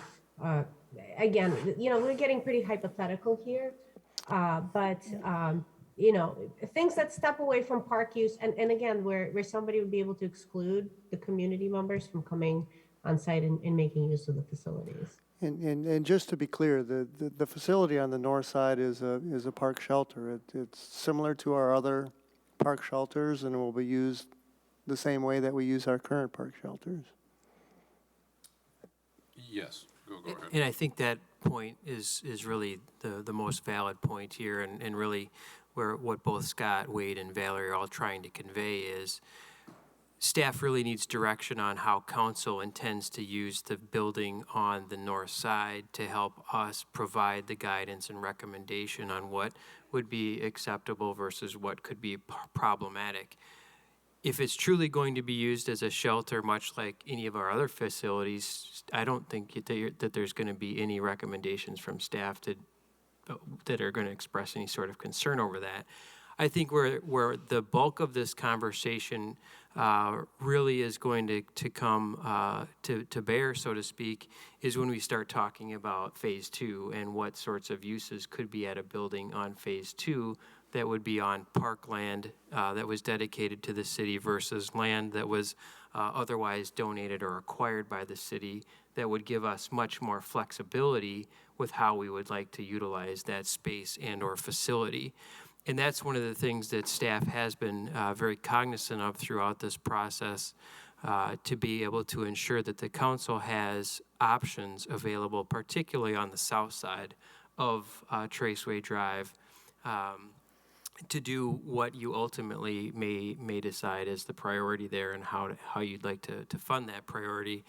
again, we're getting pretty hypothetical here, but things that step away from park use, and again, where somebody would be able to exclude the community members from coming on site and making use of the facilities. And just to be clear, the facility on the north side is a park shelter. It's similar to our other park shelters, and will be used the same way that we use our current park shelters. Yes, go ahead. And I think that point is really the most valid point here, and really what both Scott, Wade, and Valerie are all trying to convey is staff really needs direction on how council intends to use the building on the north side to help us provide the guidance and recommendation on what would be acceptable versus what could be problematic. If it's truly going to be used as a shelter, much like any of our other facilities, I don't think that there's going to be any recommendations from staff that are going to express any sort of concern over that. I think where the bulk of this conversation really is going to come to bear, so to speak, is when we start talking about phase 2 and what sorts of uses could be at a building on phase 2 that would be on parkland that was dedicated to the city versus land that was otherwise donated or acquired by the city, that would give us much more flexibility with how we would like to utilize that space and or facility. And that's one of the things that staff has been very cognizant of throughout this process, to be able to ensure that the council has options available, particularly on the south side of Traceway Drive, to do what you ultimately may decide is the priority there and how you'd like to fund that priority.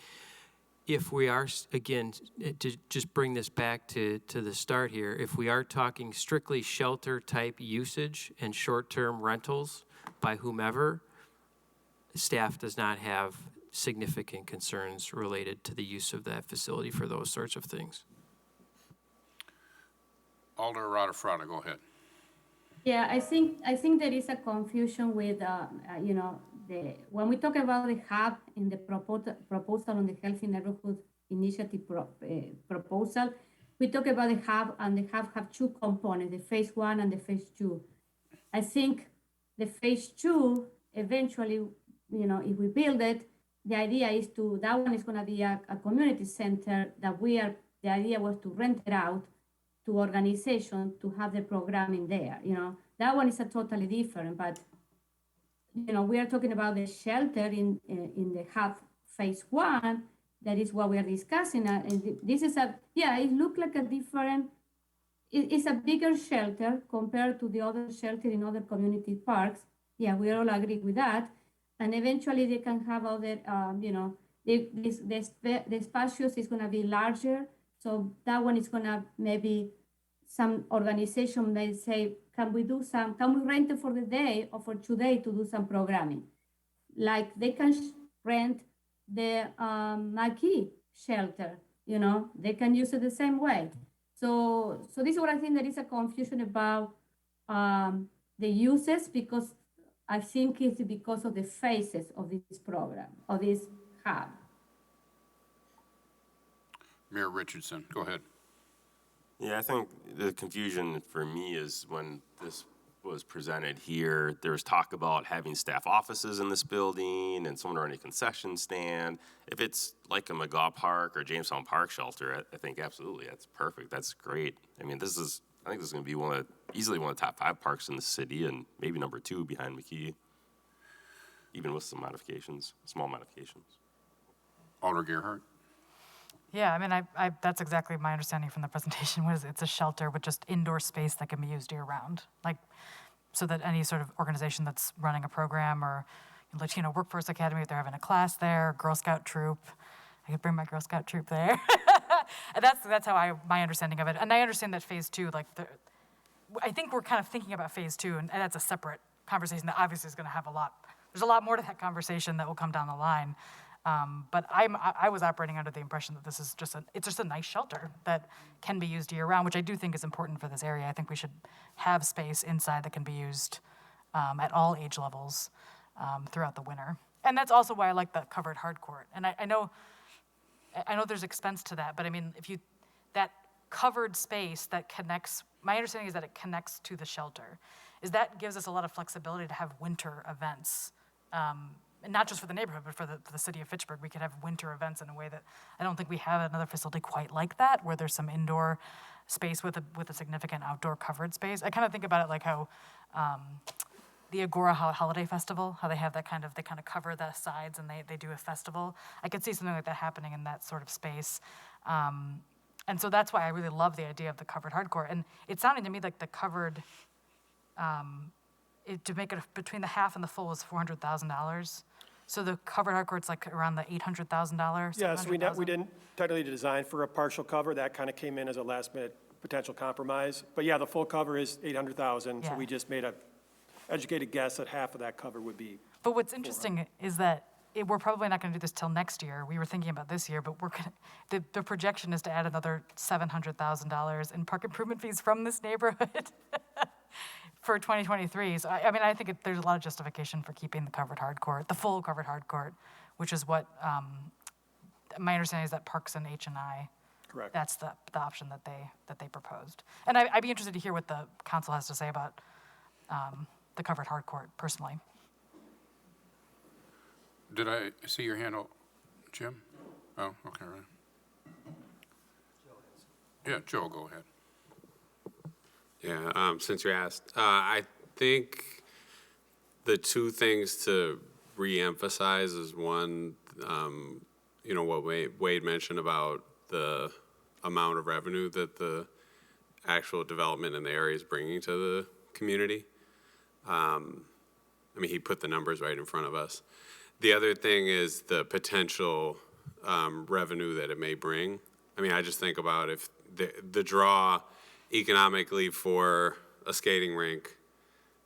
If we are, again, to just bring this back to the start here, if we are talking strictly shelter-type usage and short-term rentals by whomever, staff does not have significant concerns related to the use of that facility for those sorts of things. Alder Radefrada, go ahead. Yeah, I think there is a confusion with, when we talk about the hub in the proposal on the Healthy Neighborhood Initiative proposal, we talk about the hub, and the hub have two components, the phase 1 and the phase 2. I think the phase 2, eventually, if we build it, the idea is that one is going to be a community center the idea was to rent it out to organization to have the programming there. That one is a totally different, but we are talking about the shelter in the hub phase 1. That is what we are discussing. And this is it looks like a different, it's a bigger shelter compared to the other shelter in other community parks. Yeah, we all agree with that. And eventually they can have other, the spacious is going to be larger. So that one is going to maybe some organization may say, can we rent it for the day or for 2 days to do some programming? Like they can rent the Marquee shelter, they can use it the same way. So this is what I think there is a confusion about the uses, because I think it's because of the phases of this program, of this hub. Mayor Richardson, go ahead. Yeah, I think the confusion for me is when this was presented here, there was talk about having staff offices in this building and someone running a concession stand. If it's like a McGaw Park or Jamestown Park shelter, I think absolutely, that's perfect. That's great. I think this is going to be easily one of the top 5 parks in the city, and maybe number 2 behind McKee, even with some modifications, small modifications. Alder Gerhart. Yeah, I mean, that's exactly my understanding from the presentation. It's a shelter with just indoor space that can be used year-round, so that any sort of organization that's running a program, or Latino Workforce Academy, if they're having a class there, Girl Scout troop, I could bring my Girl Scout troop there. And that's how my understanding of it. And I understand that phase 2, I think we're kind of thinking about phase 2, and that's a separate conversation that obviously is going to have there's a lot more to that conversation that will come down the line. But I was operating under the impression that this is it's just a nice shelter that can be used year-round, which I do think is important for this area. I think we should have space inside that can be used at all age levels throughout the winter. And that's also why I like the covered hard court. And I know there's expense to that, but I mean, that covered space that connects, my understanding is that it connects to the shelter, that gives us a lot of flexibility to have winter events. And not just for the neighborhood, but for the city of Fitchburg. We could have winter events in a way that I don't think we have another facility quite like that, where there's some indoor space with a significant outdoor covered space. I kind of think about it like how the Agora Holiday Festival, how they have they kind of cover the sides and they do a festival. I could see something like that happening in that sort of space. And so that's why I really love the idea of the covered hardcore. And it's sounding to me like the covered, to make it between the half and the full was $400,000. So the covered hardcore's around the $800,000. Yes, we didn't technically design for a partial cover. That kind of came in as a last minute potential compromise. But yeah, the full cover is $800,000. Yeah. So we just made a educated guess that half of that cover would be. But what's interesting is that we're probably not going to do this till next year. We were thinking about this year, but the projection is to add another $700,000 in park improvement fees from this neighborhood for 2023. So I think there's a lot of justification for keeping the covered hard court, the full covered hard court, which is what my understanding is that Parks and H&I. Correct. That's the option that they proposed. And I'd be interested to hear what the council has to say about the covered hard court personally. Did I see your hand, Jim? Oh, okay, right. Yeah, Joe, go ahead. Yeah, since you asked, I think the two things to re-emphasize is one, what Wade mentioned about the amount of revenue that the actual development in the area is bringing to the community. He put the numbers right in front of us. The other thing is the potential revenue that it may bring. I just think about if the draw economically for a skating rink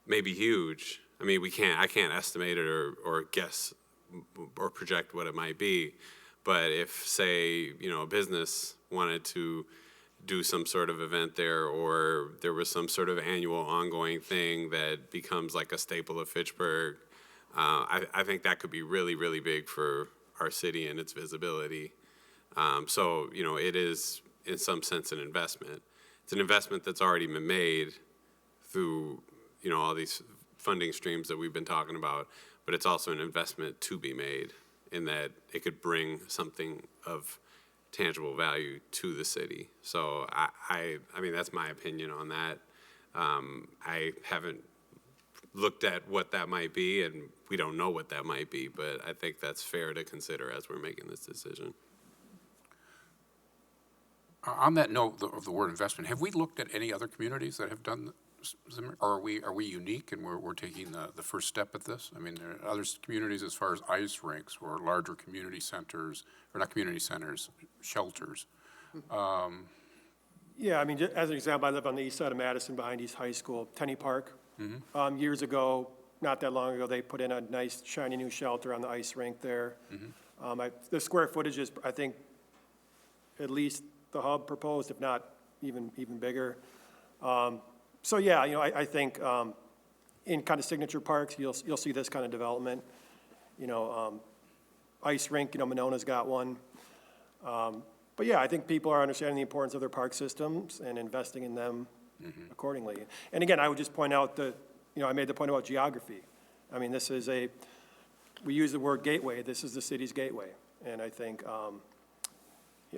may be huge. I can't estimate it or guess or project what it might be. But if, say, a business wanted to do some sort of event there, or there was some sort of annual ongoing thing that becomes like a staple of Fitchburg, I think that could be really, really big for our city and its visibility. It is, in some sense, an investment. It's an investment that's already been made through, all these funding streams that we've been talking about, but it's also an investment to be made in that it could bring something of tangible value to the city. So that's my opinion on that. I haven't looked at what that might be, and we don't know what that might be, but I think that's fair to consider as we're making this decision. On that note of the word investment, have we looked at any other communities that have done similar, or are we unique and we're taking the first step at this? There are other communities as far as ice rinks or larger community centers, or not community centers, shelters. Yeah, as an example, I live on the east side of Madison behind East High School, Tenney Park. Years ago, not that long ago, they put in a nice shiny new shelter on the ice rink there. The square footage is, I think, at least the hub proposed, if not even bigger. I think in kind of signature parks, you'll see this kind of development. Ice rink, Monona's got one. I think people are understanding the importance of their park systems and investing in them accordingly. And again, I would just point out that, I made the point about geography. We use the word gateway. This is the city's gateway. And I think,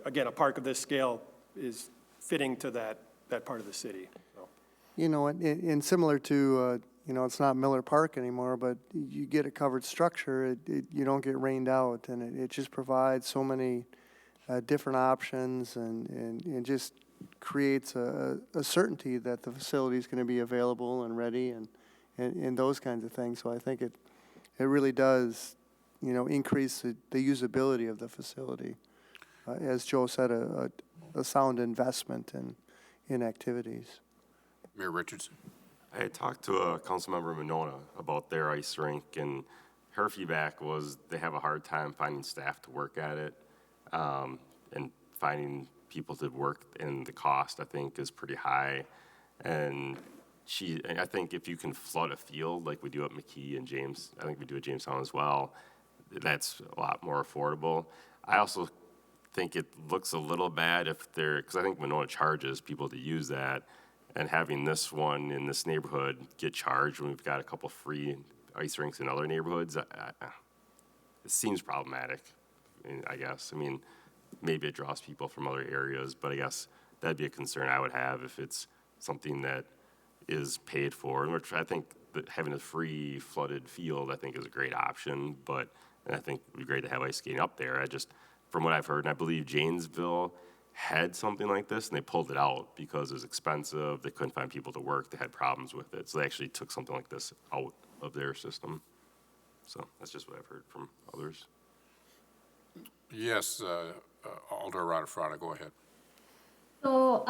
again, a park of this scale is fitting to that part of the city. So. And similar to, it's not Miller Park anymore, but you get a covered structure, you don't get rained out, and it just provides so many different options and just creates a certainty that the facility is going to be available and ready and those kinds of things. So I think it really does, increase the usability of the facility. As Joe said, a sound investment in activities. Mayor Richardson. I had talked to a council member in Monona about their ice rink, and her feedback was they have a hard time finding staff to work at it, and finding people to work, and the cost, I think, is pretty high. And I think if you can flood a field like we do at McKee and James, I think we do at Jamestown as well, that's a lot more affordable. I also think it looks a little bad because I think Monona charges people to use that, and having this one in this neighborhood get charged when we've got a couple free ice rinks in other neighborhoods, it seems problematic, I guess. Maybe it draws people from other areas, but I guess that'd be a concern I would have if it's something that is paid for, which I think that having a free flooded field, I think, is a great option, and I think it would be great to have ice skating up there. From what I've heard, and I believe Janesville had something like this, and they pulled it out because it was expensive. They couldn't find people to work. They had problems with it. So they actually took something like this out of their system. So that's just what I've heard from others. Yes, Alder Radefrada, go ahead. So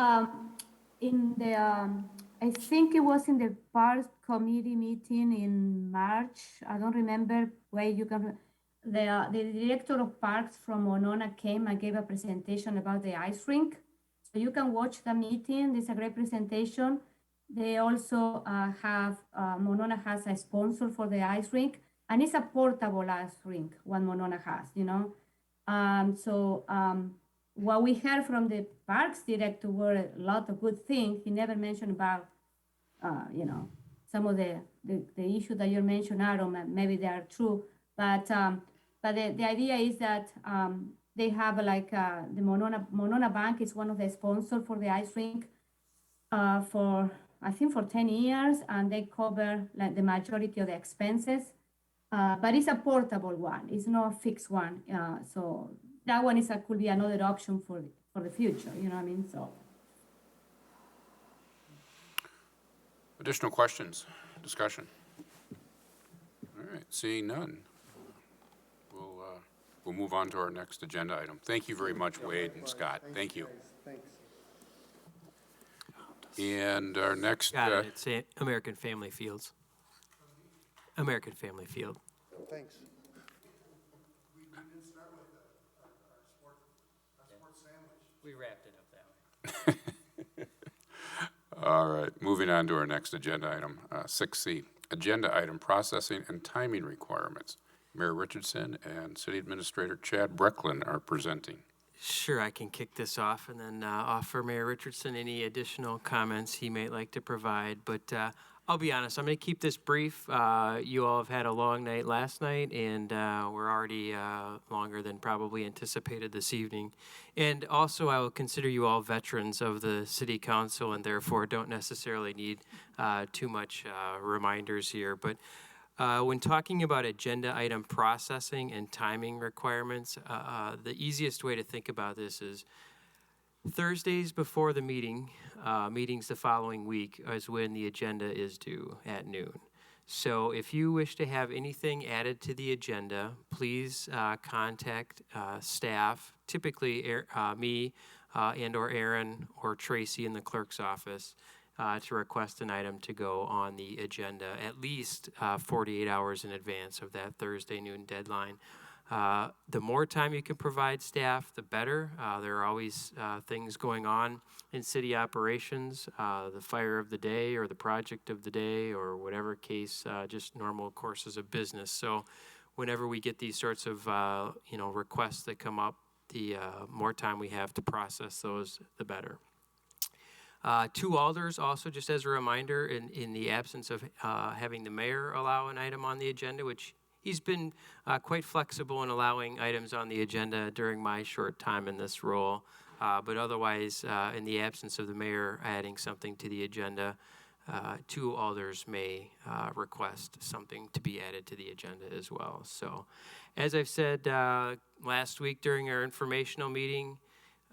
in the I think it was in the Parks Committee meeting in March. I don't remember where you can. The director of parks from Monona came and gave a presentation about the ice rink. So you can watch the meeting. It's a great presentation. They also have, Monona has a sponsor for the ice rink, and it's a portable ice rink, what Monona has, you know. What we heard from the parks director were a lot of good things. He never mentioned about, you know, some of the issues that you mentioned, Aaron, maybe they are true. But the idea is that they have the Monona Bank is one of the sponsors for the ice rink for, I think, for 10 years, and they cover like the majority of the expenses. But it's a portable one. It's not a fixed one. So that one could be another option for the future. You know what I mean? So. Additional questions, discussion? All right, seeing none. We'll move on to our next agenda item. Thank you very much, Wade and Scott. Thank you. Thanks. And our next, Got it. It's American Family Fields. American Family Field. Thanks. We wrapped it up that way. all right, moving on to our next agenda item, 6C. Agenda item processing and timing requirements. Mayor Richardson and City Administrator Chad Brecklin are presenting. Sure, I can kick this off and then offer Mayor Richardson any additional comments he might like to provide. But I'll be honest, I'm going to keep this brief. You all have had a long night last night, and we're already longer than probably anticipated this evening. And also, I will consider you all veterans of the City Council, and therefore don't necessarily need too much reminders here. But when talking about agenda item processing and timing requirements, the easiest way to think about this is Thursdays before the meetings the following week is when the agenda is due at noon. So if you wish to have anything added to the agenda, please contact staff, typically me and or Aaron or Tracy in the clerk's office, to request an item to go on the agenda at least 48 hours in advance of that Thursday noon deadline. The more time you can provide staff, the better. There are always things going on in city operations, the fire of the day or the project of the day or whatever case, just normal courses of business. So whenever we get these sorts of requests that come up, the more time we have to process those, the better. Two alders also, just as a reminder, in the absence of having the mayor allow an item on the agenda, which he's been quite flexible in allowing items on the agenda during my short time in this role. But otherwise, in the absence of the mayor adding something to the agenda, two alders may request something to be added to the agenda as well. So, as I've said last week during our informational meeting,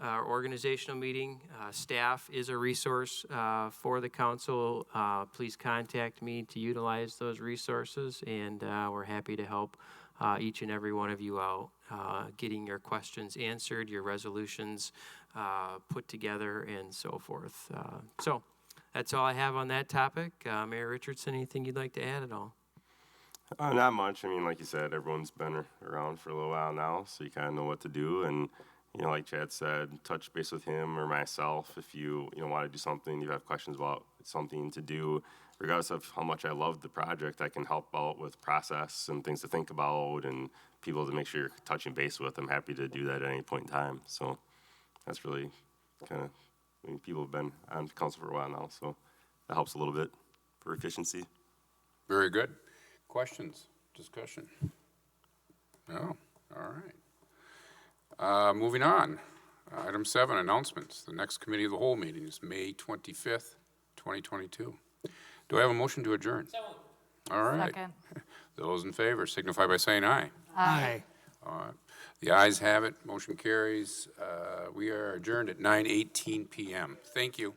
our organizational meeting, staff is a resource for the council. Please contact me to utilize those resources, and we're happy to help each and every one of you out getting your questions answered, your resolutions put together, and so forth. So that's all I have on that topic. Mayor Richardson, anything you'd like to add at all? Not much. I mean, like you said, everyone's been around for a little while now, so you kind of know what to do. And like Chad said, touch base with him or myself if you want to do something, you have questions about something to do. Regardless of how much I love the project, I can help out with process and things to think about and people to make sure you're touching base with. I'm happy to do that at any point in time. So that's really kind of, people have been on council for a while now, so that helps a little bit for efficiency. Very good. Questions, discussion? No? All right. Moving on, item 7, announcements. The next committee of the whole meeting is May 25th, 2022. Do I have a motion to adjourn? All right. Second. Those in favor signify by saying aye. Aye. All right. The ayes have it. Motion carries. We are adjourned at 9:18 p.m. Thank you.